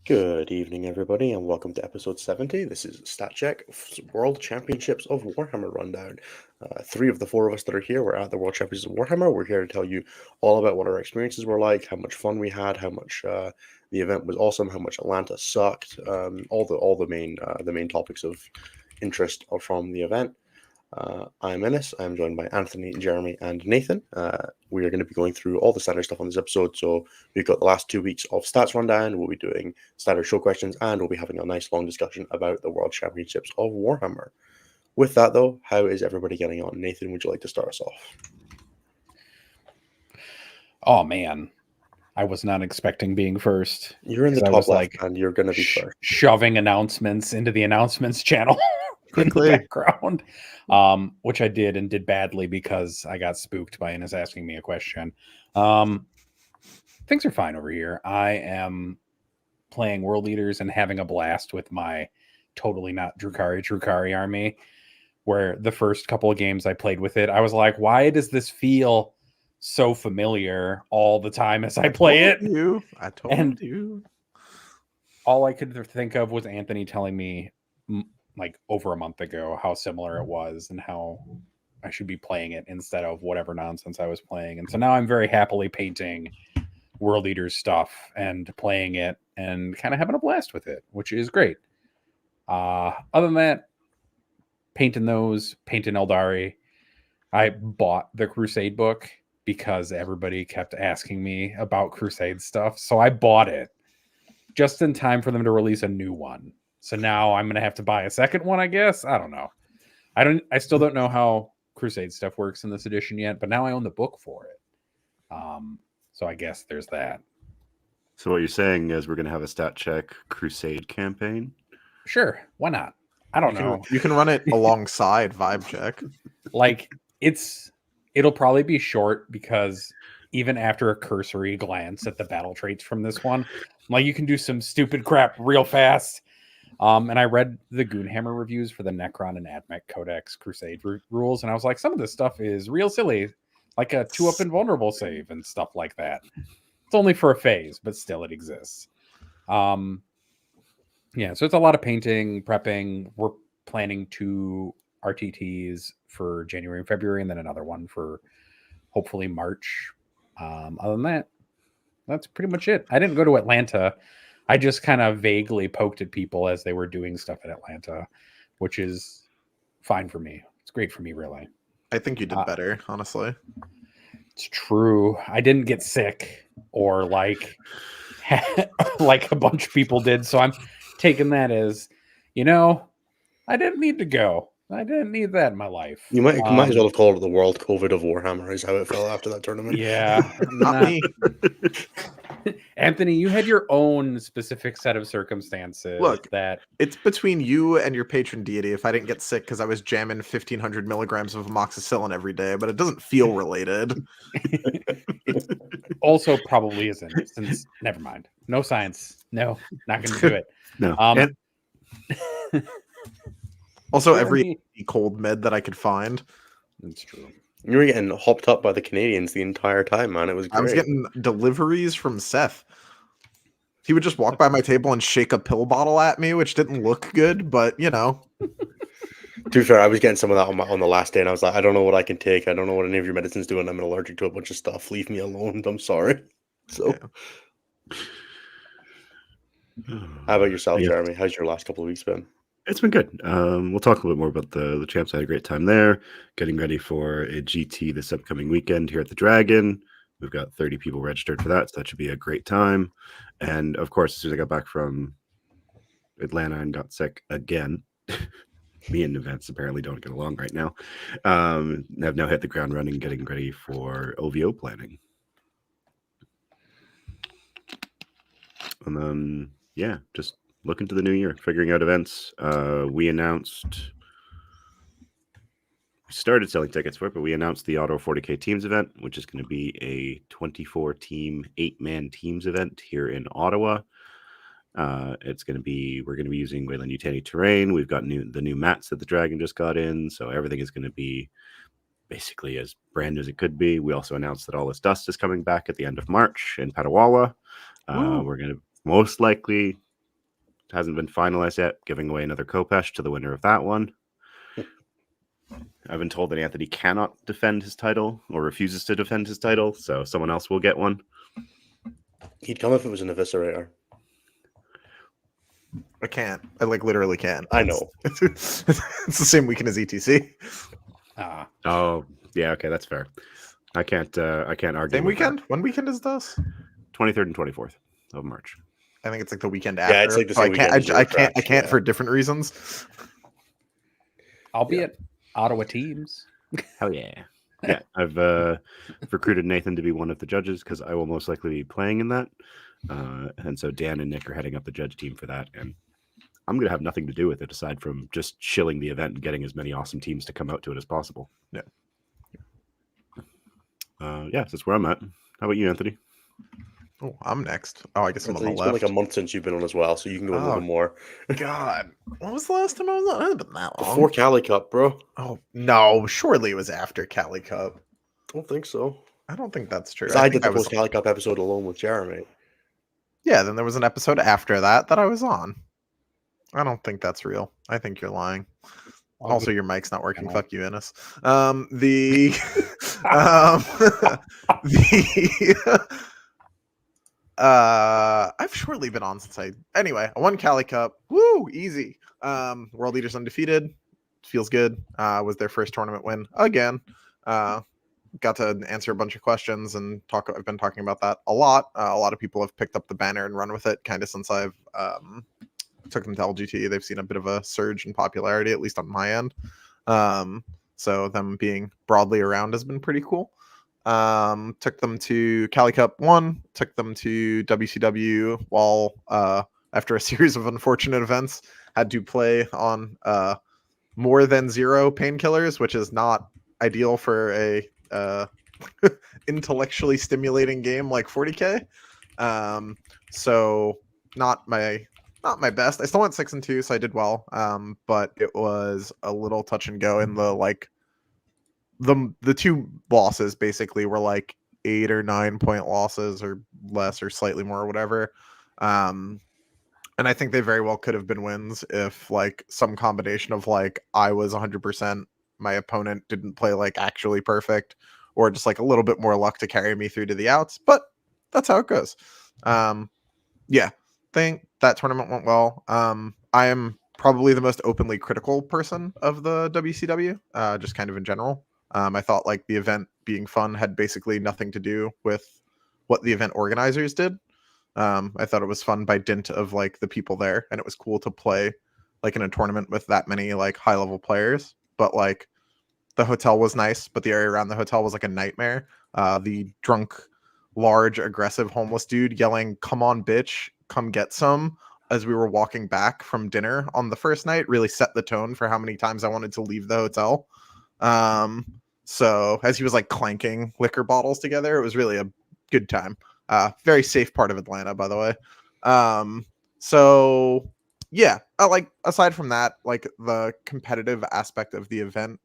Good evening, everybody, and welcome to episode 70. This is StatCheck World Championships of Warhammer Rundown. Three of the four of us that are here were at the World Championships of Warhammer. We're here to tell you all about what our experiences were like, how much fun we had, how much the event was awesome, how much Atlanta sucked, all the main topics of interest from the event. I'm Ennis. I'm joined by Anthony, Jeremy, and Nathan. We are going to be going through all the standard stuff on this episode. So we've got the last 2 weeks of stats rundown. We'll be doing standard show questions, and we'll be having a nice long discussion about the World Championships of Warhammer. With that, though, how is everybody getting on? Nathan, would you like to start us off? Oh man, I was not expecting being first. You're in the top left, and you're going to be first. Shoving announcements into the announcements channel in the background, which I did and did badly because I got spooked by Ines asking me a question. Things are fine over here. I am playing World Leaders and having a blast with my totally not Drukhari army, where the first couple of games I played with it, I was like, why does this feel so familiar all the time as I play it? I told you. All I could think of was Anthony telling me like over a month ago how similar it was and how I should be playing it instead of whatever nonsense I was playing. And so now I'm very happily painting World Eaters stuff and playing it and kind of having a blast with it, which is great. Other than that, painting Eldari. I bought the Crusade book because everybody kept asking me about Crusade stuff. So I bought it just in time for them to release a new one. So now I'm going to have to buy a second one, I guess. I don't know. I still don't know how Crusade stuff works in this edition yet, but now I own the book for it. So I guess there's that. So what you're saying is we're going to have a stat check Crusade campaign? Sure. Why not? I don't know. You can run it alongside Vibe Check. Like it'll probably be short because even after a cursory glance at the battle traits from this one, like you can do some stupid crap real fast. And I read the Goonhammer reviews for the Necron and Admech Codex Crusade rules, and I was like, some of this stuff is real silly, like a 2-up invulnerable save and stuff like that. It's only for a phase, but still it exists. Yeah, so it's a lot of painting, prepping. We're planning 2 RTTs for January and February, and then another one for hopefully March. Other than that, that's pretty much it. I didn't go to Atlanta. I just kind of vaguely poked at people as they were doing stuff in Atlanta, which is fine for me. It's great for me, really. I think you did better, honestly. It's true. I didn't get sick or like a bunch of people did. So I'm taking that as, I didn't need to go. I didn't need that in my life. You might as well have called it the World COVID of Warhammer, is how it felt after that tournament. Yeah. Not me. Anthony, you had your own specific set of circumstances. Look, that it's between you and your patron deity if I didn't get sick because I was jamming 1,500 milligrams of amoxicillin every day, but it doesn't feel related. It also probably isn't, since never mind. No science. No, not going to do it. No. Also, every cold med that I could find. That's true. You were getting hopped up by the Canadians the entire time, man. It was great. I was getting deliveries from Seth. He would just walk by my table and shake a pill bottle at me, which didn't look good, but To be fair, I was getting some of that on the last day, and I was like, I don't know what I can take. I don't know what any of your medicines do, and I'm allergic to a bunch of stuff. Leave me alone. I'm sorry. So, How about yourself, Jeremy? How's your last couple of weeks been? It's been good. We'll talk a little bit more about the champs. I had a great time there, getting ready for a GT this upcoming weekend here at the Dragon. We've got 30 people registered for that, so that should be a great time. And of course, as soon as I got back from Atlanta and got sick again, me and events apparently don't get along right now. I've now hit the ground running, getting ready for OVO planning. And then, just looking to the new year, figuring out events. We started selling tickets for it, but we announced the Auto 40K Teams event, which is going to be a 24-team, 8-man teams event here in Ottawa. We're going to be using Wayland-Yutani terrain. We've got the new mats that the Dragon just got in, so everything is going to be basically as brand new as it could be. We also announced that All This Dust is coming back at the end of March in Petawawa. We're going to most likely hasn't been finalized yet. Giving away another Kopesh to the winner of that one. I've been told that Anthony cannot defend his title or refuses to defend his title, so someone else will get one. He'd come if it was an eviscerator. I can't. I literally can't. I know. It's the same weekend as ETC. Oh, yeah, okay, that's fair. I can't argue. Same weekend? When weekend is this? 23rd and 24th of March. I think it's like the weekend after. Yeah, it's like the So same weekend as I can't Eurotrash, for different reasons. I'll be at Ottawa Teams. Hell yeah. Yeah, I've recruited Nathan to be one of the judges because I will most likely be playing in that. And so Dan and Nick are heading up the judge team for that. And I'm going to have nothing to do with it aside from just chilling the event and getting as many awesome teams to come out to it as possible. Yeah. Yeah, that's where I'm at. How about you, Anthony? Oh, I'm next. Oh, I guess I'm on the It's been left. like a month since you've been on as well, so you can go a little more. God. When was the last time I was on? It hasn't been that long. Before Cali Cup, bro. Oh, no. Surely it was after Cali Cup. I don't think so. I don't think that's true. 'Cause I did the think was- post Cali Cup episode alone with Jeremy. Yeah, then there was an episode after that I was on. I don't think that's real. I think you're lying. Also, your mic's not working. No. Fuck you, Ennis. The I've shortly been on since I won Cali Cup. Woo, easy. World Leaders undefeated. Feels good. Was their first tournament win again. Got to answer a bunch of questions and talk. I've been talking about that a lot. A lot of people have picked up the banner and run with it kind of since I've took them to LGT. They've seen a bit of a surge in popularity, at least on my end. So them being broadly around has been pretty cool. Took them to Cali Cup 1, took them to WCW while after a series of unfortunate events had to play on more than 0 painkillers, which is not ideal for a intellectually stimulating game like 40K. So not my best. I still went 6-2, so I did well. But it was a little touch and go in the 2 losses basically were like 8 or 9 point losses or less or slightly more or whatever. And I think they very well could have been wins if like some combination of like I was 100%, my opponent didn't play like actually perfect, or just like a little bit more luck to carry me through to the outs. But that's how it goes. Yeah, think that tournament went well. I am probably the most openly critical person of the WCW, just kind of in general. I thought like the event being fun had basically nothing to do with what the event organizers did. I thought it was fun by dint of like the people there, and it was cool to play like in a tournament with that many like high level players. But like the hotel was nice, but the area around the hotel was like a nightmare. The drunk, large, aggressive homeless dude yelling, "Come on, bitch, come get some," as we were walking back from dinner on the first night really set the tone for how many times I wanted to leave the hotel. So as he was like clanking liquor bottles together, it was really a good time. Very safe part of Atlanta, by the way. So yeah, like aside from that, like the competitive aspect of the event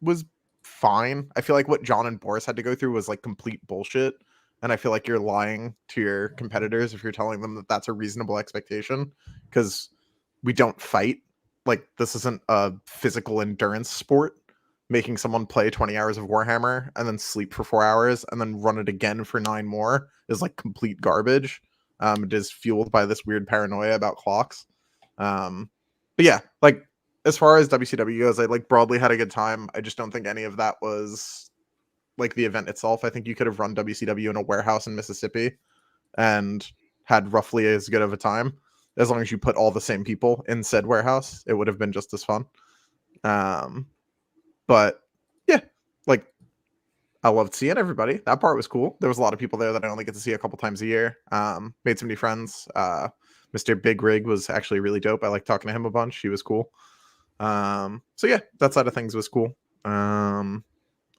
was fine. I feel like what John and Boris had to go through was like complete bullshit. And I feel like you're lying to your competitors if you're telling them that that's a reasonable expectation, because we don't fight. Like this isn't a physical endurance sport. Making someone play 20 hours of Warhammer and then sleep for 4 hours and then run it again for 9 more is like complete garbage. It is fueled by this weird paranoia about clocks. But yeah, like as far as WCW goes, I like broadly had a good time. I just don't think any of that was like the event itself. I think you could have run WCW in a warehouse in Mississippi and had roughly as good of a time. As long as you put all the same people in said warehouse, it would have been just as fun. But yeah, like I loved seeing everybody. That part was cool. There was a lot of people there that I only get to see a couple times a year. Made some new friends. Mr. Big Rig was actually really dope. I like talking to him a bunch. He was cool. So yeah, that side of things was cool. And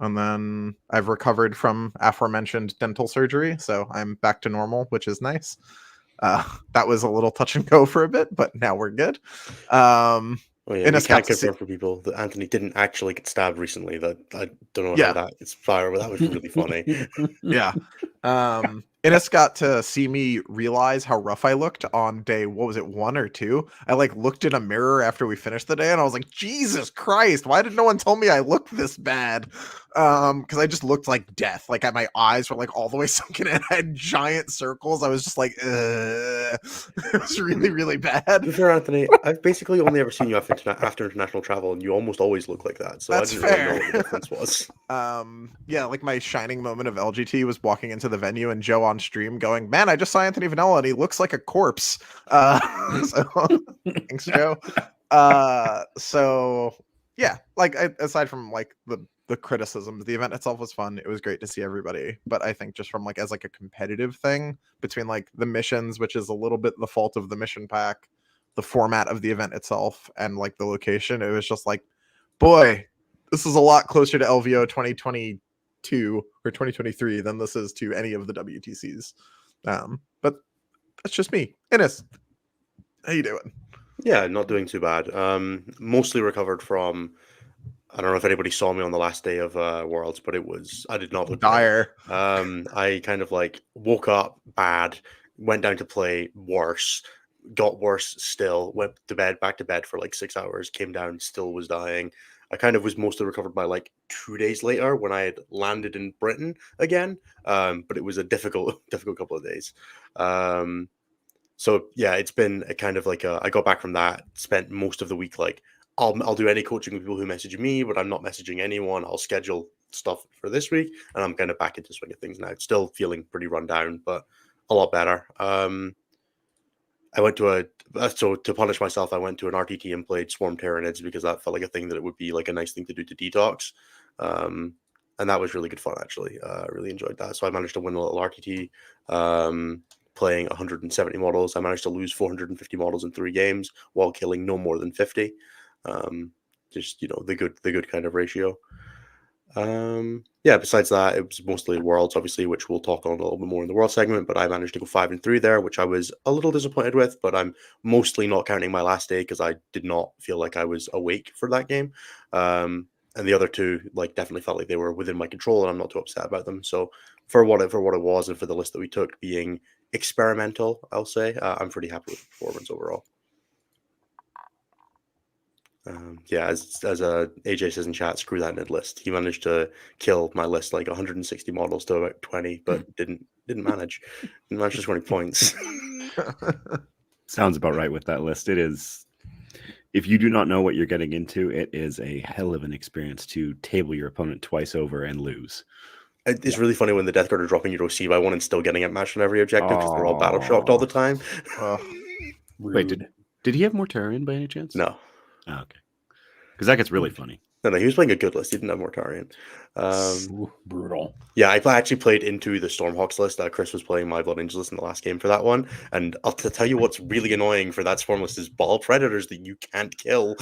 then I've recovered from aforementioned dental surgery, so I'm back to normal, which is nice. That was a little touch and go for a bit, but now we're good. Oh yeah, we can't confirm for people that Anthony didn't actually get stabbed recently. That I don't know how that it's fire, but that was really funny. Yeah. Innes got to see me realize how rough I looked on day, what was it, 1 or 2? I like looked in a mirror after we finished the day and I was like, Jesus Christ, why did no one tell me I looked this bad? Because I just looked like death. Like my eyes were like all the way sunken in. I had giant circles. I was just like, it was really, really bad. To be fair, Anthony, I've basically only ever seen you after international travel, and you almost always look like that. So That's I didn't really know fair. what the difference was. Yeah, like my shining moment of LGT was walking into the venue and Joe on stream going, "Man, I just saw Anthony Vanella and he looks like a corpse." So thanks, Joe. So yeah, like aside from like the criticisms, the event itself was fun. It was great to see everybody, but I think just from like as like a competitive thing between like the missions, which is a little bit the fault of the mission pack, the format of the event itself, and like the location, it was just like, boy, this is a lot closer to LVO 2022 or 2023 than this is to any of the WTCs. But that's just me. Innes, how you doing? Yeah, not doing too bad. Mostly recovered from. I don't know if anybody saw me on the last day of Worlds, but I did not look good. Dire. I kind of like woke up bad, went down to play worse, got worse still, went to bed, back to bed for like 6 hours, came down, still was dying. I kind of was mostly recovered by like 2 days later when I had landed in Britain again. But it was a difficult couple of days. So yeah, it's been a kind of like I got back from that, spent most of the week like I'll do any coaching with people who message me, but I'm not messaging anyone. I'll schedule stuff for this week, and I'm kind of back into swing of things now. Still feeling pretty run down, but a lot better. I went to so to punish myself, I went to an RTT and played Swarm Tyranids because that felt like a thing that it would be like a nice thing to do to detox. And that was really good fun, actually. I really enjoyed that. So I managed to win a little RTT, playing 170 models. I managed to lose 450 models in 3 games while killing no more than 50. Just, you know, the good kind of ratio. Yeah, besides that, it was mostly Worlds, obviously, which we'll talk on a little bit more in the World segment, but I managed to go 5-3 there, which I was a little disappointed with, but I'm mostly not counting my last day because I did not feel like I was awake for that game. And the other 2, like, definitely felt like they were within my control, and I'm not too upset about them. So for what it was, and for the list that we took being experimental, I'll say, I'm pretty happy with the performance overall. Yeah, as AJ says in chat, screw that Nid list. He managed to kill my list like 160 models to about 20, but didn't manage. Didn't manage to score any points. Sounds about right with that list. It is. If you do not know what you're getting into, it is a hell of an experience to table your opponent twice over and lose. It's really funny when the Death Guard are dropping you to receive. I one and still getting it matched on every objective because they're all battle shocked all the time. Wait, did he have Mortarion by any chance? No. Oh, okay. Because that gets really funny. No, he was playing a good list. He didn't have Mortarion. Brutal. Yeah, I actually played into the Stormhawks list. Chris was playing my Blood Angels list in the last game for that one. And I'll tell you what's really annoying for that Swarm list is ball predators that you can't kill.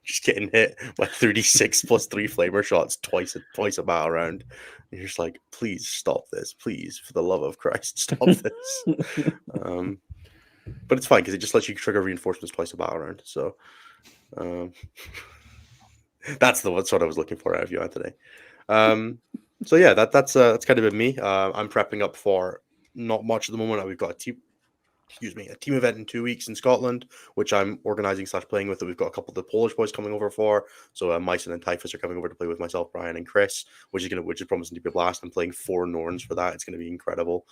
Just getting hit by 36 plus 3 flamer shots twice a battle round. And you're just like, please stop this. Please, for the love of Christ, stop this. But it's fine because it just lets you trigger reinforcements twice a battle round. So that's what I was looking for out of you, Anthony. So yeah, that's kind of been me. I'm prepping up for not much at the moment. We've got a team event in 2 weeks in Scotland, which I'm organizing / playing with. We've got a couple of the Polish boys coming over for. So Myson and Typhus are coming over to play with myself, Brian, and Chris, which is promising to be a blast. I'm playing 4 Norns for that. It's going to be incredible.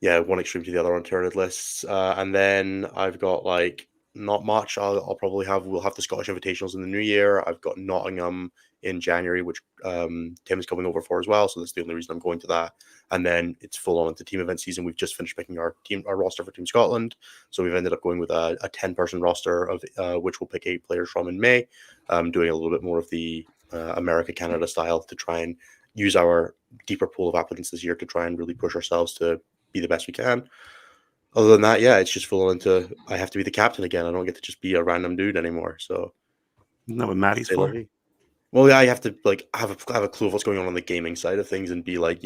Yeah, one extreme to the other on Tyranid lists, and then I've got like not much. We'll have the Scottish Invitationals in the new year. I've got Nottingham in January, which Tim is coming over for as well. So that's the only reason I'm going to that. And then it's full on into team event season. We've just finished picking our roster for Team Scotland. So we've ended up going with a 10-person roster of which we'll pick 8 players from in May. Doing a little bit more of the America-Canada style to try and use our deeper pool of applicants this year to try and really push ourselves to be the best we can. Other than that, yeah, it's just full into I have to be the captain again. I don't get to just be a random dude anymore. So isn't that what Maddie's for? Well, yeah, I have to like have a clue of what's going on the gaming side of things and be like,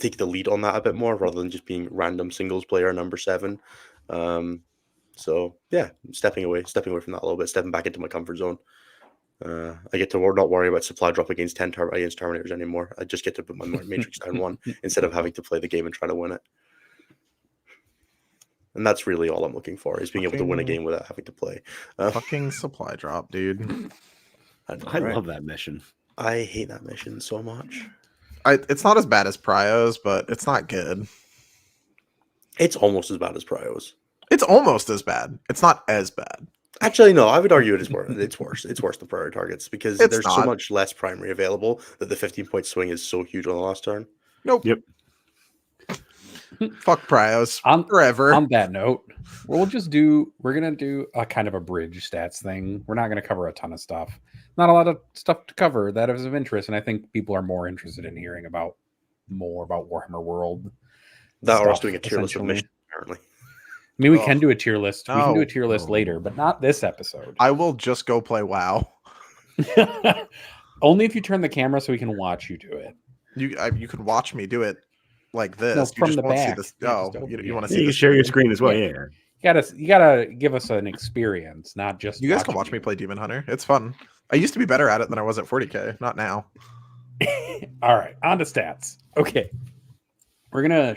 take the lead on that a bit more rather than just being random singles player number 7. So yeah, stepping away from that a little bit, stepping back into my comfort zone. I get to not worry about supply drop against against Terminators anymore. I just get to put my Matrix down 1 instead of having to play the game and try to win it. And that's really all I'm looking for, is being able to win a game without having to play. Fucking supply drop, dude. I love that mission. I hate that mission so much. It's not as bad as Prios, but it's not good. It's almost as bad as Prios. It's almost as bad. It's not as bad. Actually, no, I would argue it's worse. It's worse. It's worse than priority targets, because It's there's so not. much less primary available that the 15-point swing is so huge on the last turn. Nope. Yep. Fuck Prios. On Forever. On that note, we're gonna do a kind of a bridge stats thing. We're not gonna cover a ton of stuff. Not a lot of stuff to cover that is of interest, and I think people are more interested in hearing about more about Warhammer World. That or us stuff, doing a tier list of essentially. missions, apparently. I mean, we Ugh. can do a tier list. We can do No. a tier list later, but not this episode. I will just go play WoW. Only if you turn the camera so we can watch you do it. You can watch me do it like this. No, you from just the won't back. see this. Yeah, Oh, just open you it. want to Yeah, see you the can share your screen as well. Yeah. Yeah. You gotta give us an experience, not just. You guys can watching watch me play Demon Hunter. It's fun. I used to be better at it than I was at 40k. Not now. All right, on to stats. Okay, we're gonna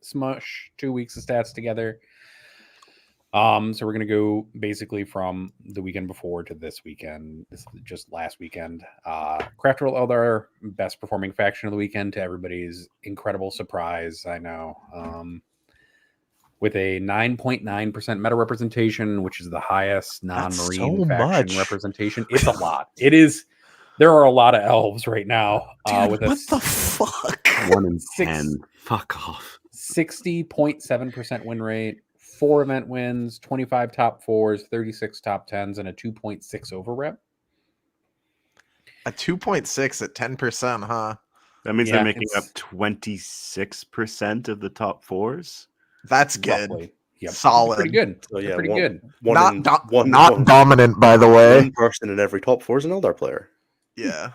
smush 2 weeks of stats together. So we're gonna go basically from the weekend before to this weekend. This is just last weekend. Craft World Eldar, best performing faction of the weekend, to everybody's incredible surprise. I know. With a 9.9% meta representation, which is the highest non-marine so faction much. representation. It's a lot. It is. There are a lot of elves right now. Dude, with what the fuck? 1 in 6 10. Fuck off. 60.7% win rate, 4 event wins, 25 top 4s, 36 top 10s, and a 2.6 over rep. A 2.6 at 10%, huh? That means Yeah, they're making up it's- 26% of the top 4s. That's good. Roughly. Yep. Solid. Pretty good. So yeah, Pretty one, good. one Not in, do- one, not one, dominant, by the way. one person in every top 4 is an Eldar player. Yeah.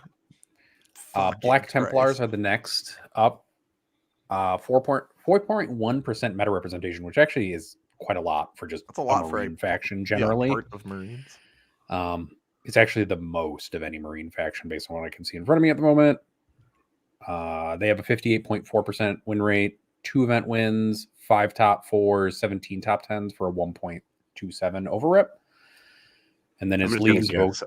Black Fucking Templars Christ. are the next up. 4.1% meta representation, which actually is quite a lot for just That's a lot for a- Marine faction Yeah, generally. part of Marines. It's actually the most of any Marine faction based on what I can see in front of me at the moment. They have a 58.4% win rate, 2 event wins, 5 top 4s, 17 top 10s for a 1.27 over rep. And then I'm his just gonna leagues vote.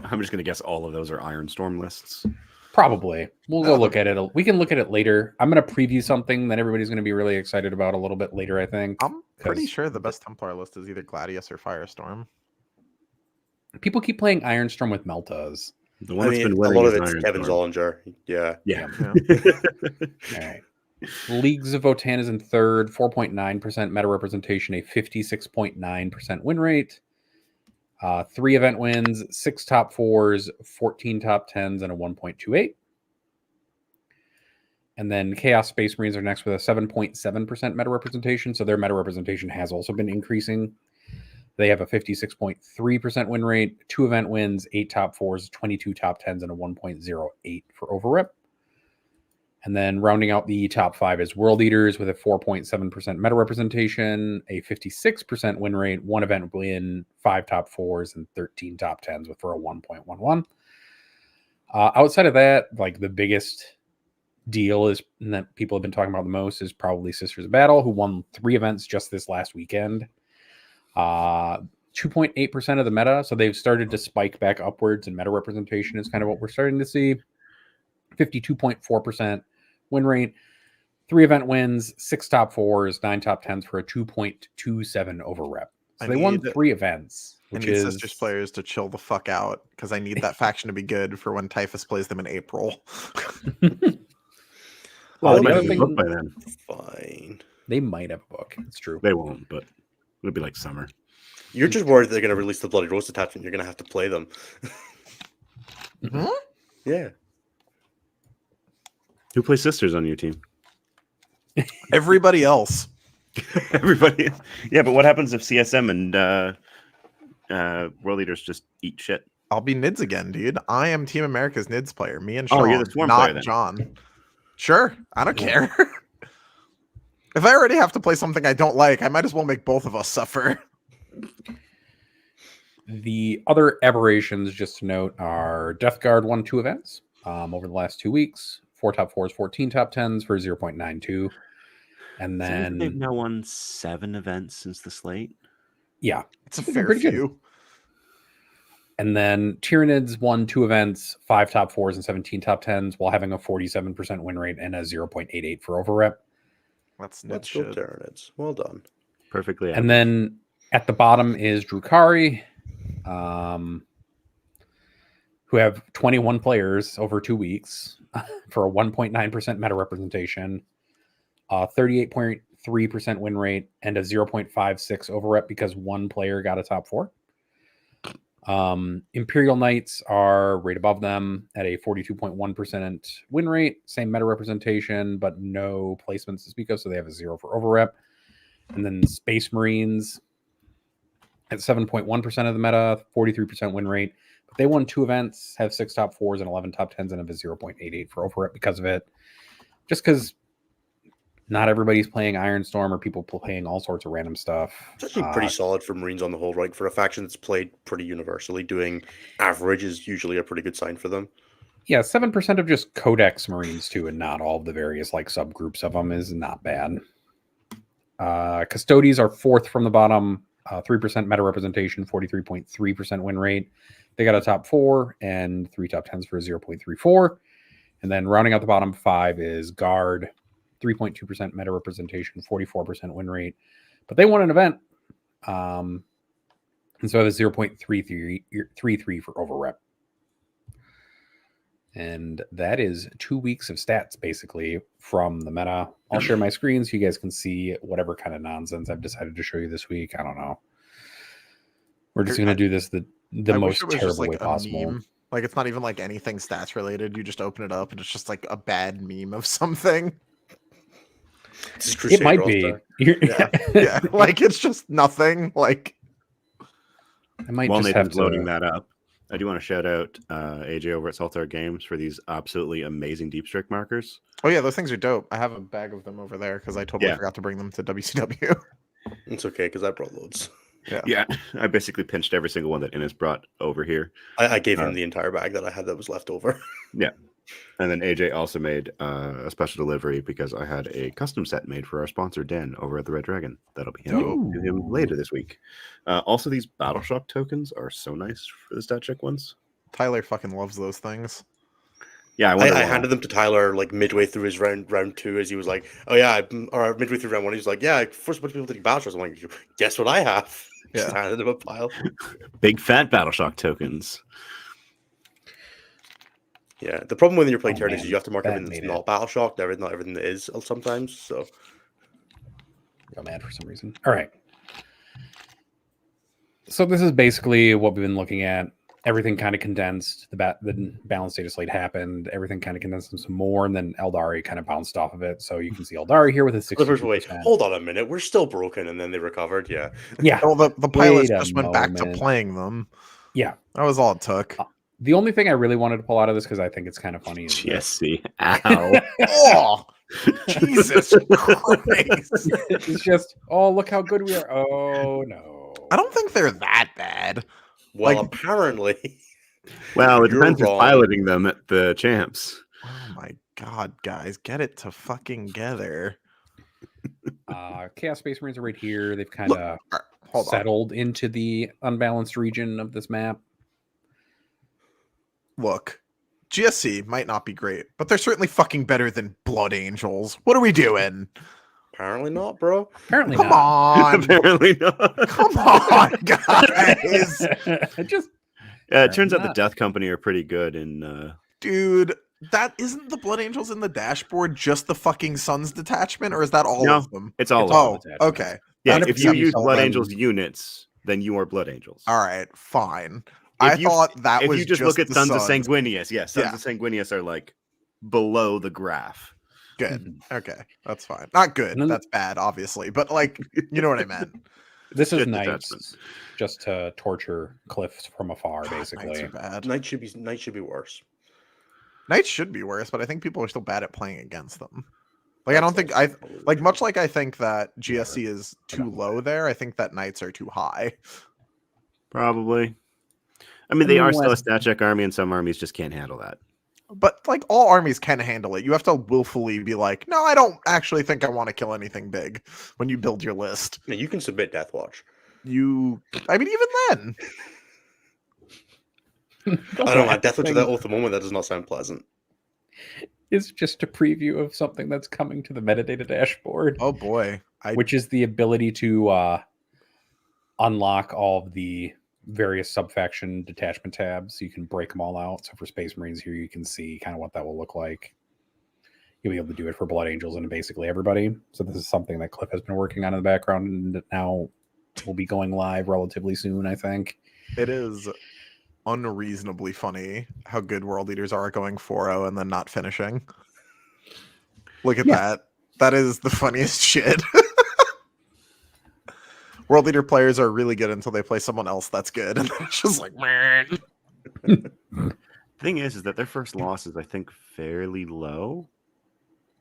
I'm just going to guess all of those are Ironstorm lists. Probably. We'll go Oh, look at it. We can look at it later. I'm going to preview something that everybody's going to be really excited about a little bit later, I think. I'm pretty 'cause sure the best Templar list is either Gladius or Firestorm. People keep playing Ironstorm with Meltas. The one I that's mean, been a winning lot of is it's Kevin Ironstorm. Zollinger. Yeah. Yeah. All right. Leagues of Votan is in third, 4.9% meta representation, a 56.9% win rate. 3 event wins, 6 top 4s, 14 top 10s, and a 1.28. And then Chaos Space Marines are next with a 7.7% meta representation. So their meta representation has also been increasing. They have a 56.3% win rate, 2 event wins, 8 top 4s, 22 top 10s, and a 1.08 for over rep. And then rounding out the top 5 is World Eaters with a 4.7% meta representation, a 56% win rate, 1 event win, 5 top 4s, and 13 top 10s for a 1.11. Outside of that, like the biggest deal is and that people have been talking about the most is probably Sisters of Battle, who won 3 events just this last weekend. 2.8% of the meta, so they've started to spike back upwards, and meta representation is kind of what we're starting to see. 52.4% win rate, 3 event wins, 6 top 4s, 9 top 10s for a 2.27 over rep. So they won 3 events, I which need is Sisters players to chill the fuck out because I need that faction to be good for when Typhus plays them in April. Well, the they might other have a thing- book by then. Fine. they might have a book. It's true. They won't, but it'll be like summer. You're just worried they're going to release the Bloody Rose attachment. You're going to have to play them. Hmm? Yeah. Who plays Sisters on your team? Everybody else. Everybody. Yeah, but what happens if CSM and World Eaters just eat shit? I'll be Nids again, dude. I am Team America's Nids player. Me and Oh, Sean, you're the Swarm not player then. John. Sure, I don't care. If I already have to play something I don't like, I might as well make both of us suffer. The other aberrations, just to note, are Death Guard won 2 events over the last 2 weeks. 4 top 4s, 14 top 10s for 0.92. And then they've now won 7 events since the slate. Yeah, It's a they're fair pretty good. few. And then Tyranids won 2 events, 5 top 4s and 17 top 10s, while having a 47% win rate and a 0.88 for overrep. That's Let's go Tyranids. Well done. Perfectly. And then at the bottom is Drukari, who have 21 players over 2 weeks for a 1.9% meta representation, 38.3% win rate, and a 0.56 overrep because one player got a top 4. Imperial Knights are right above them at a 42.1% win rate, same meta representation, but no placements to speak of, so they have a 0 for overrep. And then Space Marines at 7.1% of the meta, 43% win rate. But they won 2 events, have 6 top 4s and 11 top 10s, and have a 0.88 for overrep because of it. Just because not everybody's playing Ironstorm or people playing all sorts of random stuff. It's actually pretty solid for Marines on the whole, right? For a faction that's played pretty universally, doing average is usually a pretty good sign for them. Yeah, 7% of just Codex Marines too, and not all of the various like subgroups of them is not bad. Custodies are 4th from the bottom, 3% meta representation, 43.3% win rate. They got a top 4 and 3 top 10s for a 0.34. And then rounding out the bottom 5 is Guard, 3.2% meta representation, 44% win rate. But they won an event. And so I have a 0.33 for overrep. And that is 2 weeks of stats, basically, from the meta. I'll share my screen so you guys can see whatever kind of nonsense I've decided to show you this week. I don't know. We're just going to do this the most terrible way possible. Meme. Like, it's not even like anything stats related. You just open it up and it's just like a bad meme of something. It might be. Yeah. Like, it's just nothing. Like, I might while just Nathan's have to loading that up, I do want to shout out AJ over at Saltar Games for these absolutely amazing deep strike markers. oh yeah, those things are dope. I have a bag of them over there because I totally forgot to bring them to WCW. It's okay because I brought loads. Yeah, I basically pinched every single one that Innes brought over here. I gave him the entire bag that I had that was left over. Yeah. And then AJ also made a special delivery because I had a custom set made for our sponsor, Dan, over at the Red Dragon. That'll be handed to him later this week. Also, these Battle Shock tokens are so nice for the stat check ones. Tyler fucking loves those things. Yeah, I handed them to Tyler like midway through his round 2 as he was like, oh yeah, or midway through round 1, he's like, yeah, I forced a bunch of people to do Battle Shocks. I'm like, guess what I have? Yeah. Just handed him a pile. Big fat Battle Shock tokens. Yeah, the problem when you're playing Tyranids is you have to mark that everything that's not Battle Shock, not everything that is sometimes. So I'm mad for some reason. All right. So this is basically what we've been looking at. Everything kind of condensed. The balanced data slate happened. Everything kind of condensed some more, and then Eldari kind of bounced off of it. So you can see Eldari here with a 60%. Hold on a minute, we're still broken, and then they recovered. Yeah. Well, the pilots just went back to playing them. Yeah, that was all it took. The only thing I really wanted to pull out of this because I think it's kind of funny. Jesse, ow! Oh, Jesus Christ! It's just, oh, look how good we are. Oh no, I don't think they're that bad. Well, apparently. Well, it depends who's piloting them at the champs. Oh my god, guys, get it to fucking together. Chaos Space Marines are right here. They've kind of settled into the unbalanced region of this map. Look, GSC might not be great, but they're certainly fucking better than Blood Angels. What are we doing? Apparently not, bro. Apparently Come not. on. Apparently not. Come on, guys. It turns out the Death Company are pretty good in Dude, that isn't the Blood Angels in the dashboard just the fucking Suns detachment, or is that all of them? It's all of them. Okay. Yeah, if you use Blood Angels units, then you are Blood Angels. All right, fine. I thought that was if you just look at Sons of Sanguinius, Sons of Sanguinius are like below the graph. Good. Okay, that's fine. Not good. That's bad, obviously, but like, you know what I meant. This is Knights, just to torture Cliff from afar, basically. Knights are bad. Knights should be worse. Knights should be worse, but I think people are still bad at playing against them. Like, I don't think much like I think that GSC is too low there. I think that Knights are too high. Probably. I mean, they are still a Unless- stat check army, and some armies just can't handle that. But like all armies can handle it. You have to willfully be like, no, I don't actually think I want to kill anything big when you build your list. Yeah, you can submit Death Watch. I mean, even then. I don't know, Death Watch at the moment, that does not sound pleasant. Is just a preview of something that's coming to the metadata dashboard. Oh boy. Which is the ability to unlock all of the various subfaction detachment tabs. So you can break them all out. So for Space Marines here, you can see kind of what that will look like. You'll be able to do it for Blood Angels and basically everybody. So this is something that Cliff has been working on in the background, and now will be going live relatively soon, I think. It is unreasonably funny how good World Leaders are at going 4-0 and then not finishing. Look at that. That is the funniest shit. World Leader players are really good until they play someone else that's good. And it's just like, man. The thing is that their first loss is, I think, fairly low.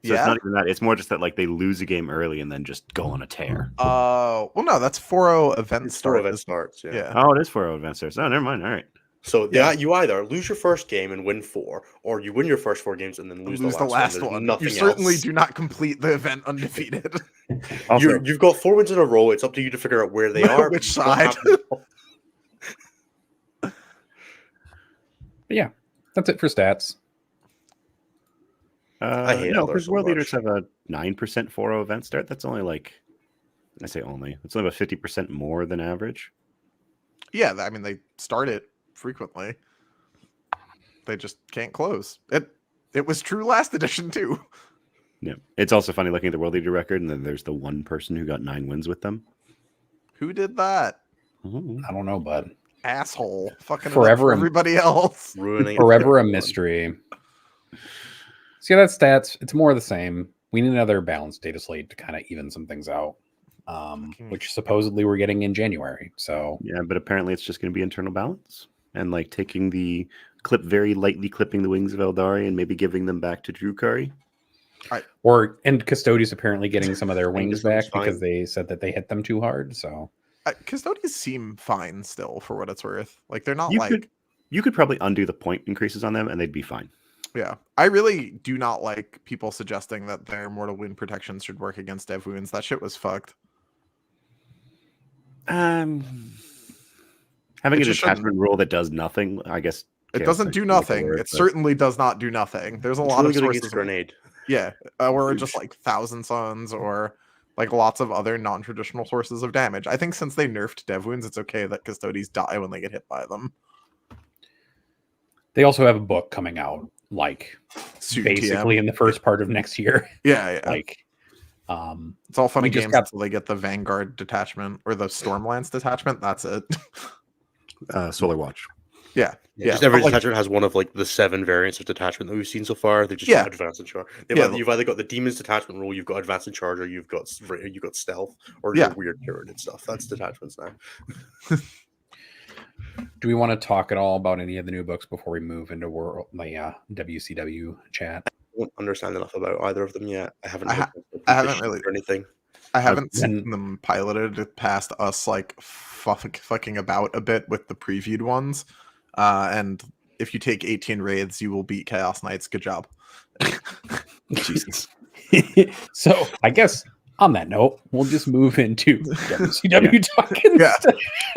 So it's not even that. It's more just that like they lose a game early and then just go on a tear. Well, no, that's 4-0 event It's start. 4 event starts, yeah. Oh, it is 4-0 event starts. Oh, never mind. All right. So you either lose your first game and win 4, or you win your first 4 games and then lose the last one. You certainly do not complete the event undefeated. Also, You've got 4 wins in a row. It's up to you to figure out where they are. Which side? But yeah, that's it for stats. I hate no, others because so World much. Leaders have a 9% 4-0 event start. That's only like, I say only. It's only about 50% more than average. Yeah, I mean, they start it frequently. They just can't close. It was true last edition, too. Yeah. It's also funny looking at the World Leader record, and then there's the one person who got 9 wins with them. Who did that? Mhm. I don't know, bud. Asshole. Fucking Forever for everybody else. Ruining it Forever for a everyone. mystery. So yeah, that's stats. It's more of the same. We need another balanced data slate to kind of even some things out, which supposedly we're getting in January. So Yeah, but apparently it's just going to be internal balance. And like taking the clip, very lightly clipping the wings of Eldari and maybe giving them back to Drukari. and Custodies apparently getting some of their wings back Custodies fine. because they said that they hit them too hard. So Custodians seem fine still, for what it's worth. Like, they're not You could probably undo the point increases on them and they'd be fine. Yeah, I really do not like people suggesting that their mortal wound protections should work against dev wounds. That shit was fucked. Having It a just detachment rule that does nothing, I guess. It doesn't do nothing. It certainly does not do nothing. There's a lot of sources. Grenade. Yeah, or just like Thousand Suns or like lots of other non-traditional sources of damage. I think since they nerfed dev wounds, it's okay that Custodies die when they get hit by them. they also have a book coming out, like Soon, basically TM. in the first part of next year. Yeah. Like, it's all fun we and just games got- until they get the Vanguard detachment or the Stormlance detachment. That's it. Solar Watch. Yeah. Just every but, like, detachment has one of like the 7 variants of detachment that we've seen so far. They just Yeah. advance and charge. Yeah. You've either got the demons detachment rule, you've got advance and charge, or you've got stealth, or Yeah. your weird curated stuff. That's detachments now. do we want to talk at all about any of the new books before we move into WCW chat? I don't understand enough about either of them yet. I haven't. I haven't really- or anything. I haven't then- seen them piloted past us like fucking about a bit with the previewed ones. And if you take 18 raids, you will beat Chaos Knights. Good job. Jesus. So I guess on that note, we'll just move into WCW talking. Yeah.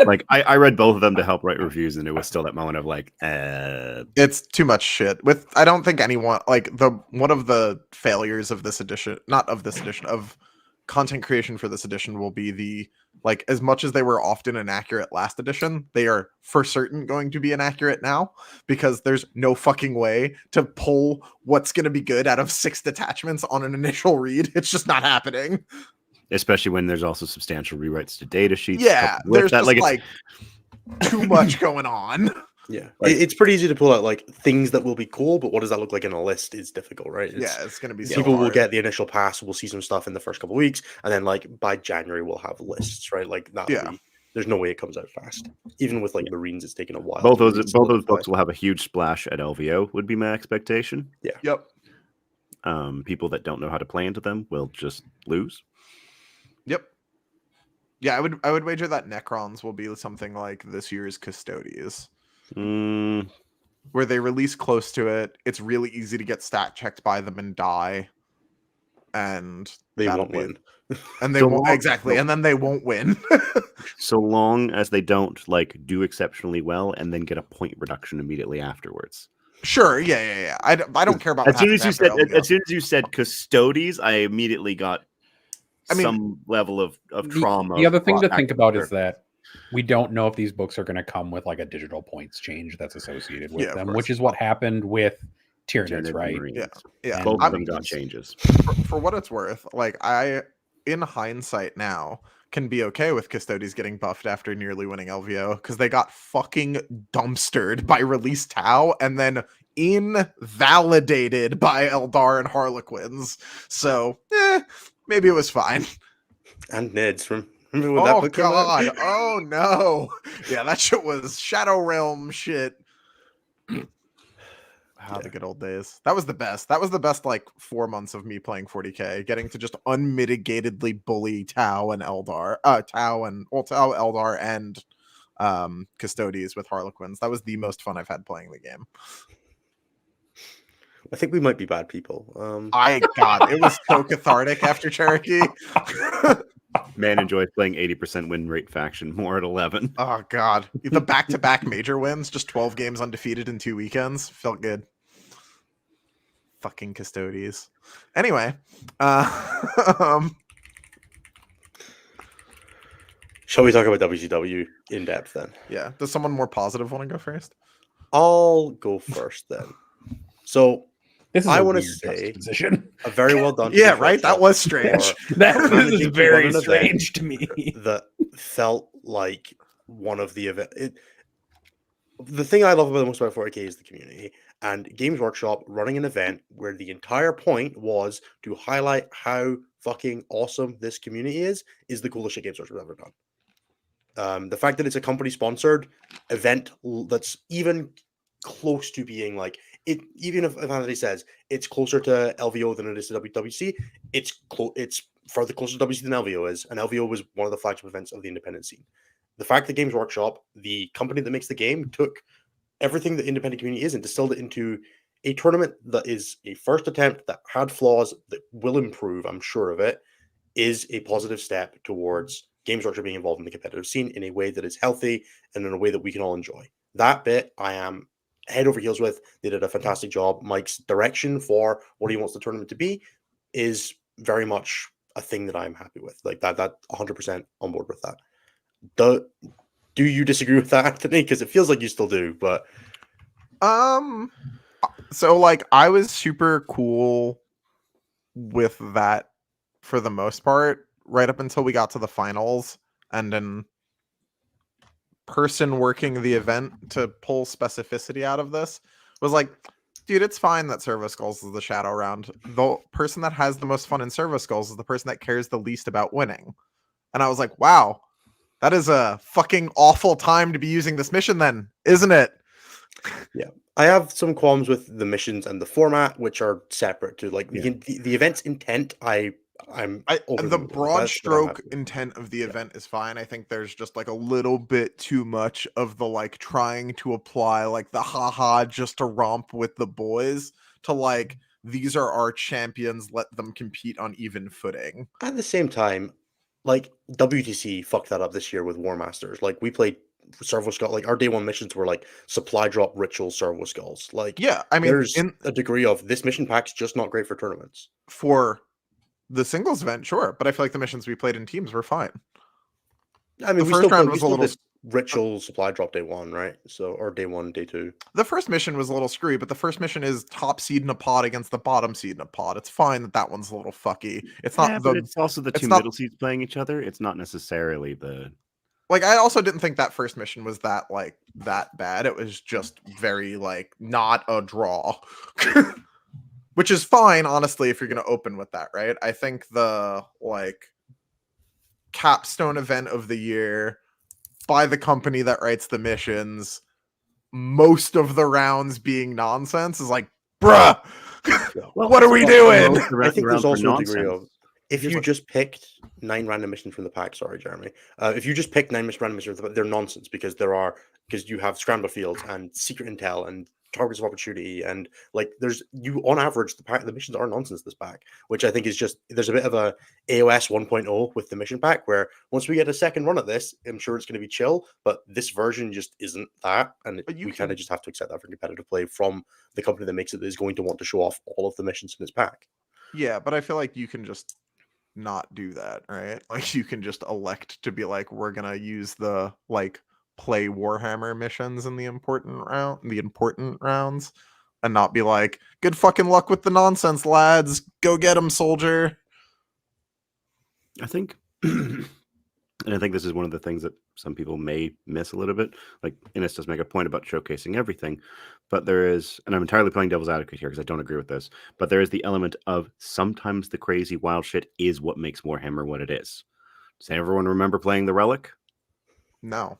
Like I read both of them to help write reviews, and it was still that moment of like, It's too much shit. I don't think anyone like one of the failures of this edition, not of this edition, of content creation for this edition will be the like, as much as they were often inaccurate last edition, they are for certain going to be inaccurate now, because there's no fucking way to pull what's going to be good out of 6 detachments on an initial read. It's just not happening. especially when there's also substantial rewrites to data sheets. Yeah, coupled with there's that. just Like, like too much going on. Yeah, Like- it's pretty easy to pull out like things that will be cool, but what does that look like in a list is difficult, right? Yeah, it's going to be so People will hard. get the initial pass. We'll see some stuff in the first couple of weeks, and then like by January we'll have lists, right? Like that. Yeah. There's no way it comes out fast. Even with like Marines, it's taken a while. both to those really both those solidify. books will have a huge splash at LVO. Would be my expectation. Yep. People that don't know how to play into them will just lose. Yep. Yeah, I would wager that Necrons will be something like this year's Custodies, where they release close to it. It's really easy to get stat checked by them and die, and They that'll won't be it. win. And they So won't long- exactly, and then they won't win. So long as they don't like do exceptionally well and then get a point reduction immediately afterwards. Sure, yeah. I don't care about As what soon as you happens said, after LVO. as soon as you said Custodes, I immediately got I mean, some level of trauma. The other thing to brought think back about to is that we don't know if these books are going to come with like a digital points change that's associated with Yeah, of them, course. which is what happened with Tyranids, Tyranid right? Marines. Yeah. And Both of them I'm- got changes. For what it's worth, like in hindsight now, can be okay with Custodes getting buffed after nearly winning LVO because they got fucking dumpstered by release Tau and then invalidated by Eldar and Harlequins. So, maybe it was fine. And Nids. Remember when that Oh book came out? god! Oh no! Yeah, that shit was Shadow Realm shit. The good old days. That was the best. That was the best like 4 months of me playing 40k, getting to just unmitigatedly bully Tau and Eldar, Tau, Eldar, and Custodes with Harlequins. That was the most fun I've had playing the game. I think we might be bad people. God, it was so cathartic after Cherokee. Man enjoys playing 80% win rate faction more at 11. Oh god, the back-to-back major wins, just 12 games undefeated in 2 weekends, felt good. Fucking Custodes. Anyway, Shall we talk about WCW in depth then? yeah. Does someone more positive want to go first? I'll go first then. So This is I a want to weird say juxtaposition. a very well done. Yeah, Games right. That Workshop was strange. for That this managing is to run very an event strange to me. that felt like one of the event. The thing I love about the most about 40k is the community, and Games Workshop running an event where the entire point was to highlight how fucking awesome this community is the coolest shit Games Workshop has ever done. The fact that it's a company sponsored event that's even close to being like it, even if Anthony says it's closer to LVO than it is to WWC, it's further closer to WC than LVO is, and LVO was one of the flagship events of the independent scene. The fact that Games Workshop, the company that makes the game, took everything the independent community is and distilled it into a tournament that is a first attempt that had flaws that will improve, I'm sure of it, is a positive step towards Games Workshop being involved in the competitive scene in a way that is healthy and in a way that we can all enjoy. That bit I am head over heels with. They did a fantastic job. Mike's direction for what he wants the tournament to be is very much a thing that I'm happy with. Like that 100% on board with that. Do you disagree with that, Anthony? Because it feels like you still do, but so like I was super cool with that for the most part, right up until we got to the finals, and then person working the event to pull specificity out of this was like, dude, it's fine that Servo Skulls is the shadow round. The person that has the most fun in Servo Skulls is the person that cares the least about winning. And I was like, wow, that is a fucking awful time to be using this mission then, isn't it? Yeah. I have some qualms with the missions and the format, which are separate to like the event's intent. And the broad stroke intent of the event is fine. I think there's just like a little bit too much of the like trying to apply like the haha just to romp with the boys to like these are our champions, let them compete on even footing. At the same time, like WTC fucked that up this year with War Masters. Like we played Servo Skull, like our day one missions were like supply drop ritual Servo Skulls. Like yeah, I mean there's a degree of this mission pack's just not great for tournaments. For the singles event, sure, but I feel like the missions we played in teams were fine. I mean, the first round was a little ritual supply drop day one, right? So or day one, day two. The first mission was a little screwy, but the first mission is top seed in a pod against the bottom seed in a pod. It's fine that one's a little fucky. It's not but it's also the two middle seeds playing each other. It's not necessarily the like. I also didn't think that first mission was that bad. It was just very like not a draw. Which is fine, honestly, if you're going to open with that, right? I think the, like, capstone event of the year by the company that writes the missions, most of the rounds being nonsense is like, bruh, what are we doing? I think there's also a degree of If you just picked 9 random missions from the pack, sorry, Jeremy. If you just pick 9 random missions, they're nonsense because you have scramble fields and secret intel and targets of opportunity and like on average the missions are nonsense this pack, which I think is just there's a bit of a AOS 1.0 with the mission pack where once we get a second run at this, I'm sure it's going to be chill, but this version just isn't that, and we kind of just have to accept that for competitive play from the company that makes it is going to want to show off all of the missions in its pack. Yeah, but I feel like you can just not do that, right? Like you can just elect to be like, we're gonna use the like play Warhammer missions in the important rounds, and not be like, good fucking luck with the nonsense, lads. Go get them, soldier. I think, and I think this is one of the things that some people may miss a little bit. Like Innes does make a point about showcasing everything, but there is, and I'm entirely playing devil's advocate here because I don't agree with this, but there is the element of sometimes the crazy wild shit is what makes Warhammer what it is. Does everyone remember playing the Relic? No.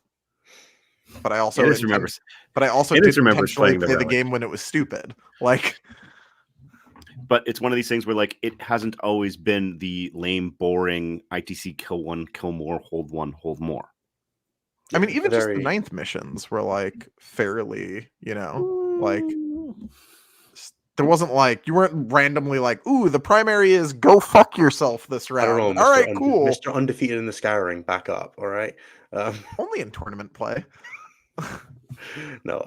But I also remember did remembers intentionally playing the play the Relic. game when it was stupid. Like, but it's one of these things where like it hasn't always been the lame, boring ITC kill one, kill more, hold one, hold more. I mean, even just the 9th missions were like fairly, like there wasn't like you weren't randomly like, ooh, the primary is go fuck yourself this round. I don't know, all right, cool. Mr. Undefeated in the Scouring, back up. All right. Only in tournament play. No.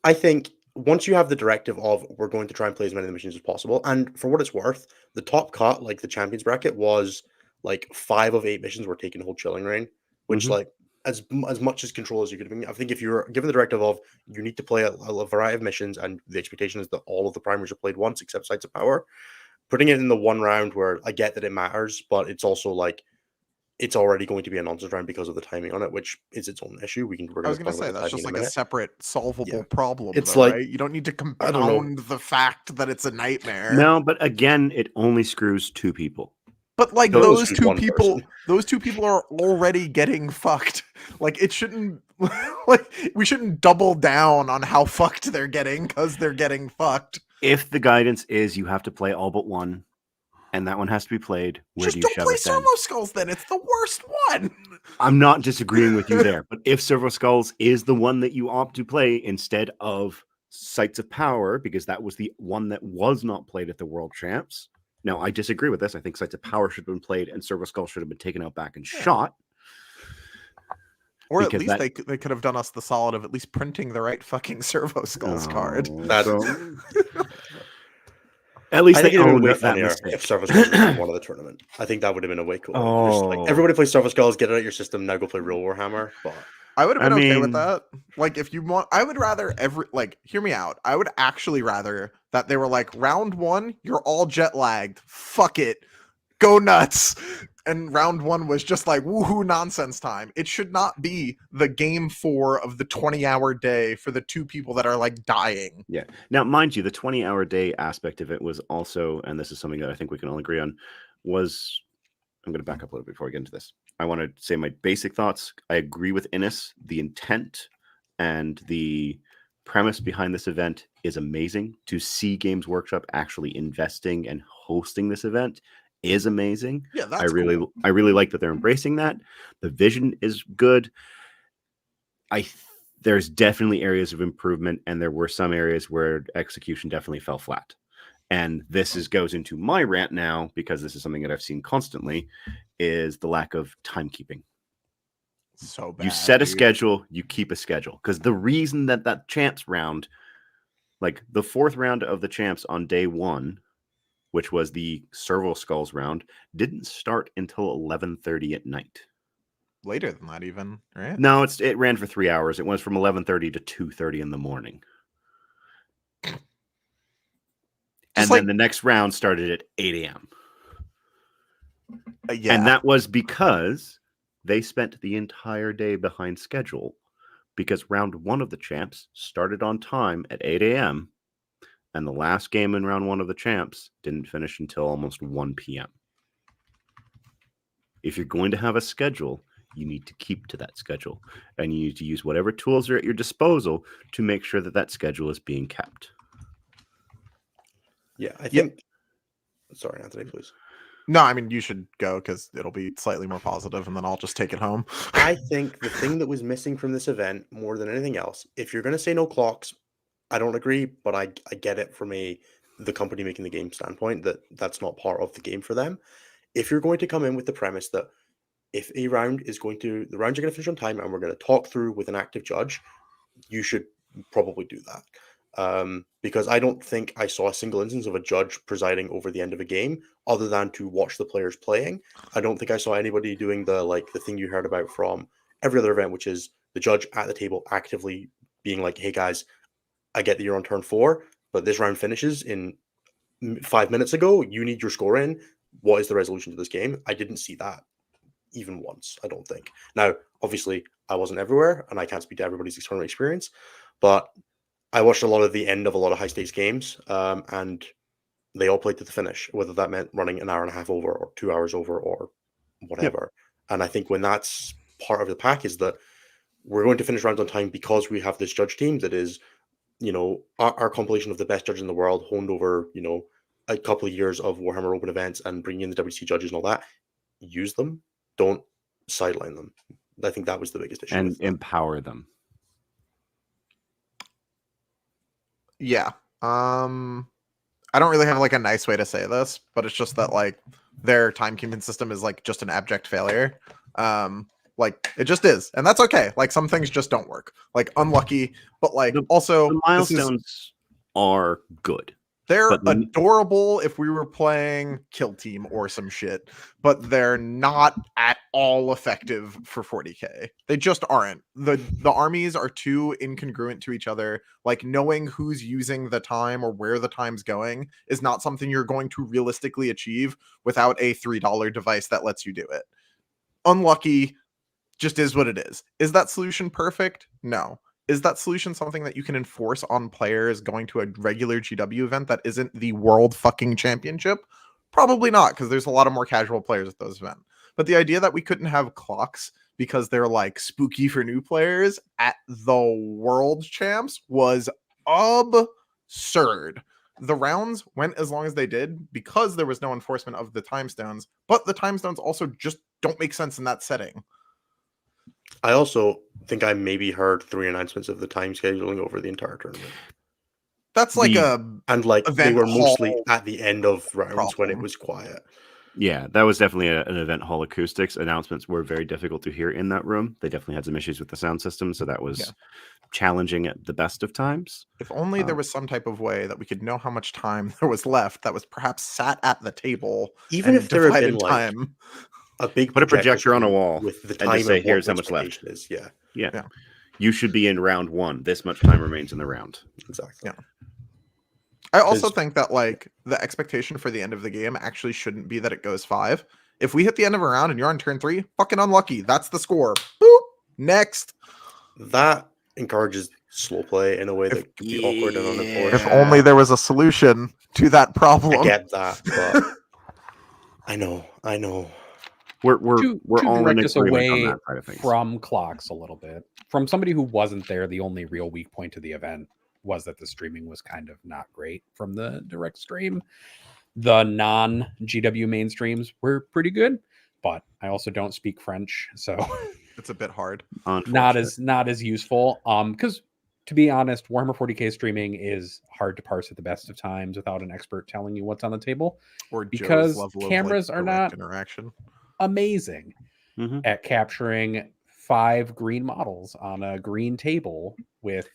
I think once you have the directive of we're going to try and play as many of the missions as possible, and for what it's worth, the top cut, like the champions bracket, was like 5 of 8 missions were taking hold chilling rain, which like as much as control as you could have been. I think if you're given the directive of you need to play a variety of missions, and the expectation is that all of the primaries are played once except Sites of Power, putting it in the one round where I get that it matters, but it's also like it's already going to be a nonsense round because of the timing on it, which is its own issue. I was going to say that's just like a separate solvable problem. It's though, like right? You don't need to compound the fact that it's a nightmare. No, but again, it only screws 2 people. But like those two people are already getting fucked. Like it shouldn't like we shouldn't double down on how fucked they're getting because they're getting fucked. If the guidance is you have to play all but one, and that one has to be played, where just do you don't shove play it then? Servo Skulls then. It's the worst one. I'm not disagreeing with you there, but if Servo Skulls is the one that you opt to play instead of Sites of Power, because that was the one that was not played at the World Champs. Now, I disagree with this. I think Sites of Power should have been played and Servo Skulls should have been taken out back and shot. Or at least they could have done us the solid of at least printing the right fucking Servo Skulls card. At least they owned that funnier mistake. if Servo Skulls was one of the tournament. I think that would have been a way cooler. Just like everybody plays Servo Skulls, get it out of your system, now go play real Warhammer. But I would have been okay with that. Like, if you want, I would rather hear me out. I would actually rather that they were like, round 1, you're all jet lagged. Fuck it. Go nuts. And round 1 was just like, woohoo nonsense time. It should not be the game 4 of the 20-hour day for the 2 people that are like dying. Yeah. Now, mind you, the 20-hour day aspect of it was also, and this is something that I think we can all agree on, was, I'm going to back up a little bit before I get into this. I want to say my basic thoughts. I agree with Innes. The intent and the premise behind this event is amazing. To see Games Workshop actually investing and hosting this event is amazing. Yeah, that's cool. I really like that they're embracing that. The vision is good. There's definitely areas of improvement, and there were some areas where execution definitely fell flat. And this goes into my rant now, because this is something that I've seen constantly, is the lack of timekeeping. So bad. You set a schedule, you keep a schedule. Because the reason that champs round, like the 4th round of the champs on day 1, which was the Servo Skulls round, didn't start until 11:30 at night. Later than that, even, right? No, it ran for 3 hours. It went from 11:30 to 2:30 in the morning. And then the next round started at 8 a.m. Yeah. And that was because they spent the entire day behind schedule, because round 1 of the champs started on time at 8 a.m. and the last game in round 1 of the champs didn't finish until almost 1 p.m. If you're going to have a schedule, you need to keep to that schedule, and you need to use whatever tools are at your disposal to make sure that schedule is being kept. Yeah, I think. Sorry, Anthony, please. No, I mean, you should go because it'll be slightly more positive, and then I'll just take it home. I think the thing that was missing from this event more than anything else, if you're going to say no clocks, I don't agree, but I get it from the company making the game standpoint that that's not part of the game for them. If you're going to come in with the premise that if the rounds are going to finish on time and we're going to talk through with an active judge, you should probably do that. Because I don't think I saw a single instance of a judge presiding over the end of a game other than to watch the players playing. I don't think I saw anybody doing the thing you heard about from every other event, which is the judge at the table actively being like, hey guys, I get that you're on turn 4, but this round finishes in 5 minutes ago. You need your score in. What is the resolution to this game? I didn't see that even once, I don't think. Now, obviously, I wasn't everywhere, and I can't speak to everybody's tournament experience, but I watched a lot of the end of a lot of high-stakes games, and they all played to the finish, whether that meant running an hour and a half over or 2 hours over or whatever. Yep. And I think when that's part of the pack is that we're going to finish rounds on time because we have this judge team that is, our compilation of the best judges in the world honed over, a couple of years of Warhammer Open events and bringing in the WC judges and all that. Use them. Don't sideline them. I think that was the biggest issue. And empower them. Yeah. I don't really have a nice way to say this, but it's just that their timekeeping system is just an abject failure. It just is, and that's okay. Some things just don't work. Unlucky, but also the milestones are good. They're adorable if we were playing Kill Team or some shit, but they're not at all effective for 40k. They just aren't. The armies are too incongruent to each other. Knowing who's using the time or where the time's going is not something you're going to realistically achieve without a $3 device that lets you do it. Unlucky, just is what it is. Is that solution perfect? No. Is that solution something that you can enforce on players going to a regular GW event that isn't the World fucking Championship? Probably not, because there's a lot of more casual players at those events. But the idea that we couldn't have clocks because they're spooky for new players at the World Champs was absurd. The rounds went as long as they did because there was no enforcement of the time stones, but the time stones also just don't make sense in that setting. I also think I maybe heard 3 announcements of the time scheduling over the entire tournament. That's they were mostly at the end of rounds when it was quiet. Yeah, that was definitely an event hall acoustics. Announcements were very difficult to hear in that room. They definitely had some issues with the sound system, so that was challenging at the best of times. If only there was some type of way that we could know how much time there was left that was perhaps sat at the table. Even if there had been time. A big put a projector on a wall with the time time and say, of here's how much left. Is. Yeah. You should be in round 1. This much time remains in the round. Exactly. Yeah. I also think that the expectation for the end of the game actually shouldn't be that it goes 5. If we hit the end of a round and you're on turn 3, fucking unlucky. That's the score. Boop. Next. That encourages slow play in a way that can be awkward and unimportant. If only there was a solution to that problem. I get that, but I know. We're all in agreement on that side of things. From clocks a little bit. From somebody who wasn't there, the only real weak point of the event was that the streaming was kind of not great from the direct stream. The non-GW main streams were pretty good, but I also don't speak French, so it's a bit hard. Not as useful. Because to be honest, Warhammer 40k streaming is hard to parse at the best of times without an expert telling you what's on the table. Or because Joe's level cameras of are not interaction. Amazing at capturing 5 green models on a green table with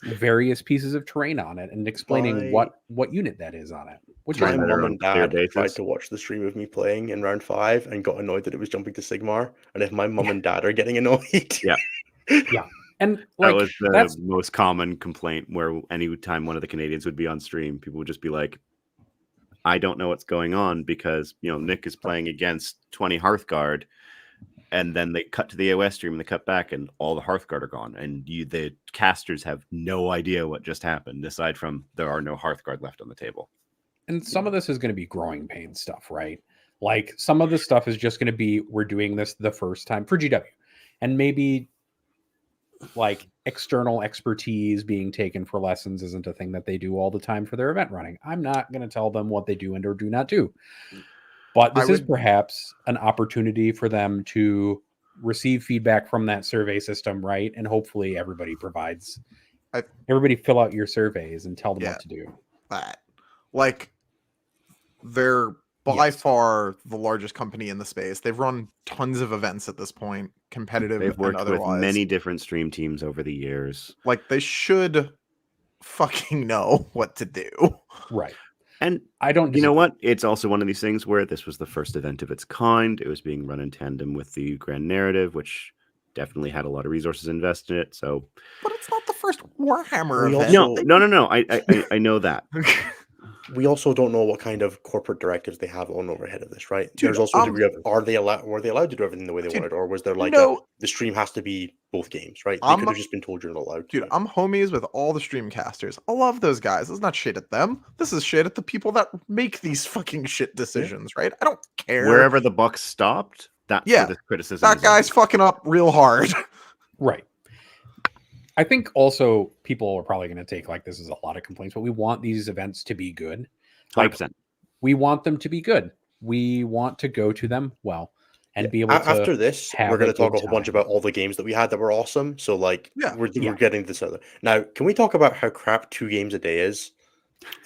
various pieces of terrain on it and explaining what unit that is on it. Which my mom and dad tried to watch the stream of me playing in round 5 and got annoyed that it was jumping to Sigmar. And if my mom and dad are getting annoyed, yeah. And that was the most common complaint, where any time one of the Canadians would be on stream, people would just be like, I don't know what's going on because, Nick is playing against 20 Hearthguard, and then they cut to the AOS stream and they cut back and all the Hearthguard are gone. And the casters have no idea what just happened, aside from there are no Hearthguard left on the table. And some of this is going to be growing pain stuff, right? Some of the stuff is just going to be, we're doing this the first time for GW. And maybe external expertise being taken for lessons isn't a thing that they do all the time for their event running. I'm not going to tell them what they do and or do not do. But I this is would- perhaps an opportunity for them to receive feedback from that survey system, right? And hopefully everybody provides. Everybody fill out your surveys and tell them Yeah. what to do. that. Like, they're by far the largest company in the space. They've run tons of events at this point, competitive They've and worked with otherwise. many different stream teams over the years. Like, they should fucking know what to do. Right. And I don't you know disagree. what? It's also one of these things where this was the first event of its kind. It was being run in tandem with the Grand Narrative, which definitely had a lot of resources invested in it. So, But it's not the first Warhammer We event. also- no. I know that. We also don't know what kind of corporate directives they have on overhead of this, right? Dude, There's also a degree of were they allowed to do everything the way they Dude, wanted, or was there like no. the stream has to be both games, right? They I'm- could have just been told you're not allowed to. Dude, I'm homies with all the streamcasters. I love those guys. This is not shit at them. This is shit at the people that make these fucking shit decisions, right? I don't care. Wherever the buck stopped, that's Yeah, where this criticism that is guy's fucking up real hard. Right. I think also people are probably going to take like this is a lot of complaints, but we want these events to be good. 100%. We want them to be good. We want to go to them well and be able to. After this, have we're going a to talk a good whole bunch time. about all the games that we had that were awesome. So like, Yeah. we're Yeah. getting this other. Now, can we talk about how crap 2 games a day is?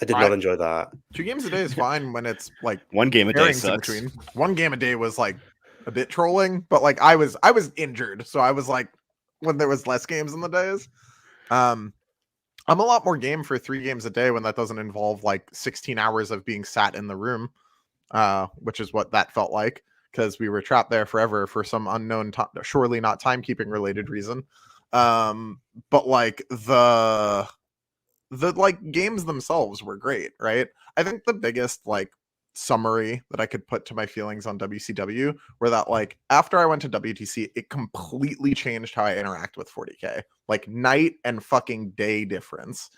I did not enjoy that. 2 games a day is fine when it's like One game a day pairings in sucks. between. 1 game a day was like a bit trolling, but like I was injured, so I was like when there was less games in the days. I'm a lot more game for 3 games a day when that doesn't involve like 16 hours of being sat in the room, which is what that felt like because we were trapped there forever for some unknown, surely not timekeeping related reason. But like the like games themselves were great, right? I think the biggest like summary that I could put to my feelings on WCW were that like after I went to WTC, it completely changed how I interact with 40K. Like night and fucking day difference.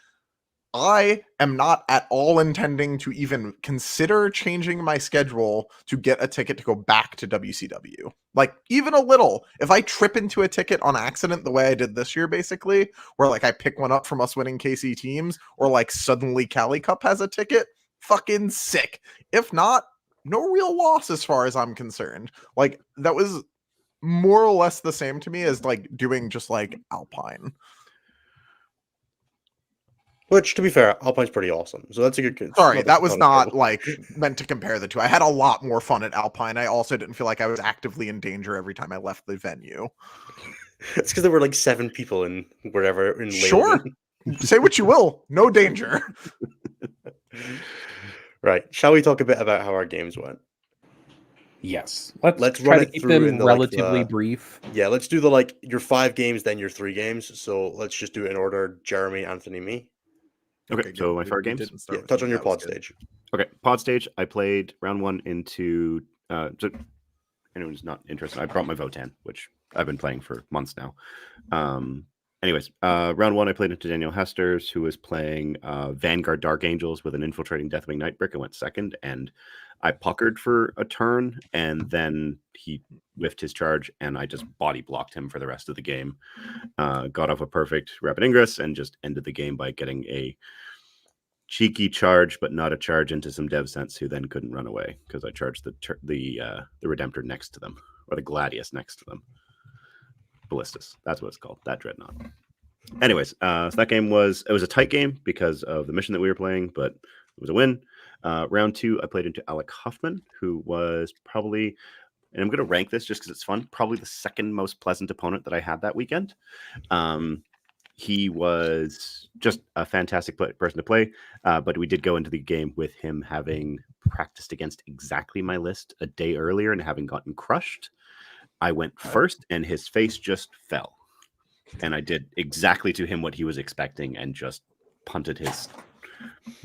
I am not at all intending to even consider changing my schedule to get a ticket to go back to WCW. Like even a little. If I trip into a ticket on accident the way I did this year, basically, where like I pick one up from us winning KC teams, or like suddenly Cali Cup has a ticket, fucking sick. If not, no real loss as far as I'm concerned. Like that was more or less the same to me as like doing just like Alpine. Which, to be fair, Alpine's pretty awesome. So that's a good. Sorry, that was not terrible. like meant to compare the two. I had a lot more fun at Alpine. I also didn't feel like I was actively in danger every time I left the venue. It's because there were like 7 people in wherever in Sure. Leeuwarden. Say what you will, no danger. Right. Shall we talk a bit about how our games went? Yes. Let's try run to it keep through them in the, like, relatively the- brief. Yeah, let's do the like your 5 games, then your 3 games. So let's just do it in order. Jeremy, Anthony, me. Okay, so my 4 games. Yeah, touch on your pod stage. Okay, pod stage. I played round 1 into. So anyone who's not interested, I brought my Votan, which I've been playing for months now. Anyways, round 1, I played into Daniel Hester's, who was playing Vanguard Dark Angels with an infiltrating Deathwing Nightbrick. I went second, and I puckered for a turn, and then he whiffed his charge, and I just body blocked him for the rest of the game. Got off a perfect rapid ingress, and just ended the game by getting a cheeky charge, but not a charge into some dev sense who then couldn't run away because I charged the Redemptor next to them, or the Gladius next to them. Ballistus, that's what it's called, that dreadnought. Anyways, so that game was a tight game because of the mission that we were playing, but it was a win. Round 2, I played into Alec Huffman, who was probably, and I'm going to rank this just because it's fun, probably the second most pleasant opponent that I had that weekend. He was just a fantastic person to play, but we did go into the game with him having practiced against exactly my list a day earlier and having gotten crushed. I went first, and his face just fell. And I did exactly to him what he was expecting and just punted his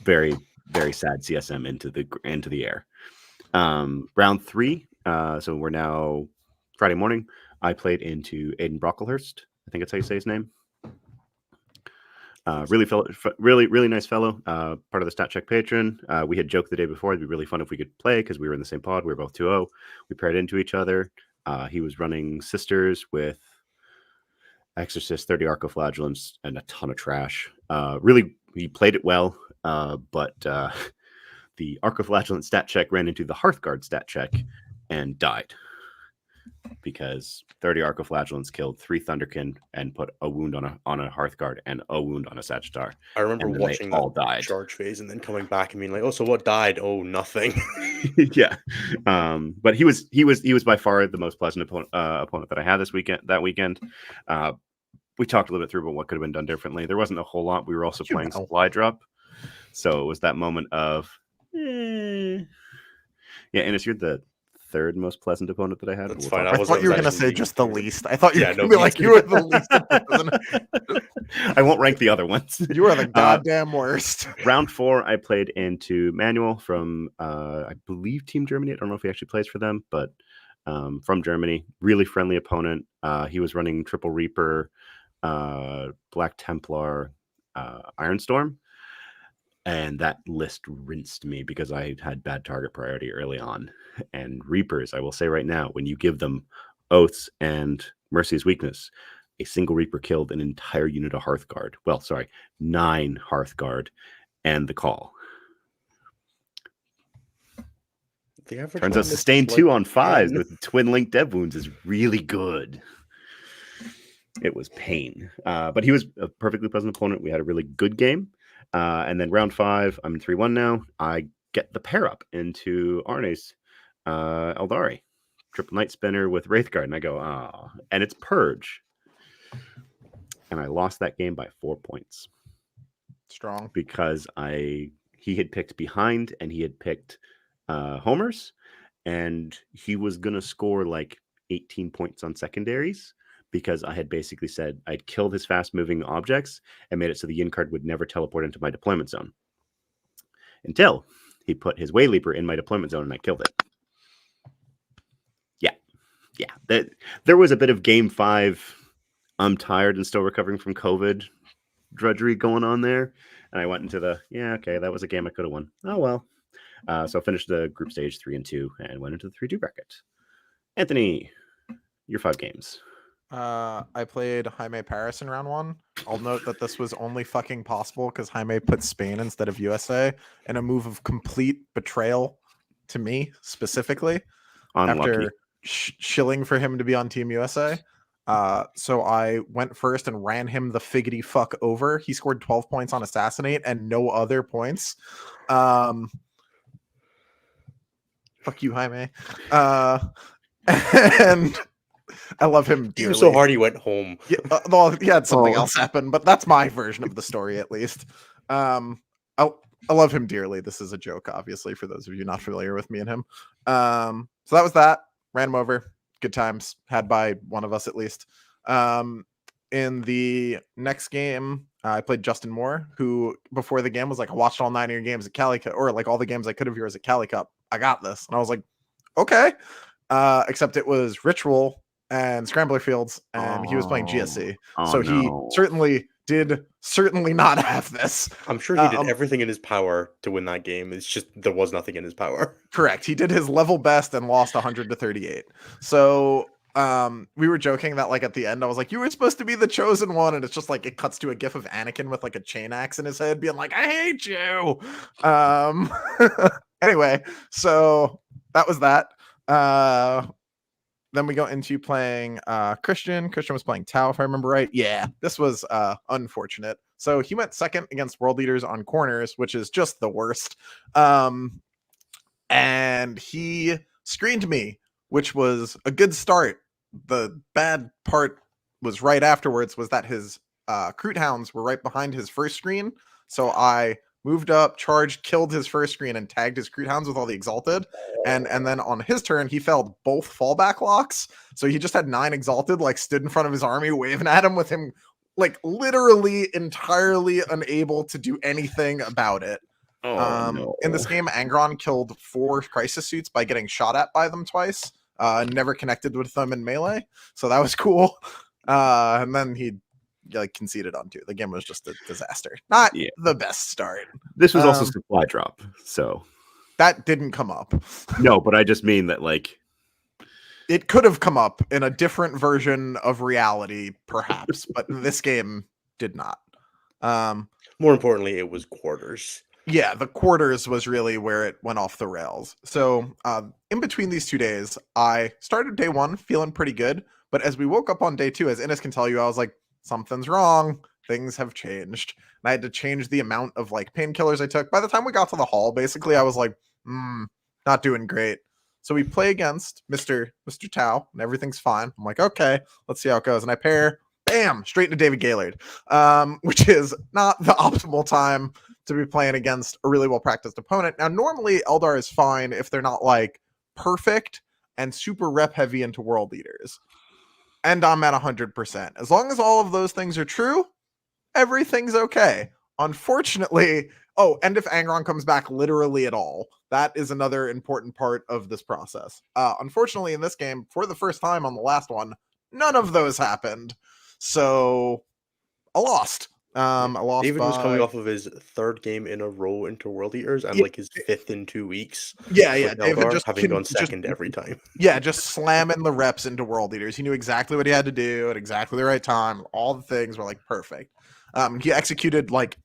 very, very sad CSM into the air. Round 3, so we're now Friday morning. I played into Aiden Brocklehurst. I think that's how you say his name. Really nice fellow, part of the Stat Check patron. We had joked the day before it'd be really fun if we could play because we were in the same pod. We were both 2-0. We paired into each other. He was running Sisters with Exorcist, 30 Arcoflagellants, and a ton of trash. Really, he played it well, but the Arcoflagellant stat check ran into the Hearthguard stat check and died. Because 30 Arcoflagellants killed 3 Thunderkin and put a wound on a Hearthguard and a wound on a Sagitar. I remember and then watching they all that died. charge phase and then coming back and being like, "Oh, so what died? Oh, nothing." Yeah, but he was by far the most pleasant opponent that I had that weekend. We talked a little bit through about what could have been done differently. There wasn't a whole lot. We were also playing supply drop, so it was that moment of, yeah. And you're the third most pleasant opponent that I had. That's fine. I thought you were going to say just the least. I thought you were going to be like, you were the least. I won't rank the other ones. You are the goddamn worst. Round 4, I played into Manuel from, I believe, Team Germany. I don't know if he actually plays for them, but from Germany. Really friendly opponent. He was running Triple Reaper, Black Templar, Ironstorm. And that list rinsed me because I had bad target priority early on. And Reapers, I will say right now, when you give them Oaths and Mercy's Weakness, a single Reaper killed an entire unit of Hearthguard. Well, sorry, 9 Hearthguard and the Call. Turns out sustain 2 on 5s with twin link dev wounds is really good. It was pain. But he was a perfectly pleasant opponent. We had a really good game. And then round 5, I'm 3-1 now. I get the pair up into Arne's Eldari. Triple Night Spinner with Wraithguard. And I go, and it's Purge. And I lost that game by 4 points. Strong. Because he had picked behind and he had picked homers. And he was going to score like 18 points on secondaries. Because I had basically said I'd killed his fast-moving objects and made it so the yin card would never teleport into my deployment zone. Until he put his Way Leaper in my deployment zone and I killed it. Yeah. There was a bit of game 5. I'm tired and still recovering from COVID drudgery going on there. And I went into that was a game I could have won. Oh, well. So I finished the group stage 3-2 and went into the 3-2 bracket. Anthony, your 5 games. I played Jaime Paris in round 1. I'll note that this was only fucking possible because Jaime put Spain instead of USA in a move of complete betrayal to me specifically. Unlucky. After shilling for him to be on Team USA. So I went first and ran him the figgity fuck over. He scored 12 points on Assassinate and no other points. Fuck you, Jaime. And I love him dearly. He was so hard he went home. Yeah, well, he had something else happen, but that's my version of the story, at least. I love him dearly. This is a joke, obviously, for those of you not familiar with me and him. So that was that. Ran him over. Good times. Had by one of us, at least. In the next game, I played Justin Moore, who before the game was like, I watched all 9 of your games at Cali Cup, or like all the games I could have yours at Cali Cup. I got this. And I was like, okay. Except it was Ritual and Scrambler Fields, and he was playing GSC. So he certainly not have this. I'm sure he did everything in his power to win that game. It's just there was nothing in his power. Correct. He did his level best and lost 100-38. So we were joking that like at the end I was like, you were supposed to be the chosen one, and it's just like it cuts to a gif of Anakin with like a chain axe in his head being like, I hate you. Anyway, so that was that. Then we go into playing Christian. Christian was playing Tau, if I remember right. Yeah, this was unfortunate. So he went second against World Leaders on corners, which is just the worst. And he screened me, which was a good start. The bad part was right afterwards was that his Kroot Hounds were right behind his first screen. So I moved up, charged, killed his first screen, and tagged his Kroot Hounds with all the Exalted. And then on his turn, he failed both fallback locks. So he just had 9 Exalted, like stood in front of his army, waving at him with him, like literally entirely unable to do anything about it. No. In this game, Angron killed 4 Crisis Suits by getting shot at by them twice. Never connected with them in melee. So that was cool. And then he like conceded on 2. The game was just a disaster. Not the best start. This was also supply drop, so that didn't come up. No, but I just mean that like it could have come up in a different version of reality, perhaps, but this game did not. More importantly, it was quarters. Yeah, the quarters was really where it went off the rails. So in between these 2 days, I started day 1 feeling pretty good. But as we woke up on day 2, as Innes can tell you, I was like, something's wrong. Things have changed. And I had to change the amount of like painkillers I took. By the time we got to the hall, basically, I was like, not doing great. So we play against Mr. Tao, and everything's fine. I'm like, okay, let's see how it goes. And I pair, bam, straight into David Gaylord, which is not the optimal time to be playing against a really well-practiced opponent. Now, normally Eldar is fine if they're not like perfect and super rep heavy into world leaders. And I'm at 100%. As long as all of those things are true, everything's okay. Unfortunately, and if Angron comes back literally at all, that is another important part of this process. Unfortunately, in this game, for the first time on the last one, none of those happened. So I lost. I lost. David was coming off of his 3rd game in a row into World Eaters and like his 5th in 2 weeks. Yeah. David just having gone second every time. Yeah, just slamming the reps into World Eaters. He knew exactly what he had to do at exactly the right time. All the things were like perfect. He executed like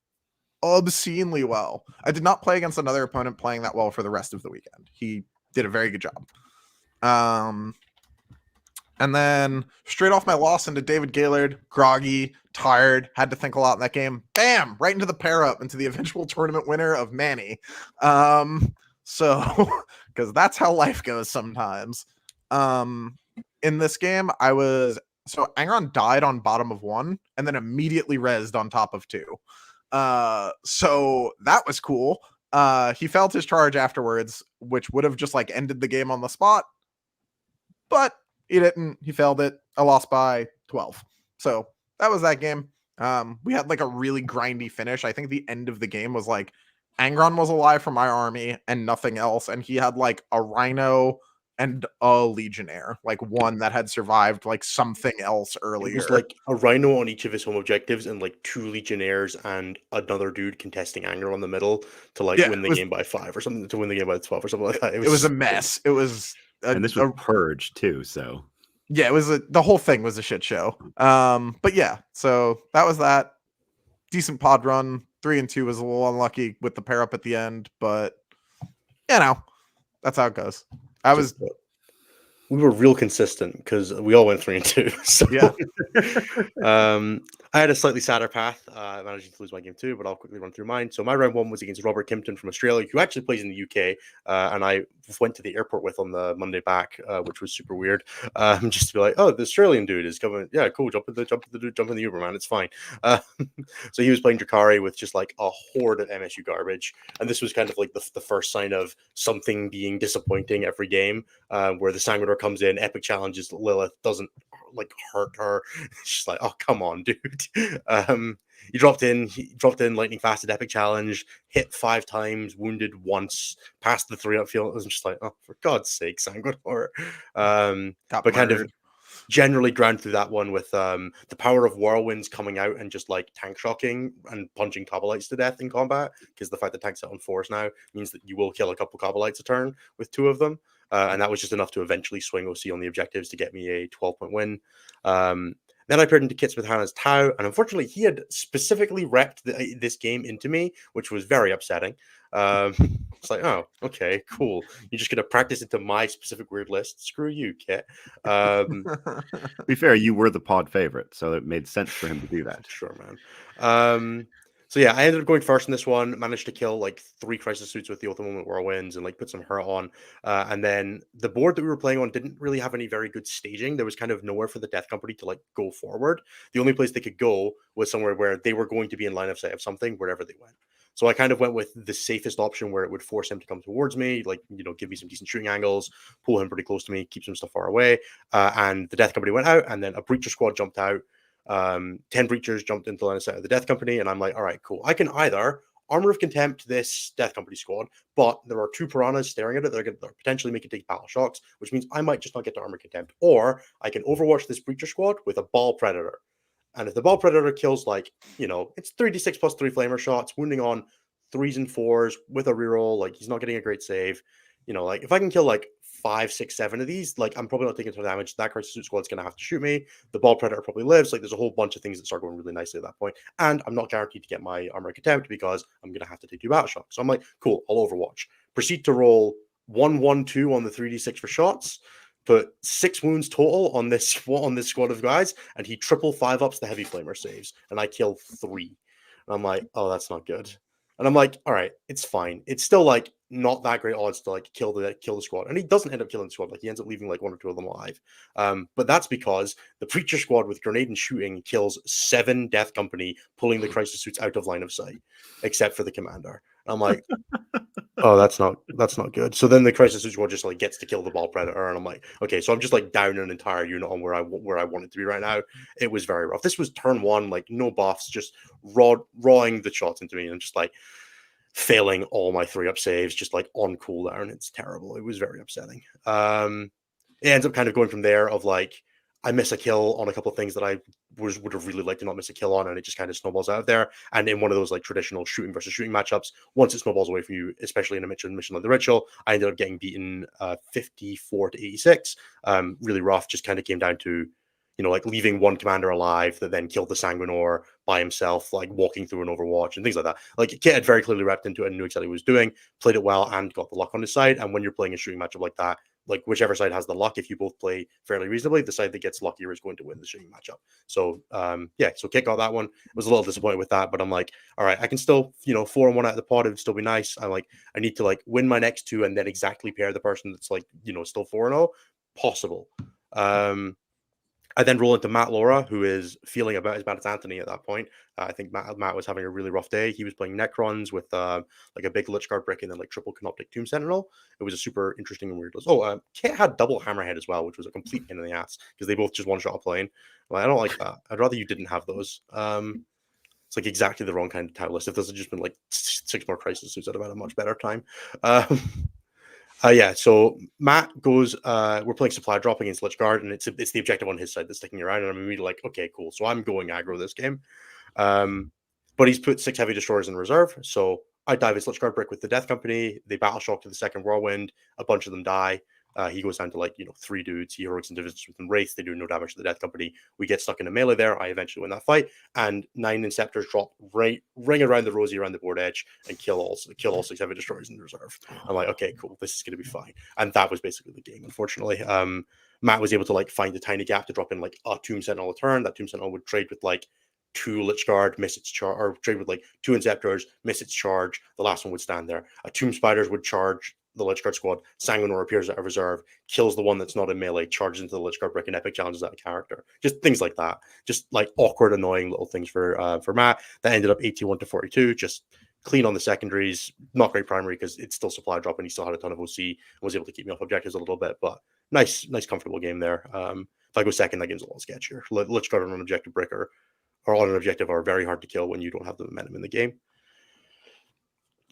obscenely well. I did not play against another opponent playing that well for the rest of the weekend. He did a very good job. And then straight off my loss into David Gaylord, groggy, tired, had to think a lot in that game. Bam! Right into the pair up, into the eventual tournament winner of Manny. So, because that's how life goes sometimes. In this game, so Angron died on bottom of 1 and then immediately rezzed on top of 2. So that was cool. He failed his charge afterwards, which would have just like ended the game on the spot. But he didn't. He failed it. I lost by 12. So that was that game. We had like a really grindy finish. I think the end of the game was like Angron was alive from my army and nothing else. And he had like a rhino and a legionnaire, like one that had survived like something else earlier. It was like a rhino on each of his home objectives and like 2 legionnaires and another dude contesting Anger on the middle to like win the game by 5 or something, to win the game by 12 or something like that. It was a mess. It was and this was Purge too, so yeah, it was the whole thing was a shit show. But yeah, so that was that. Decent pod run. 3 and 2 was a little unlucky with the pair up at the end, but you know, that's how it goes. We were real consistent because we all went 3 and 2. So yeah. I had a slightly sadder path. I managed to lose my game too, but I'll quickly run through mine. So my round 1 was against Robert Kimpton from Australia, who actually plays in the UK, and I went to the airport with on the Monday back, which was super weird. Just to be like, oh, the Australian dude is coming. Yeah, cool. Jump in the Uber, man. It's fine. So he was playing Drakari with just like a horde of MSU garbage, and this was kind of like the first sign of something being disappointing every game, where the Sanguinor comes in, epic challenges Lilith, doesn't like hurt her. She's like, oh, come on, dude. He dropped in lightning fasted epic challenge, hit 5 times, wounded once, passed the 3 upfield. I was just like, oh, for God's sake, Sanguinor. But kind of generally ground through that one with the power of whirlwinds coming out and just like tank shocking and punching Cobalites to death in combat, because the fact that tanks set on force now means that you will kill a couple Cobalites a turn with 2 of them. And that was just enough to eventually swing OC on the objectives to get me a 12-point win. Then I paired into Kits with Hannah's Tau, and unfortunately, he had specifically repped this game into me, which was very upsetting. It's like, oh, okay, cool. You're just going to practice into my specific weird list. Screw you, Kit. To be fair, you were the pod favorite, so it made sense for him to do that. Sure, man. So yeah, I ended up going first in this one, managed to kill like 3 crisis suits with the Oath of Moment Whirlwinds and like put some hurt on. And then the board that we were playing on didn't really have any very good staging. There was kind of nowhere for the Death Company to like go forward. The only place they could go was somewhere where they were going to be in line of sight of something wherever they went. So I kind of went with the safest option where it would force him to come towards me, like, you know, give me some decent shooting angles, pull him pretty close to me, keep some stuff far away. And the Death Company went out, and then a Breacher Squad jumped out. 10 breachers jumped into the line of sight of the Death Company, and I'm like, all right, cool. I can either Armor of Contempt this Death Company squad, but there are 2 piranhas staring at it. They're going to potentially make it take battle shocks, which means I might just not get to Armor Contempt. Or I can Overwatch this Breacher squad with a Ball Predator. And if the Ball Predator kills, like, you know, it's 3d6 plus 3 flamer shots, wounding on 3s and 4s with a reroll, like he's not getting a great save. you know, like if I can kill like 5, 6, 7 of these, like I'm probably not taking a ton of damage. That Crisis Suit squad's gonna have to shoot me. The Ball Predator probably lives. Like there's a whole bunch of things that start going really nicely at that point. And I'm not guaranteed to get my armor contempt because I'm gonna have to take 2 battle shocks. So I'm like, cool, I'll Overwatch. Proceed to roll 1-1-2 on the 3d6 for shots. Put 6 wounds total on this squad of guys, and he triple 5-ups the heavy flamer saves, and I kill 3. And I'm like, oh, that's not good. And I'm like, all right, it's fine. It's still like not that great odds to like kill the squad. And he doesn't end up killing the squad. Like he ends up leaving like 1 or 2 of them alive. But that's because the Preacher squad with grenade and shooting kills 7 Death Company, pulling the Crisis Suits out of line of sight, except for the commander. And I'm like, oh, that's not good. So then the Crisis Suit squad just like gets to kill the Ball Predator, and I'm like, okay, so I'm just like down an entire unit on where I want it to be right now. It was very rough. This was turn 1, like no buffs, just rawing the shots into me, and just like failing all my 3-up saves, just like on cooldown. It's terrible. It was very upsetting. It ends up kind of going from there of like I miss a kill on a couple of things that I would have really liked to not miss a kill on, and it just kind of snowballs out of there. And in one of those like traditional shooting versus shooting matchups, once it snowballs away from you, especially in a mission like the Ritual, I ended up getting beaten 54-86. Really rough. Just kind of came down to, you know, like leaving one commander alive that then killed the Sanguinor by himself, like walking through an Overwatch and things like that. Like Kit had very clearly repped into it and knew exactly what he was doing, played it well, and got the luck on his side. And when you're playing a shooting matchup like that, like whichever side has the luck, if you both play fairly reasonably, the side that gets luckier is going to win the shooting matchup. So yeah, so Kit got that one. Was a little disappointed with that, but I'm like, all right, I can still, you know, 4-1 out of the pod, it would still be nice. I'm like, I need to like win my next 2 and then exactly pair the person that's like, you know, still 4-0. Possible. I then roll into Matt Laura, who is feeling about as bad as Anthony at that point. I think Matt was having a really rough day. He was playing Necrons with like a big Lich Guard brick and then like triple Canoptic Tomb Sentinel. It was a super interesting and weird list. Oh, Kit had double Hammerhead as well, which was a complete pain in the ass because they both just one-shot a plane. Well, I don't like that. I'd rather you didn't have those. It's like exactly the wrong kind of tile list. If this had just been like 6 more Crisis Suits, I'd have had a much better time. Yeah, so Matt goes, we're playing supply drop against Lich Guard, and it's the objective on his side that's sticking around, and I'm immediately like, okay, cool. So I'm going aggro this game. But he's put 6 heavy destroyers in reserve, so I dive his Lich Guard brick with the Death Company, they battle shock to the second Whirlwind, a bunch of them die. He goes down to like, you know, 3 dudes, he heroics and divisions with them Wraith, they do no damage to the Death Company. We get stuck in a melee there, I eventually win that fight, and 9 Inceptors drop ring around the rosy around the board edge and kill all 6 heavy destroyers in reserve. I'm like, okay, cool, this is gonna be fine. And that was basically the game, unfortunately. Matt was able to like find a tiny gap to drop in like a Tomb Sentinel a turn. That Tomb Sentinel would trade with like 2 Lich Guard, miss its charge, or trade with like 2 Inceptors, miss its charge. The last one would stand there. A Tomb Spiders would charge the Lich Guard squad. Sanguinor appears out of reserve, kills the one that's not in melee, charges into the Lich Guard brick, and epic challenges that character. Just things like that. Just like awkward, annoying little things for Matt. That ended up 81-42. Just clean on the secondaries. Not great primary because it's still supply drop, and he still had a ton of OC and was able to keep me off objectives a little bit. But nice, comfortable game there. If I go second, that game's a lot sketchier. Lich Guard on an objective brick or on an objective are very hard to kill when you don't have the momentum in the game.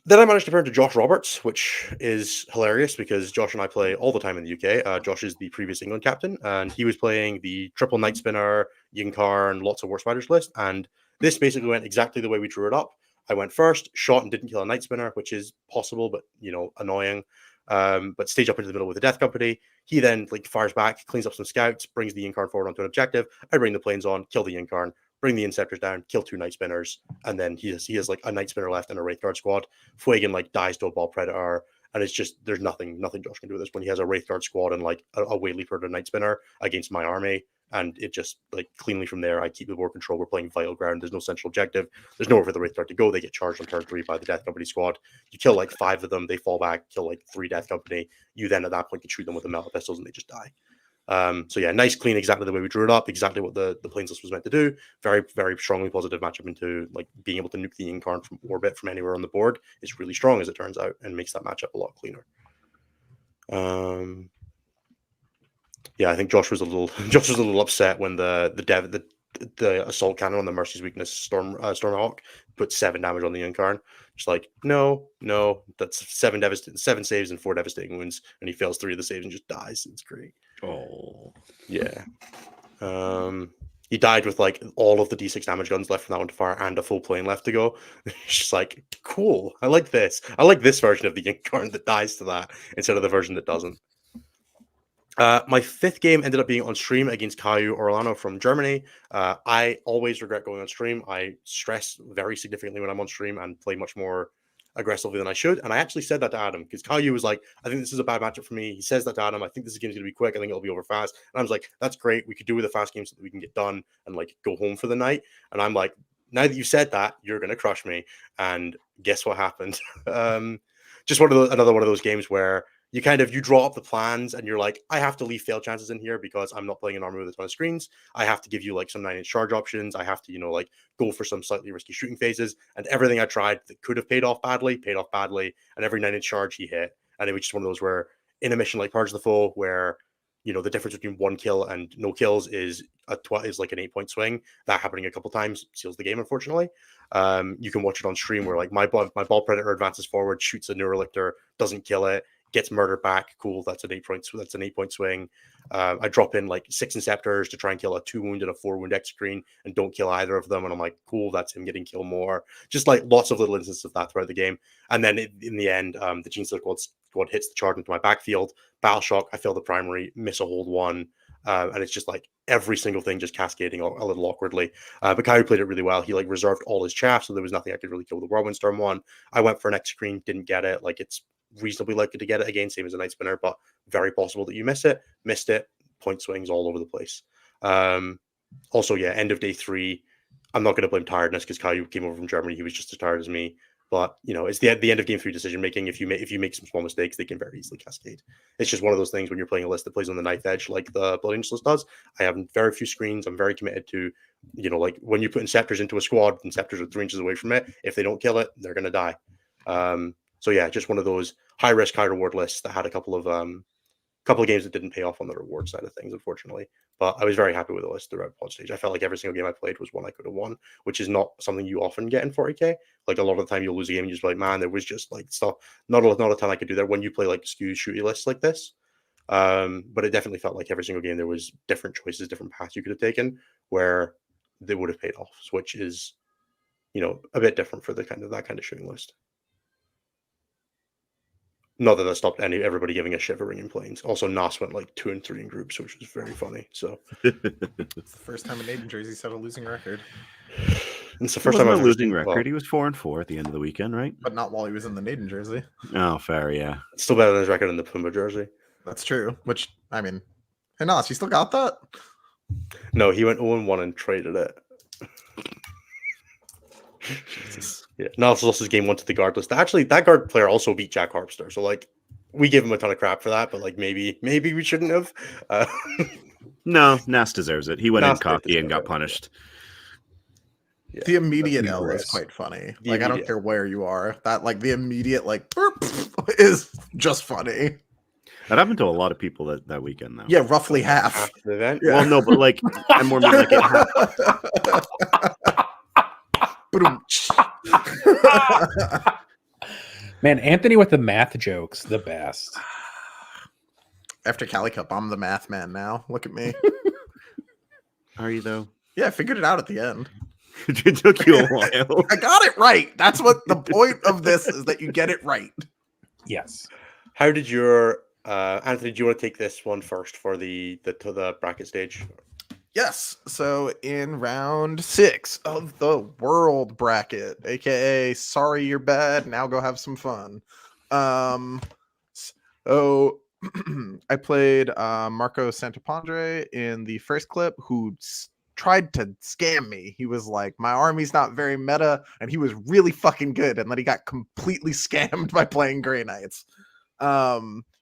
Then I managed to turn to Josh Roberts, which is hilarious because Josh and I play all the time in the UK. Josh is the previous England captain, and he was playing the triple Night Spinner, Yinkar, and lots of War Spiders list. And this basically went exactly the way we drew it up. I went first, shot and didn't kill a Night Spinner, which is possible, but, you know, annoying. But stage up into the middle with the Death Company. He then like fires back, cleans up some scouts, brings the Yinkar forward onto an objective. I bring the planes on, kill the Yinkar, bring the Inceptors down, kill 2 Night Spinners, and then he has like a Night Spinner left and a Wraith Guard squad. Fuegan like dies to a Ball Predator, and it's just there's nothing Josh can do with this when he has a Wraith Guard squad and like a Wade Leaper and a Night Spinner against my army, and it just like cleanly from there I keep the board control. We're playing Vital Ground. There's no central objective. There's nowhere for the Wraith Guard to go. They get charged on turn 3 by the Death Company squad. You kill like 5 of them, they fall back, kill like 3 Death Company. You then at that point can shoot them with the metal pistols and they just die. So yeah, nice, clean, exactly the way we drew it up, exactly what the planes list was meant to do. Very, very strongly positive matchup into like being able to nuke the Incarn from orbit from anywhere on the board is really strong as it turns out, and makes that matchup a lot cleaner. Yeah, I think Josh was a little upset when the assault cannon on the Mercy's weakness Stormhawk put 7 damage on the Incarn. Just like no, that's 7 saves and 4 devastating wounds, and he fails 3 of the saves and just dies. It's great. Oh, yeah. He died with like all of the D6 damage guns left from that one to fire and a full plane left to go. It's just like, cool. I like this. I like this version of the Incarn that dies to that instead of the version that doesn't. My 5th game ended up being on stream against Caio Orlano from Germany. I always regret going on stream. I stress very significantly when I'm on stream and play much more aggressively than I should. And I actually said that to Adam because Caio was like, I think this is a bad matchup for me. He says that to Adam. I think this game's going to be quick. I think it'll be over fast. And I was like, that's great. We could do with a fast game so that we can get done and like go home for the night. And I'm like, now that you said that, you're going to crush me. And guess what happened? Just another one of those games where you draw up the plans and you're like, I have to leave fail chances in here because I'm not playing an army with a ton of screens. I have to give you like some 9-inch charge options. I have to, like go for some slightly risky shooting phases. And everything I tried that could have paid off badly. And every 9-inch charge he hit. And it was just one of those where in a mission like Purge the Foe, where, the difference between 1 kill and no kills is like an 8-point swing. That happening a couple times seals the game, unfortunately. You can watch it on stream where like my ball predator advances forward, shoots a Neurolictor, doesn't kill it, gets murdered back. Cool. That's an 8-point swing. I drop in like 6 Inceptors to try and kill a 2-wound and a 4-wound X-Screen and don't kill either of them. And I'm like, cool, that's him getting killed more. Just like lots of little instances of that throughout the game. And then in the end, the Genestealer squad hits the charge into my backfield. Battle shock, I fail the primary, miss a hold 1. And it's just like every single thing just cascading a little awkwardly. But Caio played it really well. He like reserved all his chaff, so there was nothing I could really kill with the Whirlwind Storm 1. I went for an X-Screen, didn't get it. Like it's reasonably likely to get it again, same as a Night Spinner, but very possible that you missed it, point swings all over the place. Also, yeah, end of day 3, I'm not going to blame tiredness because Caio came over from Germany. He was just as tired as me. But, it's the end of game 3 decision making. If you make some small mistakes, they can very easily cascade. It's just one of those things when you're playing a list that plays on the knife edge like the Blood Angels list does. I have very few screens. I'm very committed to, like when you put Inceptors into a squad, Inceptors are 3 inches away from it. If they don't kill it, they're going to die. So yeah, just one of those high risk, high reward lists that had a couple of games that didn't pay off on the reward side of things, unfortunately. But I was very happy with the list throughout pod stage. I felt like every single game I played was one I could have won, which is not something you often get in 40k. Like a lot of the time you'll lose a game and you're just like, man, there was just like stuff, not a ton I could do there when you play like skew shooty lists like this. But it definitely felt like every single game there was different choices, different paths you could have taken where they would have paid off, which is, a bit different for that kind of shooting list. Not that stopped everybody giving a shit for ringing planes. Also, Nas went like 2 and 3 in groups, which was very funny. So it's the first time a Naden jersey set a losing record. It's the first time I've losing record. Well, he was 4-4 at the end of the weekend, right? But not while he was in the Naden jersey. Oh, fair, yeah. It's still better than his record in the Puma jersey. That's true. Which I mean, hey Nas, you still got that? No, he went 0-1 and traded it. Jesus. Yeah, Nas lost his game 1 to the guard list. Actually, that guard player also beat Jack Harpster. So like, we give him a ton of crap for that, but like maybe we shouldn't have. No, Nas deserves it. He went in cocky and got punished. Yeah, the immediate L is quite funny. I don't care where you are. That like the immediate like is just funny. That happened to a lot of people that weekend, though. Yeah, roughly half the event. Yeah. Well, no, but like I more mean like it happened. Man, Anthony with the math jokes, the best. After Cali Cup, I'm the math man now. Look at me. Are you though? Yeah, I figured it out at the end. It took you a while. I got it right. That's what the point of this is, that you get it right. Yes. How did your Anthony? Do you want to take this one first for the bracket stage? Yes. So in round 6 of the world bracket, aka sorry you're bad, now go have some fun. So I played Marco Santapandre in the first clip, who tried to scam me. He was like, my army's not very meta, and he was really fucking good, and then he got completely scammed by playing Grey Knights.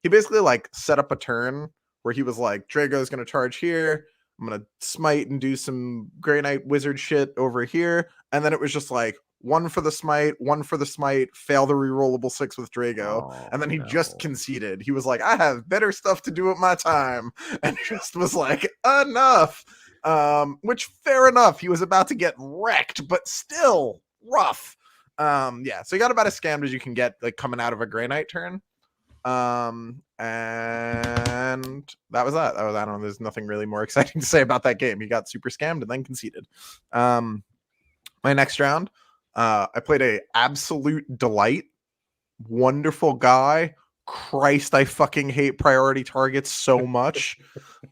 He basically like set up a turn where he was like, Drago's gonna charge here, I'm gonna smite and do some Grey Knight wizard shit over here, and then it was just like 1 for the smite, 1 for the smite, fail the rerollable 6 with Drago, and then he just conceded. He was like, I have better stuff to do with my time, and just was like, enough. Which fair enough. He was about to get wrecked, but still rough. Yeah, so he got about as scammed as you can get, like coming out of a Grey Knight turn. And that was that. I don't know. There's nothing really more exciting to say about that game. He got super scammed and then conceded. My next round, I played a absolute delight. Wonderful guy. Christ, I fucking hate priority targets so much.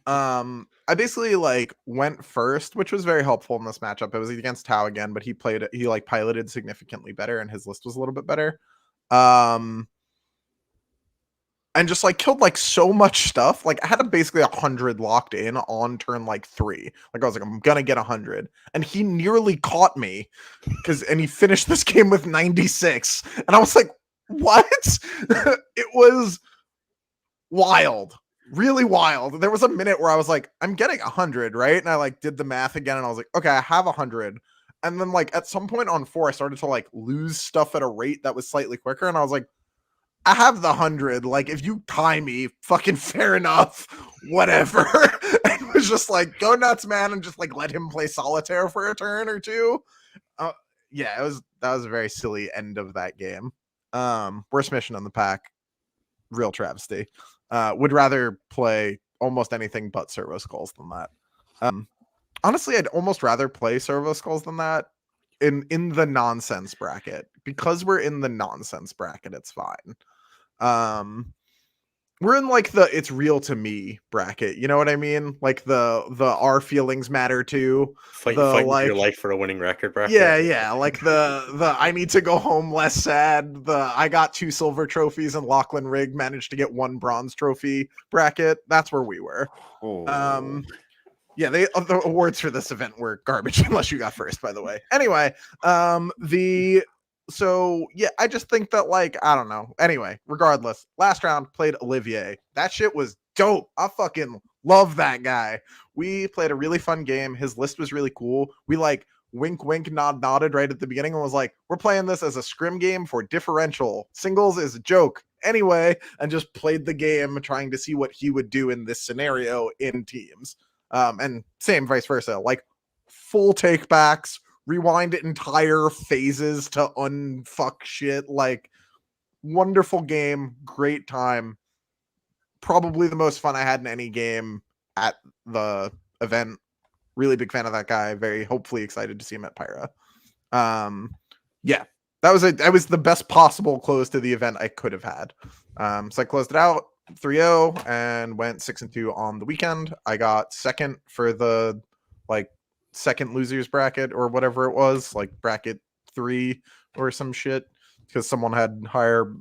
I basically like went first, which was very helpful in this matchup. It was against Tao again, but he like piloted significantly better and his list was a little bit better. And just like killed like so much stuff. Like I had basically 100 locked in on turn like 3. Like I was like, I'm gonna get 100, and he nearly caught me and he finished this game with 96, and I was like, what? It was wild, really wild. There was a minute where I was like, I'm getting 100, right? And I like did the math again, and I was like, okay, I have 100. And then like at some point on 4, I started to like lose stuff at a rate that was slightly quicker, and I was like, I have the 100. Like, if you tie me, fucking fair enough. Whatever. And it was just like, go nuts, man, and just like let him play solitaire for a turn or two. Yeah, that was a very silly end of that game. Worst mission in the pack. Real travesty. Would rather play almost anything but Servo Skulls than that. Honestly, I'd almost rather play Servo Skulls than that in the nonsense bracket. Because we're in the nonsense bracket, it's fine. We're in like the it's real to me bracket, you know what I mean? Like the our feelings matter too. Fighting like, your life for a winning record bracket. Yeah, like the I need to go home less sad. The I got 2 silver trophies and Lachlan Rigg managed to get 1 bronze trophy bracket. That's where we were. Yeah, the awards for this event were garbage unless you got first, by the way. Anyway, so yeah, I just think that like, I don't know. Anyway, regardless, last round played Olivier. That shit was dope. I fucking love that guy. We played a really fun game. His list was really cool. We like wink, wink, nod, nodded right at the beginning and was like, we're playing this as a scrim game for differential. Singles is a joke. Anyway, and just played the game trying to see what he would do in this scenario in teams. And same vice versa, like full takebacks, rewind entire phases to unfuck shit. Like wonderful game, great time. Probably the most fun I had in any game at the event. Really big fan of that guy. Very hopefully excited to see him at Pyra. Yeah, that was the best possible close to the event I could have had. So I closed it out 3-0 and went 6-2 on the weekend. I got second for the like second losers bracket or whatever it was, like bracket 3 or some shit, because someone had higher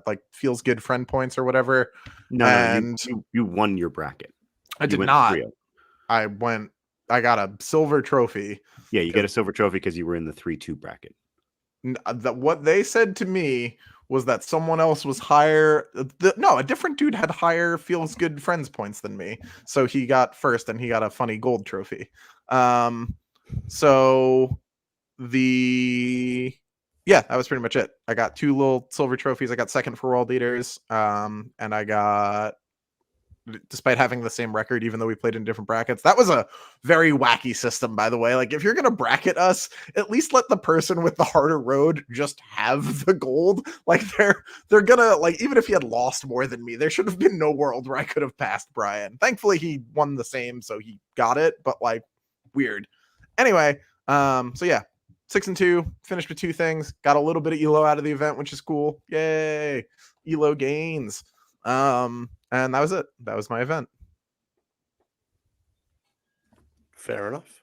like feels good friend points or whatever. No, you won your bracket. I did not. 3-0. I got a silver trophy. Yeah, you get a silver trophy because you were in the 3-2 bracket. What they said to me was that someone else was higher. A different dude had higher feels good friends points than me. So he got first and he got a funny gold trophy. So that was pretty much it. I got 2 little silver trophies. I got second for world leaders. And I got, despite having the same record, even though we played in different brackets. That was a very wacky system, by the way. Like, if you're going to bracket us, at least let the person with the harder road just have the gold. Like, they're gonna, like, even if he had lost more than me, there should have been no world where I could have passed Brian. Thankfully, he won the same, so he got it, but, like, weird. Anyway, so yeah, 6-2, finished with 2 things, got a little bit of ELO out of the event, which is cool. Yay, ELO gains. And that was it. That was my event. Fair enough.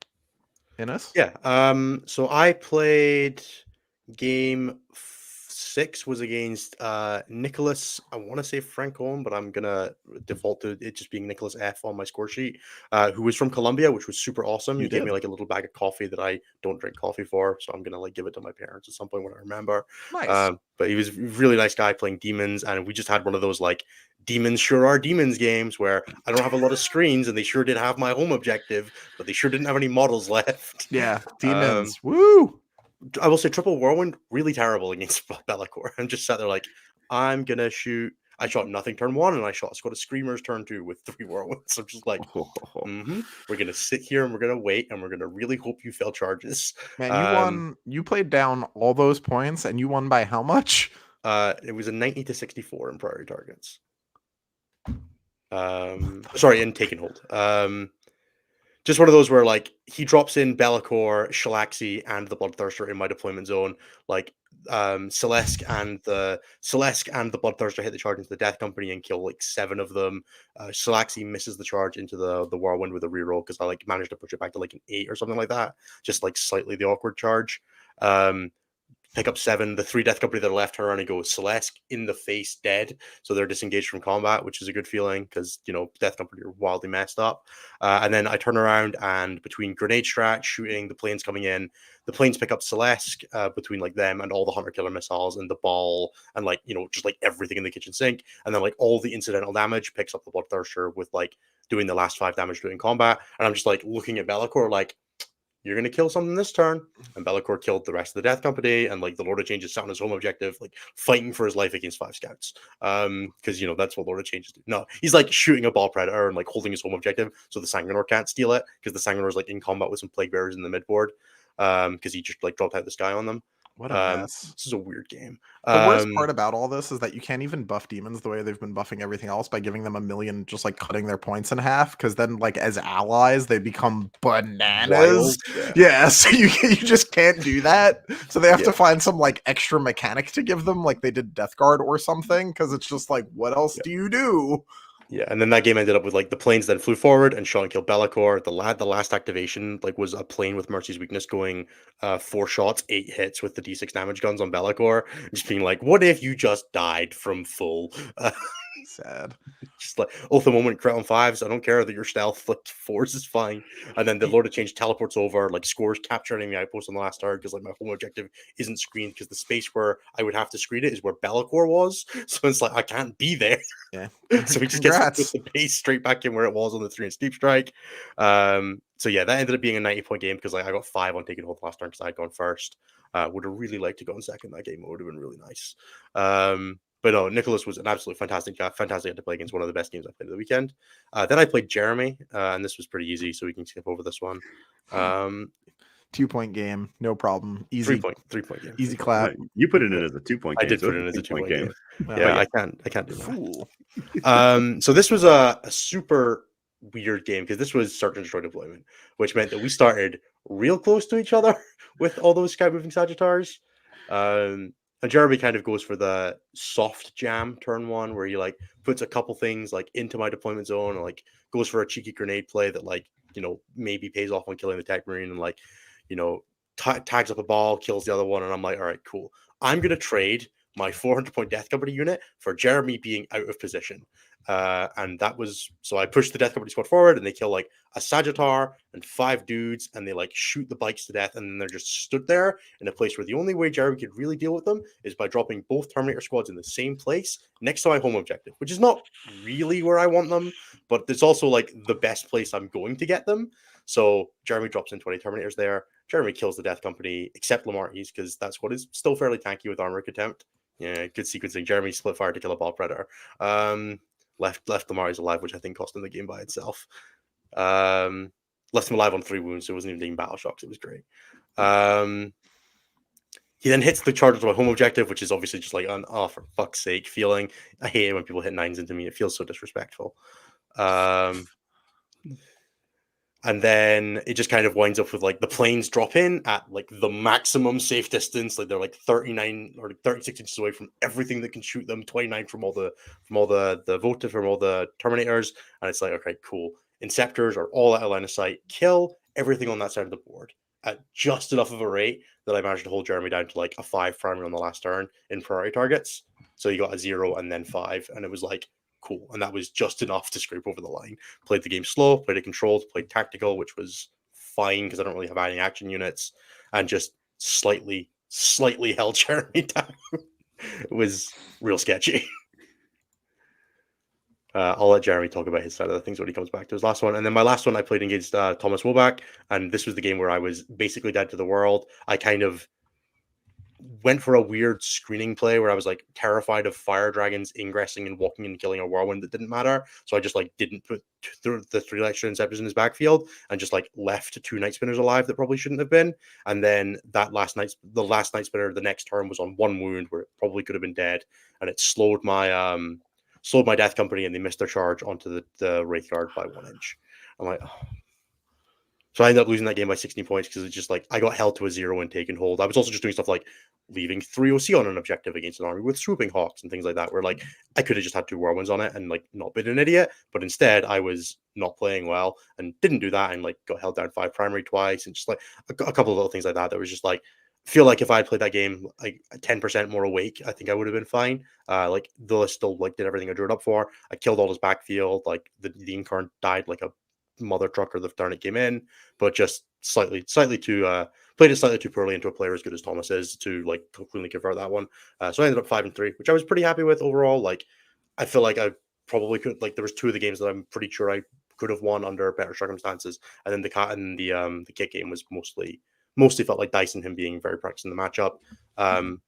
Innes? Yeah. So I played game 6 was against Nicholas. I want to say Francone, but I'm gonna default to it just being Nicholas F on my score sheet. Who was from Colombia, which was super awesome. He gave me like a little bag of coffee that I don't drink coffee for, so I'm gonna like give it to my parents at some point when I remember. Nice. But he was a really nice guy playing demons, and we just had one of those like demons sure are demons games where I don't have a lot of screens, and they sure did have my home objective, but they sure didn't have any models left. Yeah, demons. Woo! I will say triple whirlwind really terrible against Bellacore. I'm just sat there like, I'm gonna shoot. I shot nothing turn 1, and I scored a screamers turn 2 with 3 whirlwinds. I'm just like, we're gonna sit here and we're gonna wait, and we're gonna really hope you fail charges. Man, you won. You played down all those points, and you won by how much? It was a 90 to 64 in priority targets. Sorry, in Taken Hold. Just one of those where like he drops in Be'lakor, Shalaxi, and the Bloodthirster in my deployment zone. Like Celeste and the Bloodthirster hit the charge into the Death Company and kill like 7 of them. Shalaxi misses the charge into the Whirlwind with a reroll because I like managed to push it back to like an 8 or something like that. Just like slightly the awkward charge. Pick up 7. The 3 Death Company that are left turn around and go Celeste in the face, dead. So they're disengaged from combat, which is a good feeling because, you know, Death Company are wildly messed up. And then I turn around and between grenade strat, shooting, the planes coming in, the planes pick up Celeste between like them and all the Hunter Killer missiles and the ball and like, you know, just like everything in the kitchen sink. And then like all the incidental damage picks up the Bloodthirster with like doing the last 5 damage doing combat. And I'm just like looking at Be'lakor like, you're going to kill something this turn. And Be'lakor killed the rest of the Death Company. And like the Lord of Change is sat on his home objective, like fighting for his life against 5 scouts. Because, you know, that's what Lord of Changes do. No, he's like shooting a ball predator and like holding his home objective so the Sanguinor can't steal it because the Sanguinor is like in combat with some Plague Bearers in the midboard. Because he just like dropped out the sky on them. What a mess. This is a weird game. The worst part about all this is that you can't even buff demons the way they've been buffing everything else by giving them a million, just like cutting their points in half. Because then, like as allies, they become bananas. Wild, yeah, so you just can't do that. So they have to find some like extra mechanic to give them, like they did Death Guard or something. Because it's just like, what else do you do? Yeah, and then that game ended up with like the planes then flew forward and shot and killed Be'lakor. The last activation like was a plane with Mercy's Weakness going 4 shots, 8 hits with the D6 damage guns on Be'lakor, just being like, what if you just died from full? Sad. Just like the moment crit on 5s. I don't care that your stealth flipped 4s is fine. And then the Lord of Change teleports over, like scores capture enemy outpost on the last turn because like my home objective isn't screened because the space where I would have to screen it is where Be'lakor was. So it's like I can't be there. Yeah. So he just gets the base straight back in where it was on the 3 and Steep Strike. So yeah, that ended up being a 90-point game because like I got 5 on Taking Hold last turn because I had gone first. Would have really liked to go on second that game. It would have been really nice. But no, Nicholas was an absolutely fantastic guy. Fantastic to play against. One of the best games I played of the weekend. Then I played Jeremy, and this was pretty easy, so we can skip over this one. 2-point game, no problem. Easy 3-point game. Easy clap. You put it in as a 2-point game. I did put it in as a 2-point game. Yeah, I can't do that. So this was a super weird game because this was Search and Destroy deployment, which meant that we started real close to each other with all those scout moving Sagittars. And Jeremy kind of goes for the soft jam turn 1 where he like puts a couple things like into my deployment zone and like goes for a cheeky grenade play that like, you know, maybe pays off on killing the Tech Marine and like, you know, tags up a ball, kills the other one. And I'm like, all right, cool. I'm going to trade my 400-point Death Company unit for Jeremy being out of position. And that was, so I pushed the Death Company squad forward and they kill like a Sagittar and 5 dudes and they like shoot the bikes to death and then they're just stood there in a place where the only way Jeremy could really deal with them is by dropping both Terminator squads in the same place next to my home objective, which is not really where I want them, but it's also like the best place I'm going to get them. So Jeremy drops in 20 Terminators there. Jeremy kills the Death Company, except Lamarty's, because that's what is still fairly tanky with Armor Contempt. Yeah, good sequencing. Jeremy split fire to kill a ball predator. Left Lamarty's alive, which I think cost him the game by itself. Left him alive on 3 wounds, so it wasn't even taking battle shocks. It was great. He then hits the charge to my home objective, which is obviously just like an oh for fuck's sake feeling. I hate it when people hit 9s into me. It feels so disrespectful. And then it just kind of winds up with like the planes drop in at like the maximum safe distance. Like they're like 39 or 36 inches away from everything that can shoot them, 29 from all the Votive, from all the Terminators. And it's like, okay, cool. Inceptors are all out of line of sight. Kill everything on that side of the board at just enough of a rate that I managed to hold Jeremy down to like a 5 primary on the last turn in priority targets. So you got a 0 and then 5. And it was like, cool. And that was just enough to scrape over the line. Played the game slow, played it controlled, played tactical, which was fine because I don't really have any action units, and just slightly held Jeremy down. It was real sketchy. I'll let Jeremy talk about his side of the things when he comes back to his last one. And then my last one I played against Thomas Woback, and this was the game where I was basically dead to the world. I kind of went for a weird screening play where I was like terrified of fire dragons ingressing and walking and killing a whirlwind that didn't matter. So I just like didn't put the 3 Electro Inceptors in his backfield and just like left 2 Night Spinners alive that probably shouldn't have been. And then the last Night Spinner the next turn was on 1 wound where it probably could have been dead, and it slowed my Death Company, and they missed their charge onto the Wraith Guard by 1 inch. I'm like, oh. So I ended up losing that game by 16 points because it's just like I got held to a 0 and take and hold. I was also just doing stuff like leaving 3 OC on an objective against an army with swooping hawks and things like that, where like I could have just had 2 whirlwinds on it and like not been an idiot, but instead I was not playing well and didn't do that and like got held down 5 primary twice and just like a couple of little things like that. That was just like feel like if I had played that game like 10% more awake, I think I would have been fine. Like the list still like did everything I drew it up for. I killed all his backfield. Like the Incarn died like a mother trucker the turn it came in, but just slightly too played it slightly too poorly into a player as good as Thomas is to like cleanly convert that one. So I ended up 5-3, which I was pretty happy with overall. Like I feel like I probably could, like there was 2 of the games that I'm pretty sure I could have won under better circumstances, and then the kick game was mostly felt like Dyson, him being very practiced in the matchup.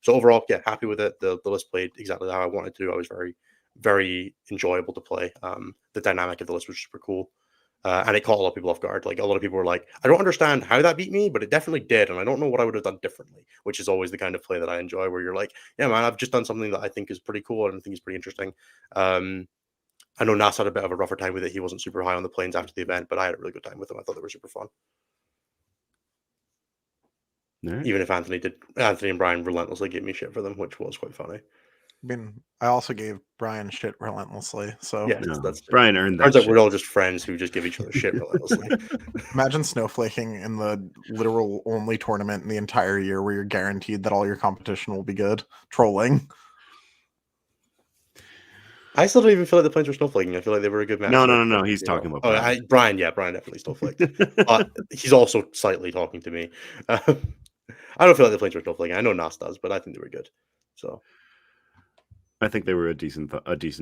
So overall, yeah, happy with it. The list played exactly how I wanted to. I was very, very enjoyable to play. The dynamic of the list was super cool. And it caught a lot of people off guard. Like a lot of people were like, I don't understand how that beat me, but it definitely did. And I don't know what I would have done differently, which is always the kind of play that I enjoy, where you're like, yeah, man, I've just done something that I think is pretty cool and I think is pretty interesting. I know Nas had a bit of a rougher time with it. He wasn't super high on the planes after the event, but I had a really good time with them. I thought they were super fun. Right. Even if Anthony and Brian relentlessly gave me shit for them, which was quite funny. I mean, I also gave Brian shit relentlessly. So Yeah, No, that's Brian earned that. Turns out shit. we're all just friends who just give each other shit relentlessly. Imagine snowflaking in the literal only tournament in the entire year where you're guaranteed that all your competition will be good. Trolling. I still don't even feel like the planes were snowflaking. I feel like they were a good match. No. He's talking about Brian. Brian. Yeah, Brian definitely snowflaked. But he's also slightly talking to me. I don't feel like the planes were snowflaking. I know Nas does, but I think they were good. So I think they were a decent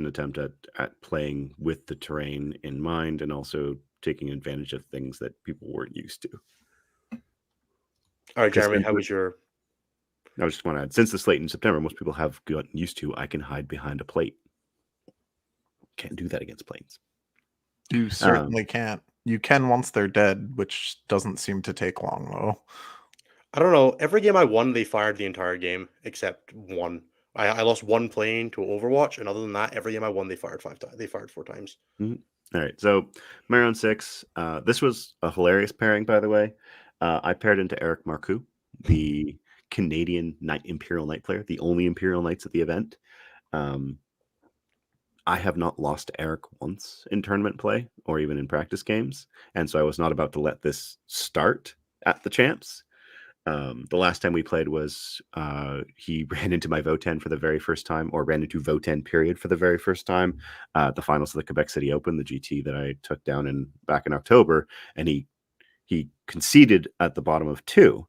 attempt at playing with the terrain in mind and also taking advantage of things that people weren't used to. All right, Jeremy, how was your... I just want to add, since the slate in September, most people have gotten used to, I can hide behind a plate. Can't do that against planes. You certainly can't. You can once they're dead, which doesn't seem to take long, though. I don't know. Every game I won, they fired the entire game, except one. I lost 1 plane to Overwatch, and other than that, every game I won, they fired 5 times. They fired 4 times. All right, so my round 6. This was a hilarious pairing, by the way. I paired into Eric Marcoux, the Canadian Imperial Knight player, the only Imperial Knights at the event. I have not lost to Eric once in tournament play or even in practice games, and so I was not about to let this start at the champs. The last time we played was he ran into my Voten for the very first time, or ran into Voten period for the very first time, the finals of the Quebec City Open, the GT that I took down back in October, and he conceded at the bottom of 2.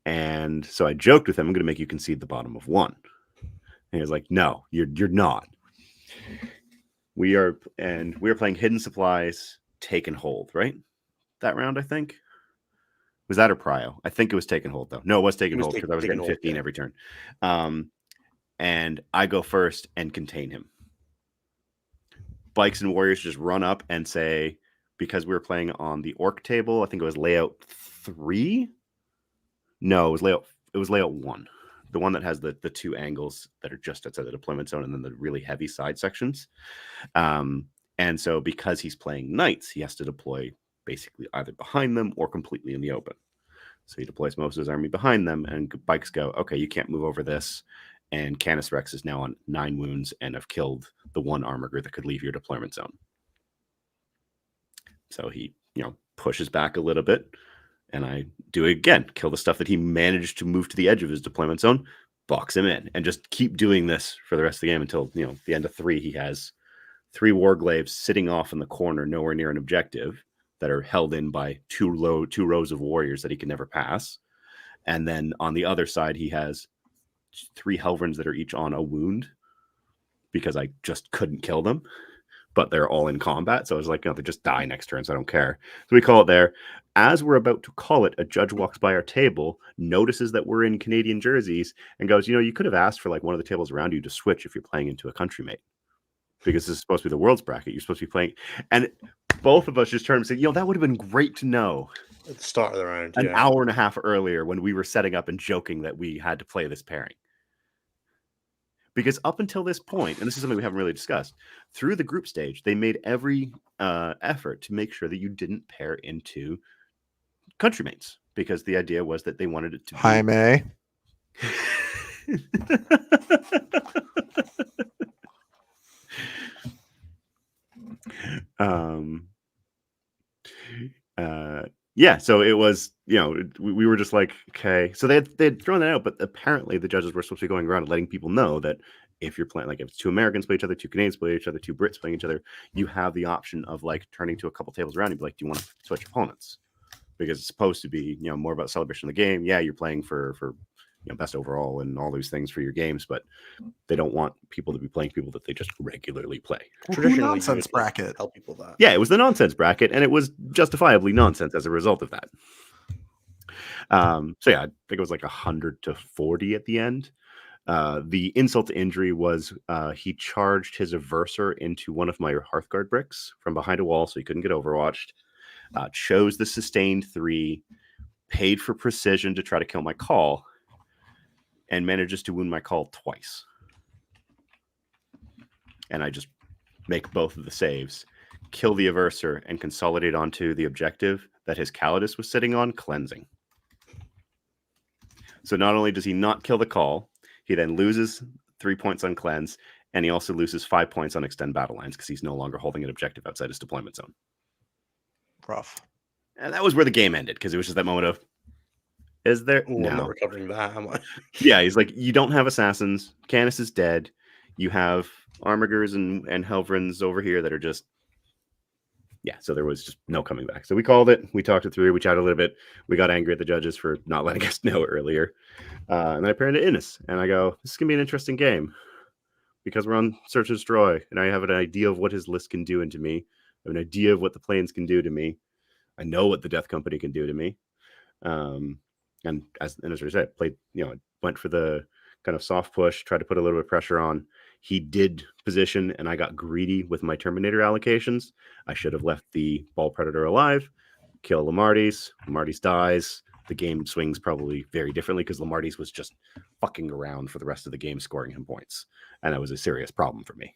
And so I joked with him, I'm going to make you concede the bottom of 1. And he was like, no, you're not. We are playing Hidden Supplies, Take and Hold, right? That round, I think. Was that or Prio? I think it was Take and Hold, though. No, it was Take and Hold because I was getting 15 every turn. And I go first and contain him. Bikes and Warriors just run up and say, because we were playing on the Orc table, I think it was layout 3. No, it was layout 1. The one that has the 2 angles that are just outside the deployment zone and then the really heavy side sections. And so because he's playing knights, he has to deploy basically either behind them or completely in the open. So he deploys most of his army behind them, and bikes go, okay, you can't move over this. And Canis Rex is now on 9 wounds and have killed the 1 armorer that could leave your deployment zone. So he, pushes back a little bit. And I do it again, kill the stuff that he managed to move to the edge of his deployment zone, box him in, and just keep doing this for the rest of the game until, the end of 3. He has 3 Warglaives sitting off in the corner, nowhere near an objective, that are held in by 2 rows of warriors that he can never pass. And then on the other side, he has 3 Helverns that are each on a wound because I just couldn't kill them. but they're all in combat. So I was like, no, they just die next turn, so I don't care. So we call it there. As we're about to call it, a judge walks by our table, notices that we're in Canadian jerseys, and goes, you could have asked for like one of the tables around you to switch if you're playing into a country mate. Because this is supposed to be the world's bracket. You're supposed to be playing. And both of us just turned and said, that would have been great to know. At the start of the round, an hour and a half earlier when we were setting up and joking that we had to play this pairing. Because up until this point, and this is something we haven't really discussed, through the group stage, they made every effort to make sure that you didn't pair into country mates. Because the idea was that they wanted it to be... Jaime. Yeah, so it was, we were just like, okay. So they had thrown that out, but apparently the judges were supposed to be going around letting people know that if you're playing, like if it's 2 Americans play each other, 2 Canadians play each other, 2 Brits playing each other, you have the option of like turning to a couple tables around and be like, do you want to switch opponents? Because it's supposed to be, more about celebration of the game. Yeah, you're playing for best overall and all these things for your games, but they don't want people to be playing people that they just regularly play. Traditionally, Nonsense bracket. Tell people that. Yeah, it was the nonsense bracket, and it was justifiably nonsense as a result of that. So yeah, I think it was like 100-40 at the end. The insult to injury was he charged his averser into one of my Hearthguard bricks from behind a wall, so he couldn't get overwatched. Chose the sustained 3, paid for precision to try to kill my call, and manages to wound my call twice. And I just make both of the saves, kill the averser, and consolidate onto the objective that his Calidus was sitting on, cleansing. So not only does he not kill the call, he then loses 3 points on cleanse, and he also loses 5 points on extend battle lines because he's no longer holding an objective outside his deployment zone. Rough. And that was where the game ended, because it was just that moment of, is there? Ooh, no. I'm not recovering that, am I? Yeah, he's like, you don't have assassins. Canis is dead. You have Armigers and Helvrins over here that are just... Yeah, so there was just no coming back. So we called it. We talked it through. We chatted a little bit. We got angry at the judges for not letting us know earlier. And I paired it Innis. And I go, this is going to be an interesting game. Because we're on Search and Destroy. And I have an idea of what his list can do into me. I have an idea of what the planes can do to me. I know what the Death Company can do to me. And as I said, played, went for the kind of soft push, tried to put a little bit of pressure on. He did position, and I got greedy with my Terminator allocations. I should have left the Ball Predator alive, kill Lamartis. Lamartis dies. The game swings probably very differently because Lamartis was just fucking around for the rest of the game, scoring him points. And that was a serious problem for me.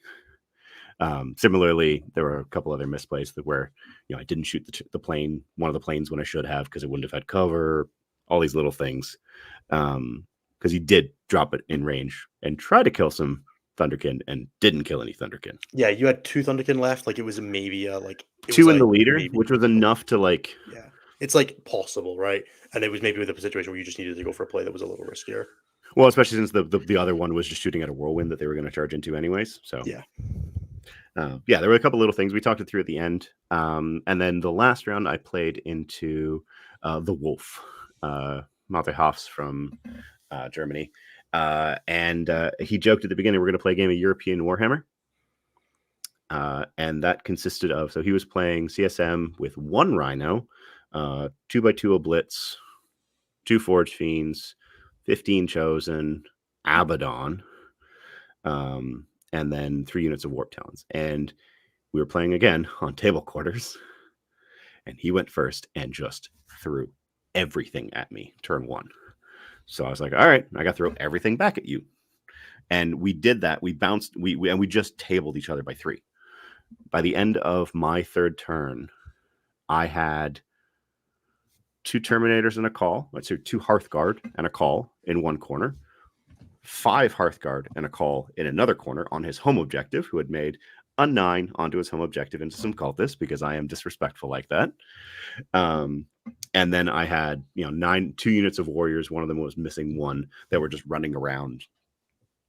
Similarly, there were a couple other misplays where, I didn't shoot the plane, one of the planes when I should have because it wouldn't have had cover. All these little things, because he did drop it in range and try to kill some Thunderkin and didn't kill any Thunderkin. Yeah, you had 2 Thunderkin left. Like it was maybe 2 in the leader, which was enough to like. Yeah, it's like possible, right? And it was maybe with a situation where you just needed to go for a play that was a little riskier. Well, especially since the other one was just shooting at a whirlwind that they were going to charge into anyways. So yeah. There were a couple little things we talked it through at the end, and then the last round I played into the Wolf. Malte Hoffs from Germany. And he joked at the beginning, we're going to play a game of European Warhammer. And that consisted of, so he was playing CSM with 1 Rhino, 2x2 a Blitz, 2 Forge Fiends, 15 Chosen, Abaddon, and then 3 units of Warp Talons. And we were playing again on table quarters. And he went first and just threw everything at me turn 1. So I was like, all right, I got to throw everything back at you. And we did that. We bounced, and we just tabled each other by 3. By the end of my 3rd turn, I had 2 Terminators and a call. Let's say 2 Hearthguard and a call in one corner, 5 Hearthguard and a call in another corner on his home objective, who had made a 9 onto his home objective into some cultists because I am disrespectful like that. And then I had, 2 units of warriors. One of them was missing 1 that were just running around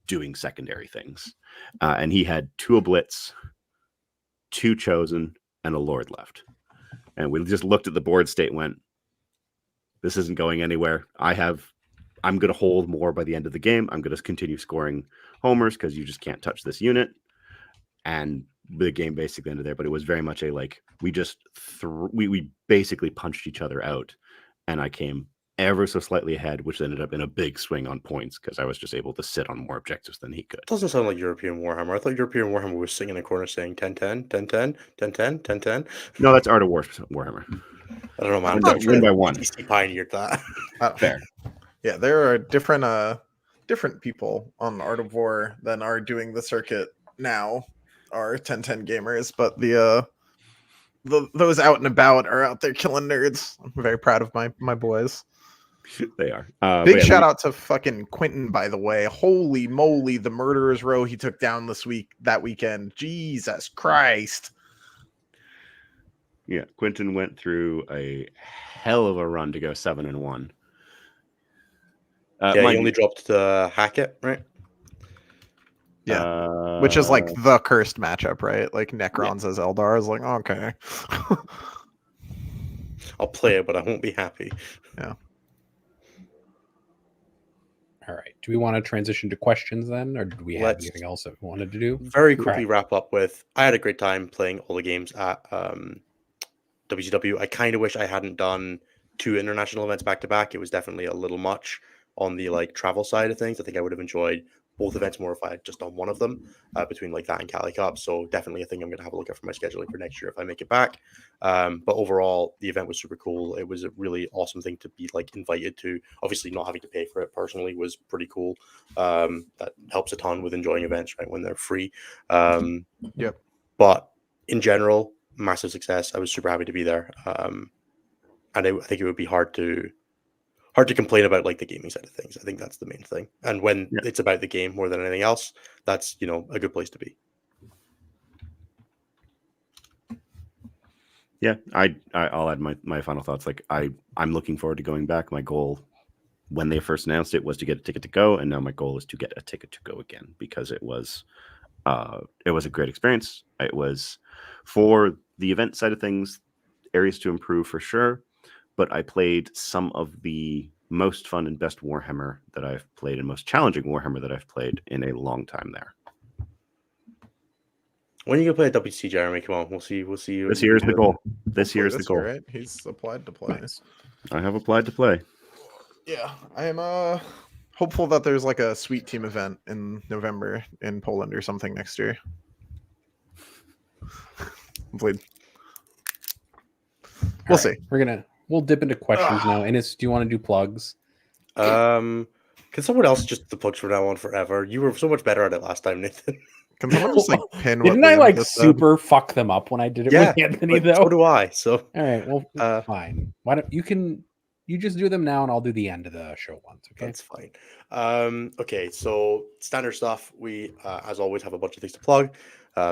doing secondary things. And he had 2 Blitz, 2 Chosen, and a Lord left. And we just looked at the board state and went, this isn't going anywhere. I'm going to hold more by the end of the game. I'm going to continue scoring homers because you just can't touch this unit. And the game basically ended there, but it was very much a like we just we basically punched each other out, and I came ever so slightly ahead, which ended up in a big swing on points because I was just able to sit on more objectives than he could. Doesn't sound like European Warhammer. I thought European Warhammer was sitting in a corner saying 10-10, 10-10, 10-10, 10-10. No, that's Art of War Warhammer. I don't know, man. Win by one. TC pioneered that. Fair. Yeah, there are different people on Art of War than are doing the circuit now, are 10-10 gamers, but those out and about are out there killing nerds. I'm very proud of my boys. They are. Big shout out to fucking Quentin, by the way. Holy moly, the murderer's row he took down that weekend. Jesus Christ. Yeah, Quentin went through a hell of a run to go 7-1. Yeah, he only dropped the Hackett, right? Yeah, which is like the cursed matchup, right? Like Necrons as Eldar is like, okay. I'll play it, but I won't be happy. Yeah. All right. Do we want to transition to questions then, or do we have anything else that we wanted to do? Very quickly wrap up with, I had a great time playing all the games at WCW. I kind of wish I hadn't done 2 international events back to back. It was definitely a little much on the like travel side of things. I think I would have enjoyed both events more if I had just done one of them between like that and Cali Cup. So definitely I think I'm going to have a look at for my scheduling for next year if I make it back. But overall, the event was super cool. It was a really awesome thing to be like invited to. Obviously not having to pay for it personally was pretty cool. That helps a ton with enjoying events, right, when they're free. Yep. But in general, massive success. I was super happy to be there. And I think it would be hard to complain about like the gaming side of things. I think that's the main thing. And when it's about the game more than anything else, that's, you know, a good place to be. Yeah, I'll add my final thoughts. Like I'm looking forward to going back. My goal when they first announced it was to get a ticket to go, and now my goal is to get a ticket to go again because it was a great experience. It was, for the event side of things, areas to improve for sure. But I played some of the most fun and best Warhammer that I've played and most challenging Warhammer that I've played in a long time there. When are you going to play at WC, Jeremy? Come on, we'll see you. This year is the goal. This year is the goal. Right? He's applied to play. I have applied to play. Yeah, I am hopeful that there's like a sweet team event in November in Poland or something next year. We'll see. We'll dip into questions now. Ennis, do you want to do plugs? Can someone else just do the plugs from now on forever? You were so much better at it last time, Nathan. Can someone just like pin? Didn't I like super fuck them up when I did it with Anthony though? So do I. So all right, well, fine. Why don't you just do them now, and I'll do the end of the show once. Okay, that's fine. Okay, so standard stuff. We, as always, have a bunch of things to plug.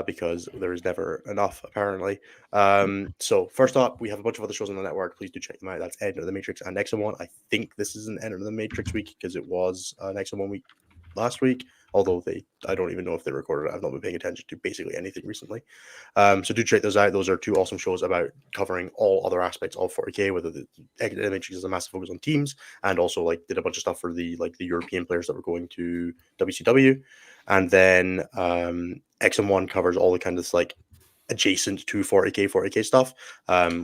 Because there is never enough, apparently. So first up, we have a bunch of other shows on the network. Please do check them out. That's Enter the Matrix and Nexon 1. I think this is an Enter the Matrix week because it was Nexon 1 week last week. Although I don't even know if they recorded it. I've not been paying attention to basically anything recently. So do check those out. Those are 2 awesome shows about covering all other aspects of 40K, whether the Matrix is a massive focus on teams, and also like did a bunch of stuff for the European players that were going to WCW. And then XM1 covers all the kind of like adjacent to 40K stuff,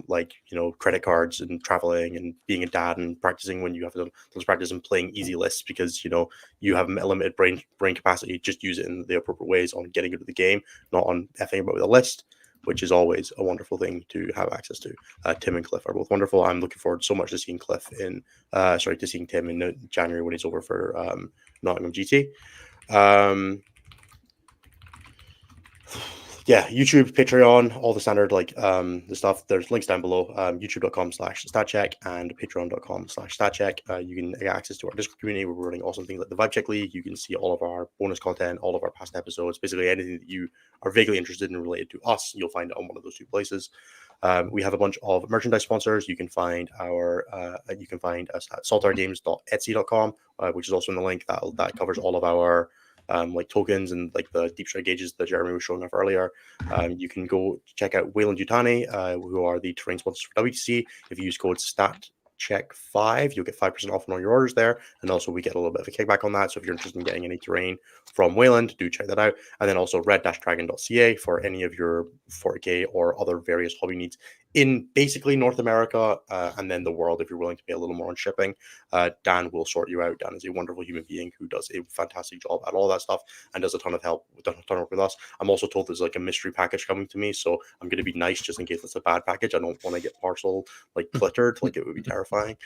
like, you know, credit cards and traveling and being a dad and practicing when you have those practice and playing easy lists because, you know, you have a limited brain capacity. Just use it in the appropriate ways on getting into the game, not on effing about with a list, which is always a wonderful thing to have access to. Tim and Cliff are both wonderful. I'm looking forward so much to seeing Tim in January when he's over for Nottingham GT. Yeah, YouTube, Patreon, all the standard the stuff. There's links down below. YouTube.com/StatCheck and Patreon.com/StatCheck. You can get access to our Discord community where we're running awesome things like the Vibe Check League. You can see all of our bonus content, all of our past episodes, basically anything that you are vaguely interested in related to us. You'll find it on one of those 2 places. We have a bunch of merchandise sponsors. You can find us at saltargames.etsy.com, which is also in the link that covers all of our like tokens and like the deep strike gauges that Jeremy was showing off earlier. You can go check out Wayland Yutani, who are the terrain sponsors for WTC. If you use code StatCheck, StatCheck5. You'll get 5% off on all your orders there. And also we get a little bit of a kickback on that. So if you're interested in getting any terrain from Wayland, do check that out. And then also red-dragon.ca for any of your 40K or other various hobby needs in basically North America and then the world if you're willing to pay a little more on shipping. Dan will sort you out. Dan is a wonderful human being who does a fantastic job at all that stuff and does a ton of help, done a ton of work with us. I'm also told there's like a mystery package coming to me, so I'm going to be nice just in case it's a bad package. I don't want to get parcel like cluttered, like it would be terrifying.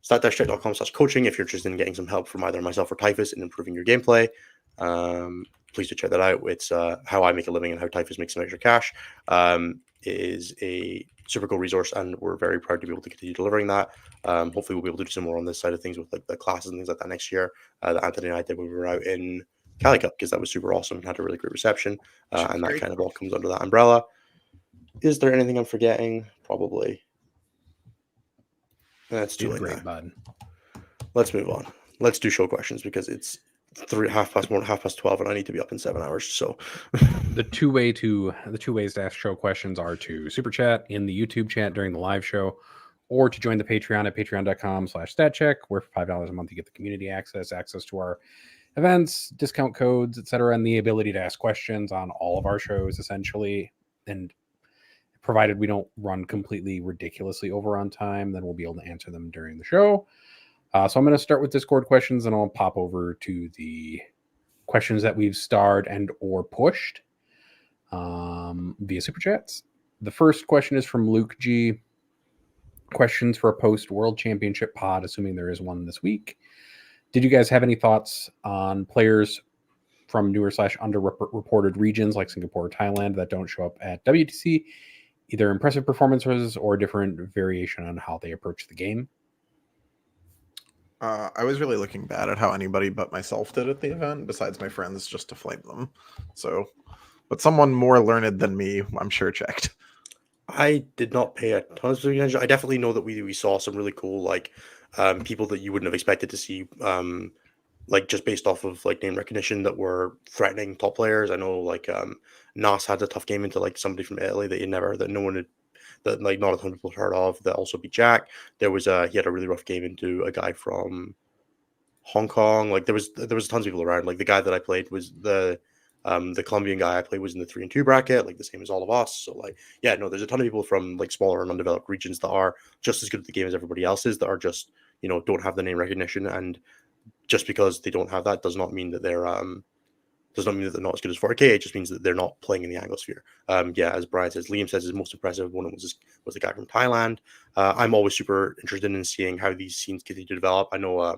Stat-check.com/coaching if you're interested in getting some help from either myself or Typhus in improving your gameplay. Please do check that out. It's how I make a living and how Typhus makes some extra cash. It is a super cool resource, and we're very proud to be able to continue delivering that. Hopefully, we'll be able to do some more on this side of things with like the classes and things like that next year. That Anthony and I did when we were out in Cali Cup because that was super awesome and had a really great reception. And that kind of all comes under that umbrella. Is there anything I'm forgetting? Probably. That's too late. Great, bud. Let's move on. Let's do show questions because it's 12:30, and I need to be up in 7 hours. So the two ways to ask show questions are to super chat in the YouTube chat during the live show, or to join the Patreon at patreon.com/statcheck, where for $5 a month you get the community access to our events, discount codes, etc., and the ability to ask questions on all of our shows essentially. And provided we don't run completely ridiculously over on time, then we'll be able to answer them during the show. So I'm going to start with Discord questions, and I'll pop over to the questions that we've starred and or pushed via Super Chats. The first question is from Luke G. Questions for a post-World Championship pod, assuming there is one this week. Did you guys have any thoughts on players from newer / underreported regions like Singapore or Thailand that don't show up at WTC? Either impressive performances or a different variation on how they approach the game? I was really looking bad at how anybody but myself did at the event, besides my friends, just to flame them. So, but someone more learned than me, I'm sure, checked. I did not pay a ton of attention. I definitely know that we saw some really cool like people that you wouldn't have expected to see, like just based off of like name recognition that were threatening top players. I know like Nas had a tough game into like somebody from Italy that no one had. That like not a ton of people heard of. That also beat Jack. He had a really rough game into a guy from Hong Kong. Like there was tons of people around. Like the guy that I played was the Colombian guy I played was in the 3 and 2 bracket, like the same as all of us. So like yeah, no, there's a ton of people from like smaller and undeveloped regions that are just as good at the game as everybody else is. That are just don't have the name recognition, and just because they don't have that does not mean that they're not as good as 4K. It just means that they're not playing in the Anglosphere. As Brian says, Liam says his most impressive one was the guy from Thailand. I'm always super interested in seeing how these scenes continue to develop. I know a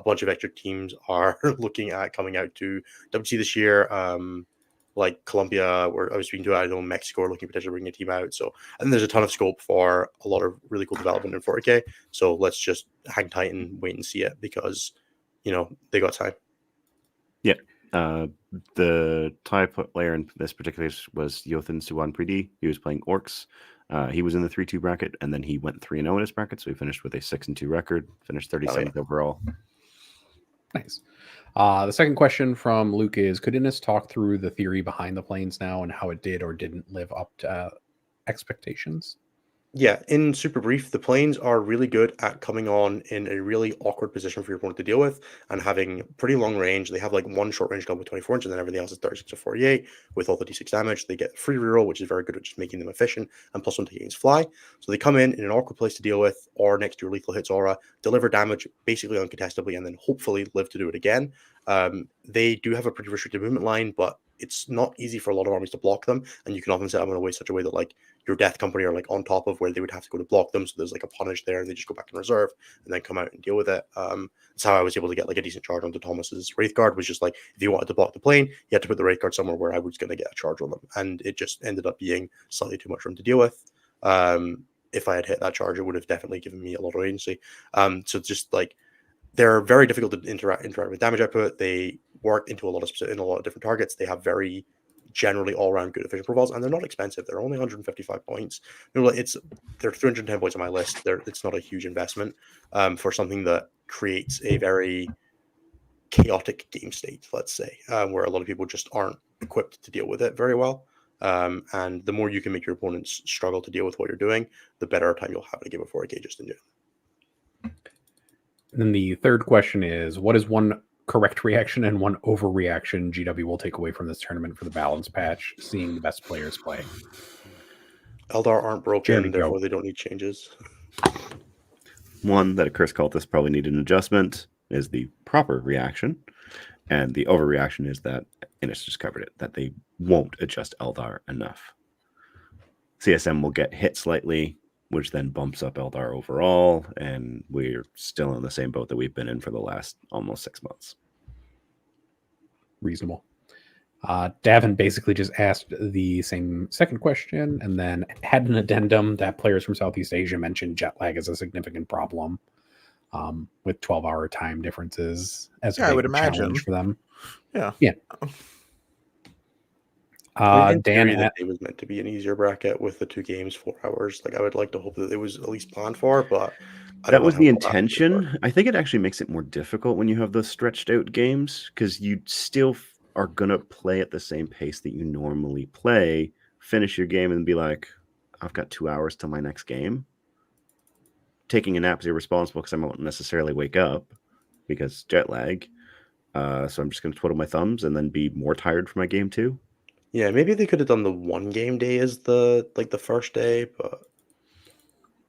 bunch of extra teams are looking at coming out to WC this year. Like Colombia, where I was speaking to, I know Mexico are looking potentially to bring a team out. So I think there's a ton of scope for a lot of really cool development in 40K. So let's just hang tight and wait and see it because they got time. Yeah. The Thai player in this particular case was Yothin Suwanpridi. He was playing Orcs. He was in the 3-2 bracket, and then he went 3-0 in his bracket, so he finished with a 6-2 record, finished 37th overall. Nice. The second question from Luke is, could Innes talk through the theory behind the planes now and how it did or didn't live up to expectations? Yeah, in super brief, the planes are really good at coming on in a really awkward position for your opponent to deal with and having pretty long range. They have like one short range gun with 24 inch and then everything else is 36 to 48 with all the d6 damage. They get free reroll, which is very good at just making them efficient, and plus one taking his fly. So they come in an awkward place to deal with or next to your lethal hits aura, deliver damage basically uncontestably, and then hopefully live to do it again. They do have a pretty restricted movement line, but it's not easy for a lot of armies to block them, and you can often set them in a way such a way that like your death company are like on top of where they would have to go to block them, so there's like a punish there and they just go back in reserve and then come out and deal with it. That's how I was able to get like a decent charge onto Thomas's Wraith Guard. Was just like if you wanted to block the plane, you had to put the Wraith Guard somewhere where I was going to get a charge on them, and it just ended up being slightly too much for him to deal with. If I had hit that charge, it would have definitely given me a lot of agency. So just like they're very difficult to interact with damage output. They work into a lot of different targets. They have very generally all-around good efficient profiles, and they're not expensive. They're only 155 points. They're 310 points on my list. It's not a huge investment for something that creates a very chaotic game state, let's say, where a lot of people just aren't equipped to deal with it very well. And the more you can make your opponents struggle to deal with what you're doing, the better time you'll have to give it 4K just in general. And then the third question is, what is one correct reaction and one overreaction GW will take away from this tournament for the balance patch, seeing the best players play? Eldar aren't broken, Jeremy, therefore go. they don't need changes. One, that a curse cultist probably needed an adjustment is the proper reaction. And the overreaction is that, and it's just covered it, that they won't adjust Eldar enough. CSM will get hit slightly, which then bumps up Eldar overall, and we're still in the same boat that we've been in for the last almost 6 months. Reasonable. Davin basically just asked the same second question and then had an addendum that players from Southeast Asia mentioned jet lag as a significant problem, with 12-hour time differences as a I big would imagine. challenge for them. Yeah. In Dan, theory, that it was meant to be an easier bracket with the 2 games, 4 hours. Like, I would like to hope that it was at least planned for, but that was the intention. I think it actually makes it more difficult when you have those stretched out games, because you still are going to play at the same pace that you normally play, finish your game and be like, I've got 2 hours till my next game. Taking a nap is irresponsible because I won't necessarily wake up because jet lag. So I'm just going to twiddle my thumbs and then be more tired for my game too. Yeah, maybe they could have done the 1 game day as the first day, but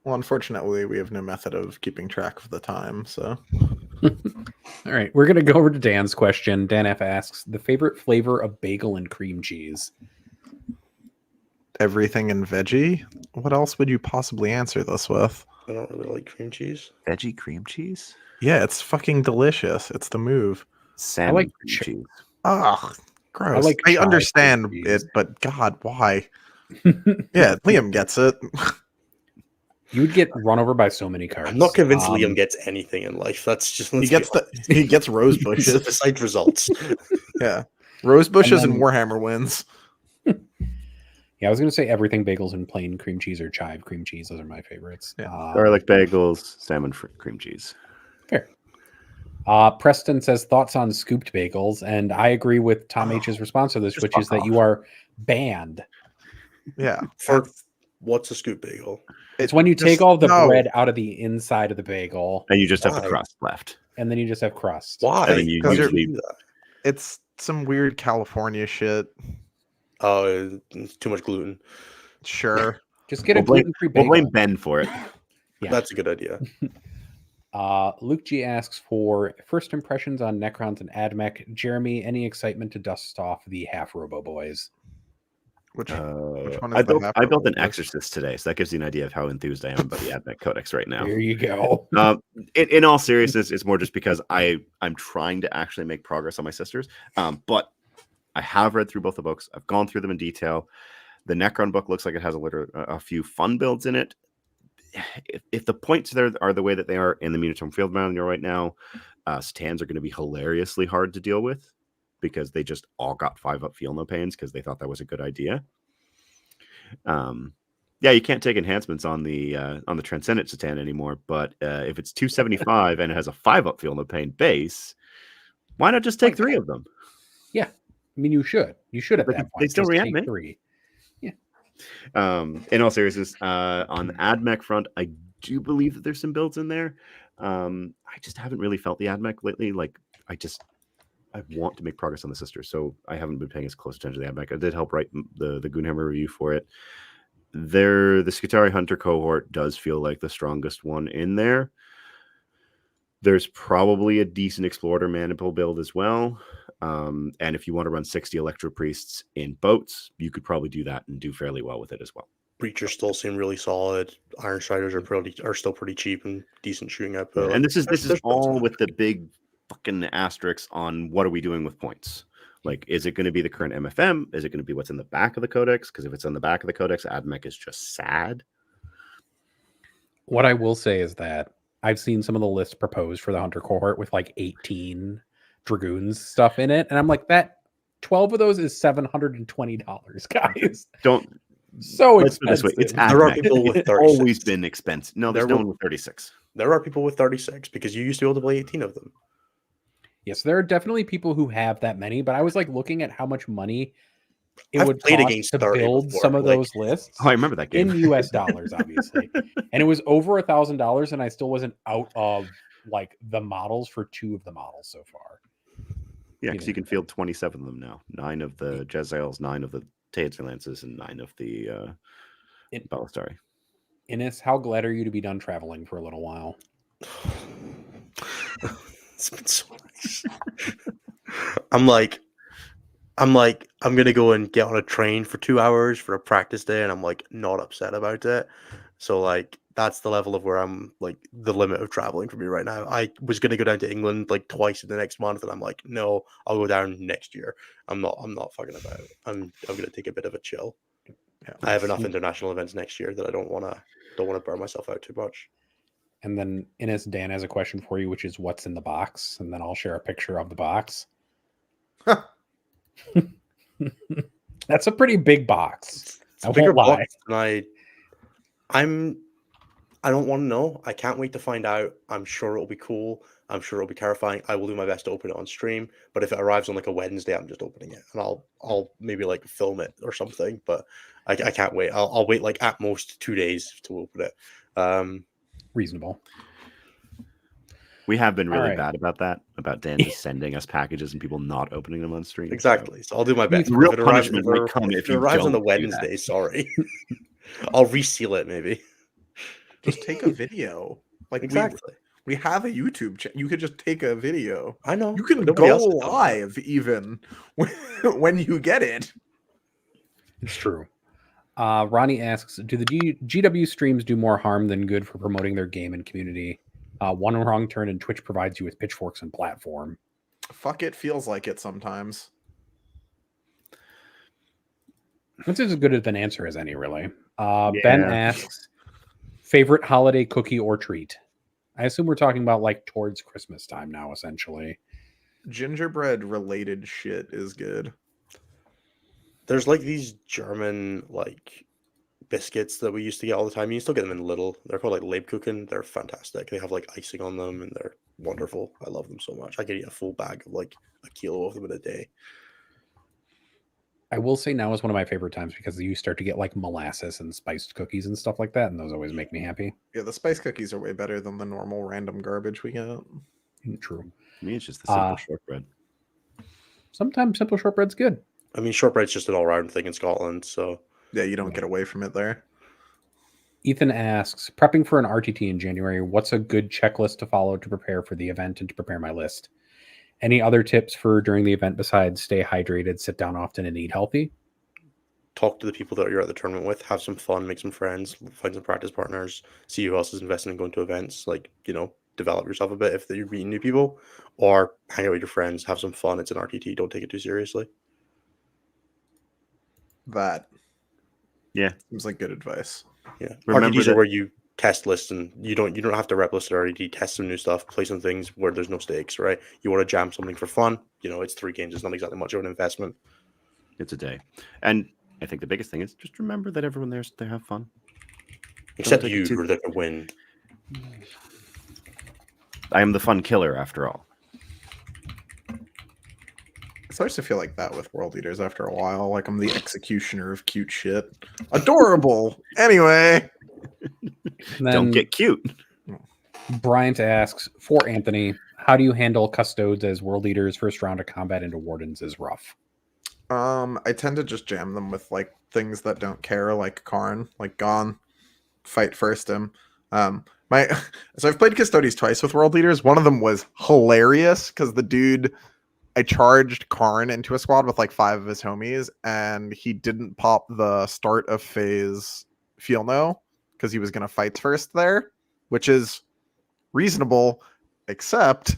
Well, unfortunately, we have no method of keeping track of the time, so. All right, we're going to go over to Dan's question. Dan F asks, the favorite flavor of bagel and cream cheese? Everything in veggie? What else would you possibly answer this with? I don't really like cream cheese. Veggie cream cheese? Yeah, it's fucking delicious. It's the move. Salmon like cream cheese. Ugh, gross. like I chive understand cream it, cheese. but God, why? Yeah, Liam gets it. You would get run over by so many cars. I'm not convinced Liam gets anything in life. That's just He gets rose bushes. besides results. Yeah, rose bushes and then- Warhammer wins. Yeah, I was going to say everything bagels and plain cream cheese or chive cream cheese. Those are my favorites. Yeah. Garlic bagels, salmon cream cheese. Fair. Preston says thoughts on scooped bagels, and I agree with Tom H's response to this, Just which is fuck that you are banned. Yeah, For what's a scoop bagel? It's when you take just- all the no. bread out of the inside of the bagel, And you just have the Why? crust left. and then you just have crust. Why? And then you Why would usually- do that? It's some weird California shit. Oh, it's too much gluten. Sure. Just get a We'll blame- gluten-free We'll bagel. blame Ben for it. Yeah. That's a good idea. Luke G asks for first impressions on Necrons and AdMech. Jeremy, any excitement to dust off the half Robo Boys? Which one is I the built half an Robo Boys? Exorcist today, so that gives you an idea of how enthused I am about the Advent Codex right now. There you go. In all seriousness, it's more just because I'm trying to actually make progress on my sisters. But I have read through both the books. I've gone through them in detail. The Necron book looks like it has a few fun builds in it. If the points there are the way that they are in the Munitome Field Manual right now, Satans are going to be hilariously hard to deal with because they just all got 5-up Feel No Pains because they thought that was a good idea. Yeah, you can't take enhancements on the Transcendent Satan anymore, but if it's 275 and it has a 5-up Feel No Pain base, why not just take 3 of them? Yeah, I mean you should. You should at Like, that point. they still just take reanimate? 3. In all seriousness, on the AdMech front, I do believe that there's some builds in there. I just haven't really felt the AdMech lately. Like I want to make progress on the sisters, so I haven't been paying as close attention to the AdMech. I did help write the Goonhammer review for it. The Skitarii Hunter cohort does feel like the strongest one in there. There's probably a decent Explorer Maniple build as well. And if you want to run 60 Electro Priests in boats, you could probably do that and do fairly well with it as well. Breachers still seem really solid. Iron Striders are still pretty cheap and decent shooting output. And this is There's all with the big fucking asterisks on what are we doing with points. Like, is it going to be the current MFM? Is it going to be what's in the back of the codex? Because if it's on the back of the codex, AdMech is just sad. What I will say is that I've seen some of the lists proposed for the Hunter cohort with like 18 Dragoons stuff in it, and I'm like, that 12 of those is $720, guys. Don't So let's put it this expensive. way. It's There are AdMech. people with It's 36. always been expensive. No, there's There no were- one with 36. There are people with 36 because you used to be able to play 18 of them. Yes, there are definitely people who have that many, but I was like looking at how much money it I've would played cost against to 30 build before, some of like- those lists Oh, I remember that game. in US dollars, obviously. And it was over $1,000, and I still wasn't out of like the models for 2 of the models so far. Yeah, because you can field 27 of them now. 9 of the Jezzails, 9 of the Taser Lances, and 9 of the Ballistari. Innes, how glad are you to be done traveling for a little while? It's been so nice. I'm gonna go and get on a train for 2 hours for a practice day, and I'm like not upset about it. So like that's the level of where I'm like the limit of traveling for me right now. I was gonna go down to England like twice in the next month, and I'm like, no, I'll go down next year. I'm not fucking about it. I'm gonna take a bit of a chill. Yeah. I have enough international events next year that I don't wanna burn myself out too much. And then Innes, Dan has a question for you, which is what's in the box, and then I'll share a picture of the box. That's a pretty big box. It's I a bigger won't lie. box than I don't want to know. I can't wait to find out. I'm sure it'll be cool. I'm sure it'll be terrifying. I will do my best to open it on stream. But if it arrives on like a Wednesday, I'm just opening it, and I'll maybe like film it or something. But I can't wait. I'll wait like at most 2 days to open it. Reasonable. We have been really right. bad about that, about Dan just sending us packages and people not opening them on stream. so- Exactly. So I'll do my best. Real If it arrives, punishment might come if it you arrives on the don't do that. Wednesday, sorry. I'll reseal it maybe. Just take a video. Like Exactly. we have a YouTube channel. You could just take a video. I know. You can but nobody go else has done that. live even when you get it. It's true. Ronnie asks, do the GW streams do more harm than good for promoting their game and community? One wrong turn and Twitch provides you with pitchforks and platform. Fuck, it feels like it sometimes. That's as good of an answer as any, really. Ben Yeah. asks, favorite holiday cookie or treat? I assume we're talking about like towards Christmas time now, essentially. Gingerbread related shit is good. There's like these German like biscuits that we used to get all the time. You still get them in Lidl. They're called like Lebkuchen. They're fantastic. They have like icing on them, and they're wonderful. I love them so much. I could eat a full bag of like a kilo of them in a day. I will say now is one of my favorite times because you start to get like molasses and spiced cookies and stuff like that, and those always make me happy. Yeah, the spice cookies are way better than the normal random garbage we get. True. To me, it's just the simple shortbread. Sometimes simple shortbread's good. I mean, shortbread's just an all-round thing in Scotland, so Yeah, you don't get away from it there. Ethan asks, prepping for an RTT in January, what's a good checklist to follow to prepare for the event and to prepare my list? Any other tips for during the event besides stay hydrated, sit down often, and eat healthy? talk to the people that you're at the tournament with, have some fun, make some friends, find some practice partners, see who else is investing in going to events, like, you know, develop yourself a bit if you're meeting new people, or hang out with your friends, have some fun. It's an RTT, don't take it too seriously. That Yeah. seems like good advice. Yeah. Remember RTTs are that- where you test lists, and you don't have to rep list an RTT, test some new stuff, play some things where there's no stakes, right? You want to jam something for fun, you know, it's 3 games, it's not exactly much of an investment. It's a day. And I think the biggest thing is just remember that everyone there's to have fun. Except take it you, too- who are there to win. I am the fun killer after all. It starts to feel like that with world leaders after a while. Like I'm the executioner of cute shit. Adorable. Anyway. And then Don't get cute. Bryant asks, for Anthony, how do you handle custodes as world leaders? First round of combat into wardens is rough. I tend to just jam them with like things that don't care, like Karn, like Gone, fight first him. So I've played Custodes twice with world leaders. One of them was hilarious because the dude, I charged Karn into a squad with like 5 of his homies, and he didn't pop the start of phase feel no because he was gonna fight first there, which is reasonable, except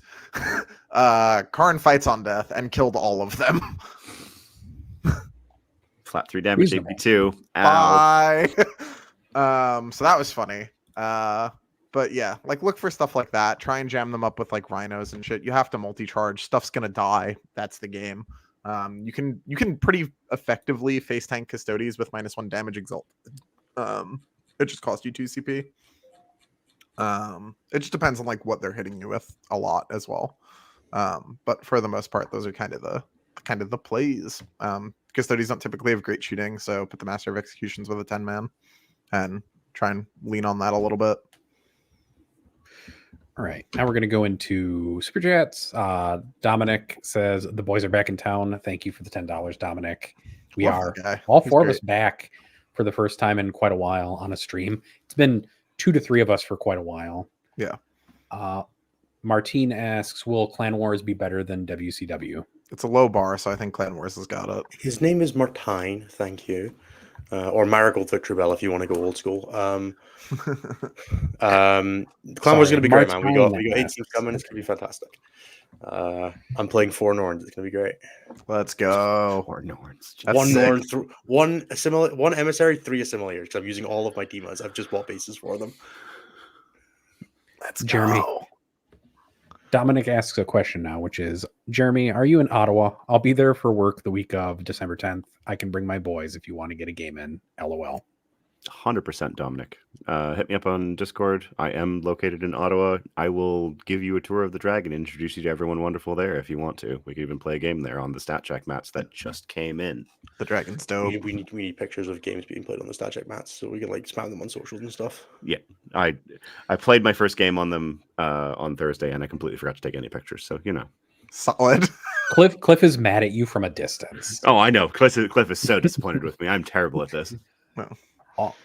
Karn fights on death and killed all of them. Flat 3 damage, Reasonable. AP2. Ow. Bye. So that was funny. But yeah, like look for stuff like that. Try and jam them up with like rhinos and shit. You have to multi-charge. Stuff's gonna die. That's the game. You can pretty effectively face tank Custodes with -1 damage exalt. It just costs you 2 CP. It just depends on like what they're hitting you with a lot as well. But for the most part, those are kind of kind of the plays. Custodians don't typically have great shooting, so put the Master of Executions with a 10-man and try and lean on that a little bit. All right, now we're going to go into Super Chats. Dominic says, the boys are back in town. Thank you for the $10, Dominic. We Love are that guy. all He's four of great. us back for the first time in quite a while on a stream. It's been 2 to 3 of us for quite a while. Yeah. Martine asks, will Clan Wars be better than WCW? It's a low bar, so I think Clan Wars has got it. His name is Martine, thank you. Or Marigold Victory Bell if you want to go old school. Clan Wars is going to be great, man. We got 8 teams coming. It's going to be fantastic. I'm playing 4 Norns. It's going to be great. Let's go. 4 Norns. That's 1 sick. Norn, 1 emissary, 3 assimilators. Because I'm using all of my demons. I've just bought bases for them. Let's Jeremy. go. Dominic asks a question now, which is, Jeremy, are you in Ottawa? I'll be there for work the week of December 10th. I can bring my boys if you want to get a game in. LOL. 100% Dominic. Hit me up on Discord. I am located in Ottawa. I will give you a tour of the Dragon, introduce you to everyone wonderful there if you want to. We could even play a game there on the stat check mats that just came in. The Dragon's dope. We need pictures of games being played on the stat check mats so we can like spam them on socials and stuff. Yeah, I played my first game on them on Thursday, and I completely forgot to take any pictures. So Solid. Cliff is mad at you from a distance. Oh, I know. Cliff is so disappointed with me. I'm terrible at this.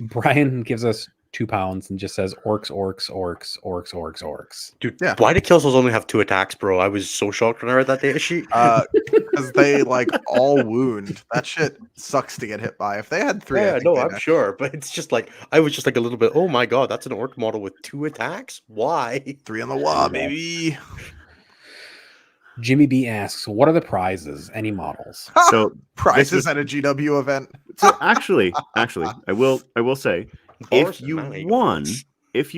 Brian gives us £2 and just says orcs, orcs, orcs, orcs, orcs, orcs. Dude, Yeah. why did Kill Souls only have 2 attacks, bro? I was so shocked when I read that data sheet. Because they like all wound. That shit sucks to get hit by. If they had 3, I Yeah, think no, they'd I'm sure, but it's just like I was just like a little bit. Oh my god, that's an orc model with 2 attacks. Why? 3 on the wall, baby. Jimmy B asks, what are the prizes? Any models? So Prizes at a GW event. So actually, I will say, Boris if you and Manny won, gods. if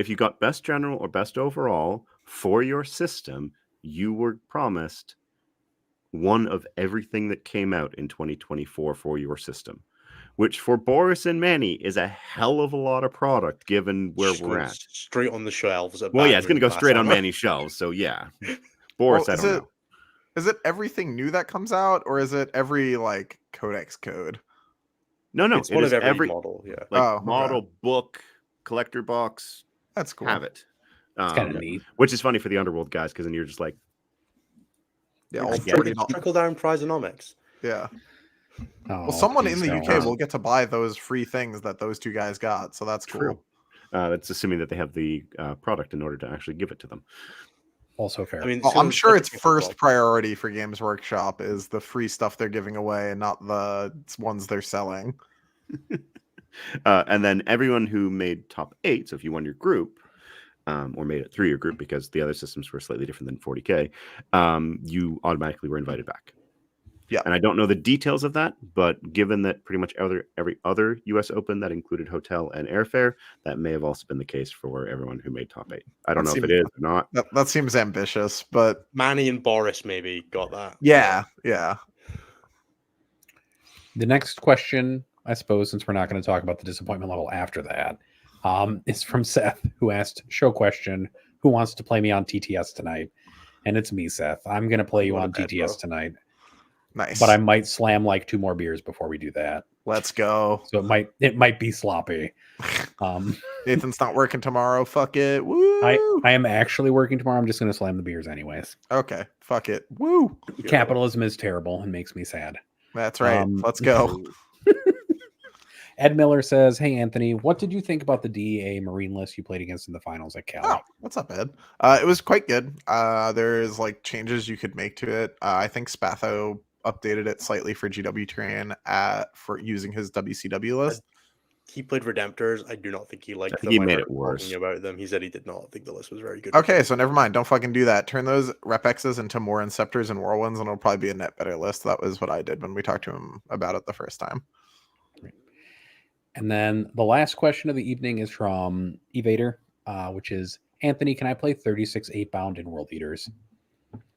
you got best general or best overall for your system, you were promised one of everything that came out in 2024 for your system, which for Boris and Manny is a hell of a lot of product given where we're at. Straight on the shelves. Well, yeah, it's going to go straight on Manny's shelves. So yeah, Boris, I don't know. Is it everything new that comes out, or is it every like codex code? No, It's one of is every model. Yeah, like model, book, collector box. That's cool. Have it. It's kind of neat. Which is funny for the Underworld guys because then you're just like, Yeah, all Yeah. $40. trickle down prizeonomics. Yeah. Oh, Well, someone in please the don't. UK will get to buy those free things that those 2 guys got, so that's cool. True. That's assuming that they have the product in order to actually give it to them. Also fair. I mean, Well, so I'm sure it's technically first well. priority for Games Workshop is the free stuff they're giving away and not the ones they're selling. And then everyone who made top 8, so if you won your group, or made it through your group because the other systems were slightly different than 40K, you automatically were invited back. Yeah. And I don't know the details of that, but given that pretty much every other US Open that included hotel and airfare, that may have also been the case for everyone who made top 8. I don't know if it is or not. That seems ambitious, but Manny and Boris maybe got that. yeah. The next question, I suppose, since we're not going to talk about the disappointment level after that, is from Seth, who asked, show question, who wants to play me on TTS tonight? And it's me, Seth. I'm going to play you What a on bet, TTS bro. tonight, Nice. but I might slam like 2 more beers before we do that. Let's go. So it might be sloppy. Nathan's not working tomorrow. Fuck it. Woo. I am actually working tomorrow. I'm just going to slam the beers anyways. Okay. Fuck it. Woo. Capitalism is terrible and makes me sad. That's right. Let's go. Ed Miller says, hey, Anthony, what did you think about the DEA Marine list you played against in the finals at Cal? Oh, that's not bad. It was quite good. There's like changes you could make to it. I think Spatho updated it slightly for GW terrain for using his WCW list. He played Redemptors. I do not think he liked I think them. he I made heard it worse. talking about them. He said he did not think the list was very good. Okay, so never mind. Don't fucking do that. Turn those Rep X's into more Inceptors and Whirlwinds, and it'll probably be a net better list. That was what I did when we talked to him about it the first time. And then the last question of the evening is from Evader, which is, Anthony, can I play 36 8-bound in World Eaters?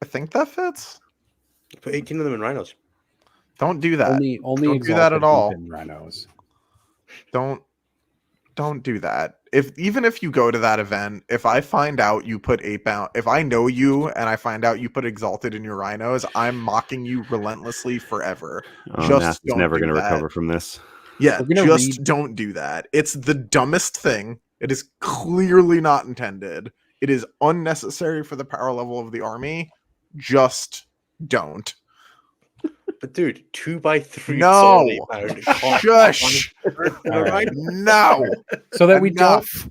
I think that fits. Put 18 of them in Rhinos. Don't do that. Only Don't do that exalted at all. Deep in Rhinos. Don't. Don't do that. Even if you go to that event, if I find out you put 8-bound, if I know you and I find out you put Exalted in your rhinos, I'm mocking you relentlessly forever. Oh, Just NAS is don't never do going to that. recover from this. Yeah, We're gonna just read- don't do that. It's the dumbest thing. It is clearly not intended. It is unnecessary for the power level of the army. Just don't. But dude, 2x3 No. solid 8-pound. Shush. All right. No. So that we don't Enough.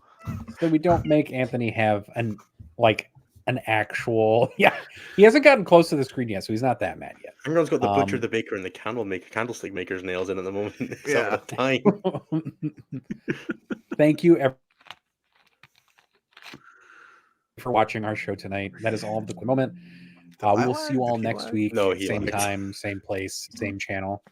so we don't make Anthony have an actual he hasn't gotten close to the screen yet, so he's not that mad yet. Everyone's got the butcher, Um, the baker, and the candlestick maker's nails in at the moment. It's Yeah. having a time. Thank you for watching our show tonight. That is all of the moment. We I will see you lag? all Did he next lag? week. No, he same lagged. time, same place, same channel.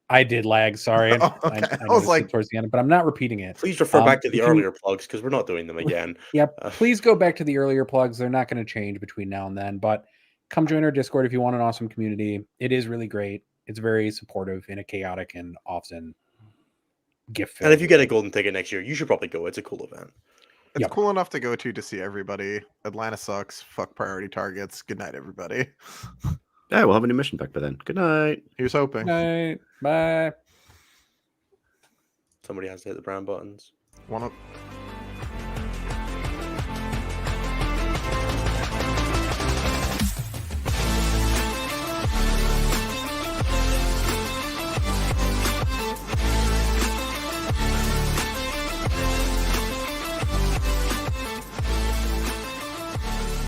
I did lag. Sorry. Oh, okay. I I was noticed like- it towards the end, but I'm not repeating it. Please refer back to the if you- earlier plugs because we're not doing them again. Yep. Please go back to the earlier plugs. They're not going to change between now and then, but come join our Discord if you want an awesome community. It is really great. It's very supportive in a chaotic and often gift. And if you get a golden ticket next year, you should probably go. It's a cool event. It's Yep. cool enough to go to see everybody. Atlanta sucks. Fuck priority targets. Good night, everybody. Yeah, we'll have a new mission back by then. Good night. Here's hoping. Night. Bye. Somebody has to hit the brown buttons. One up.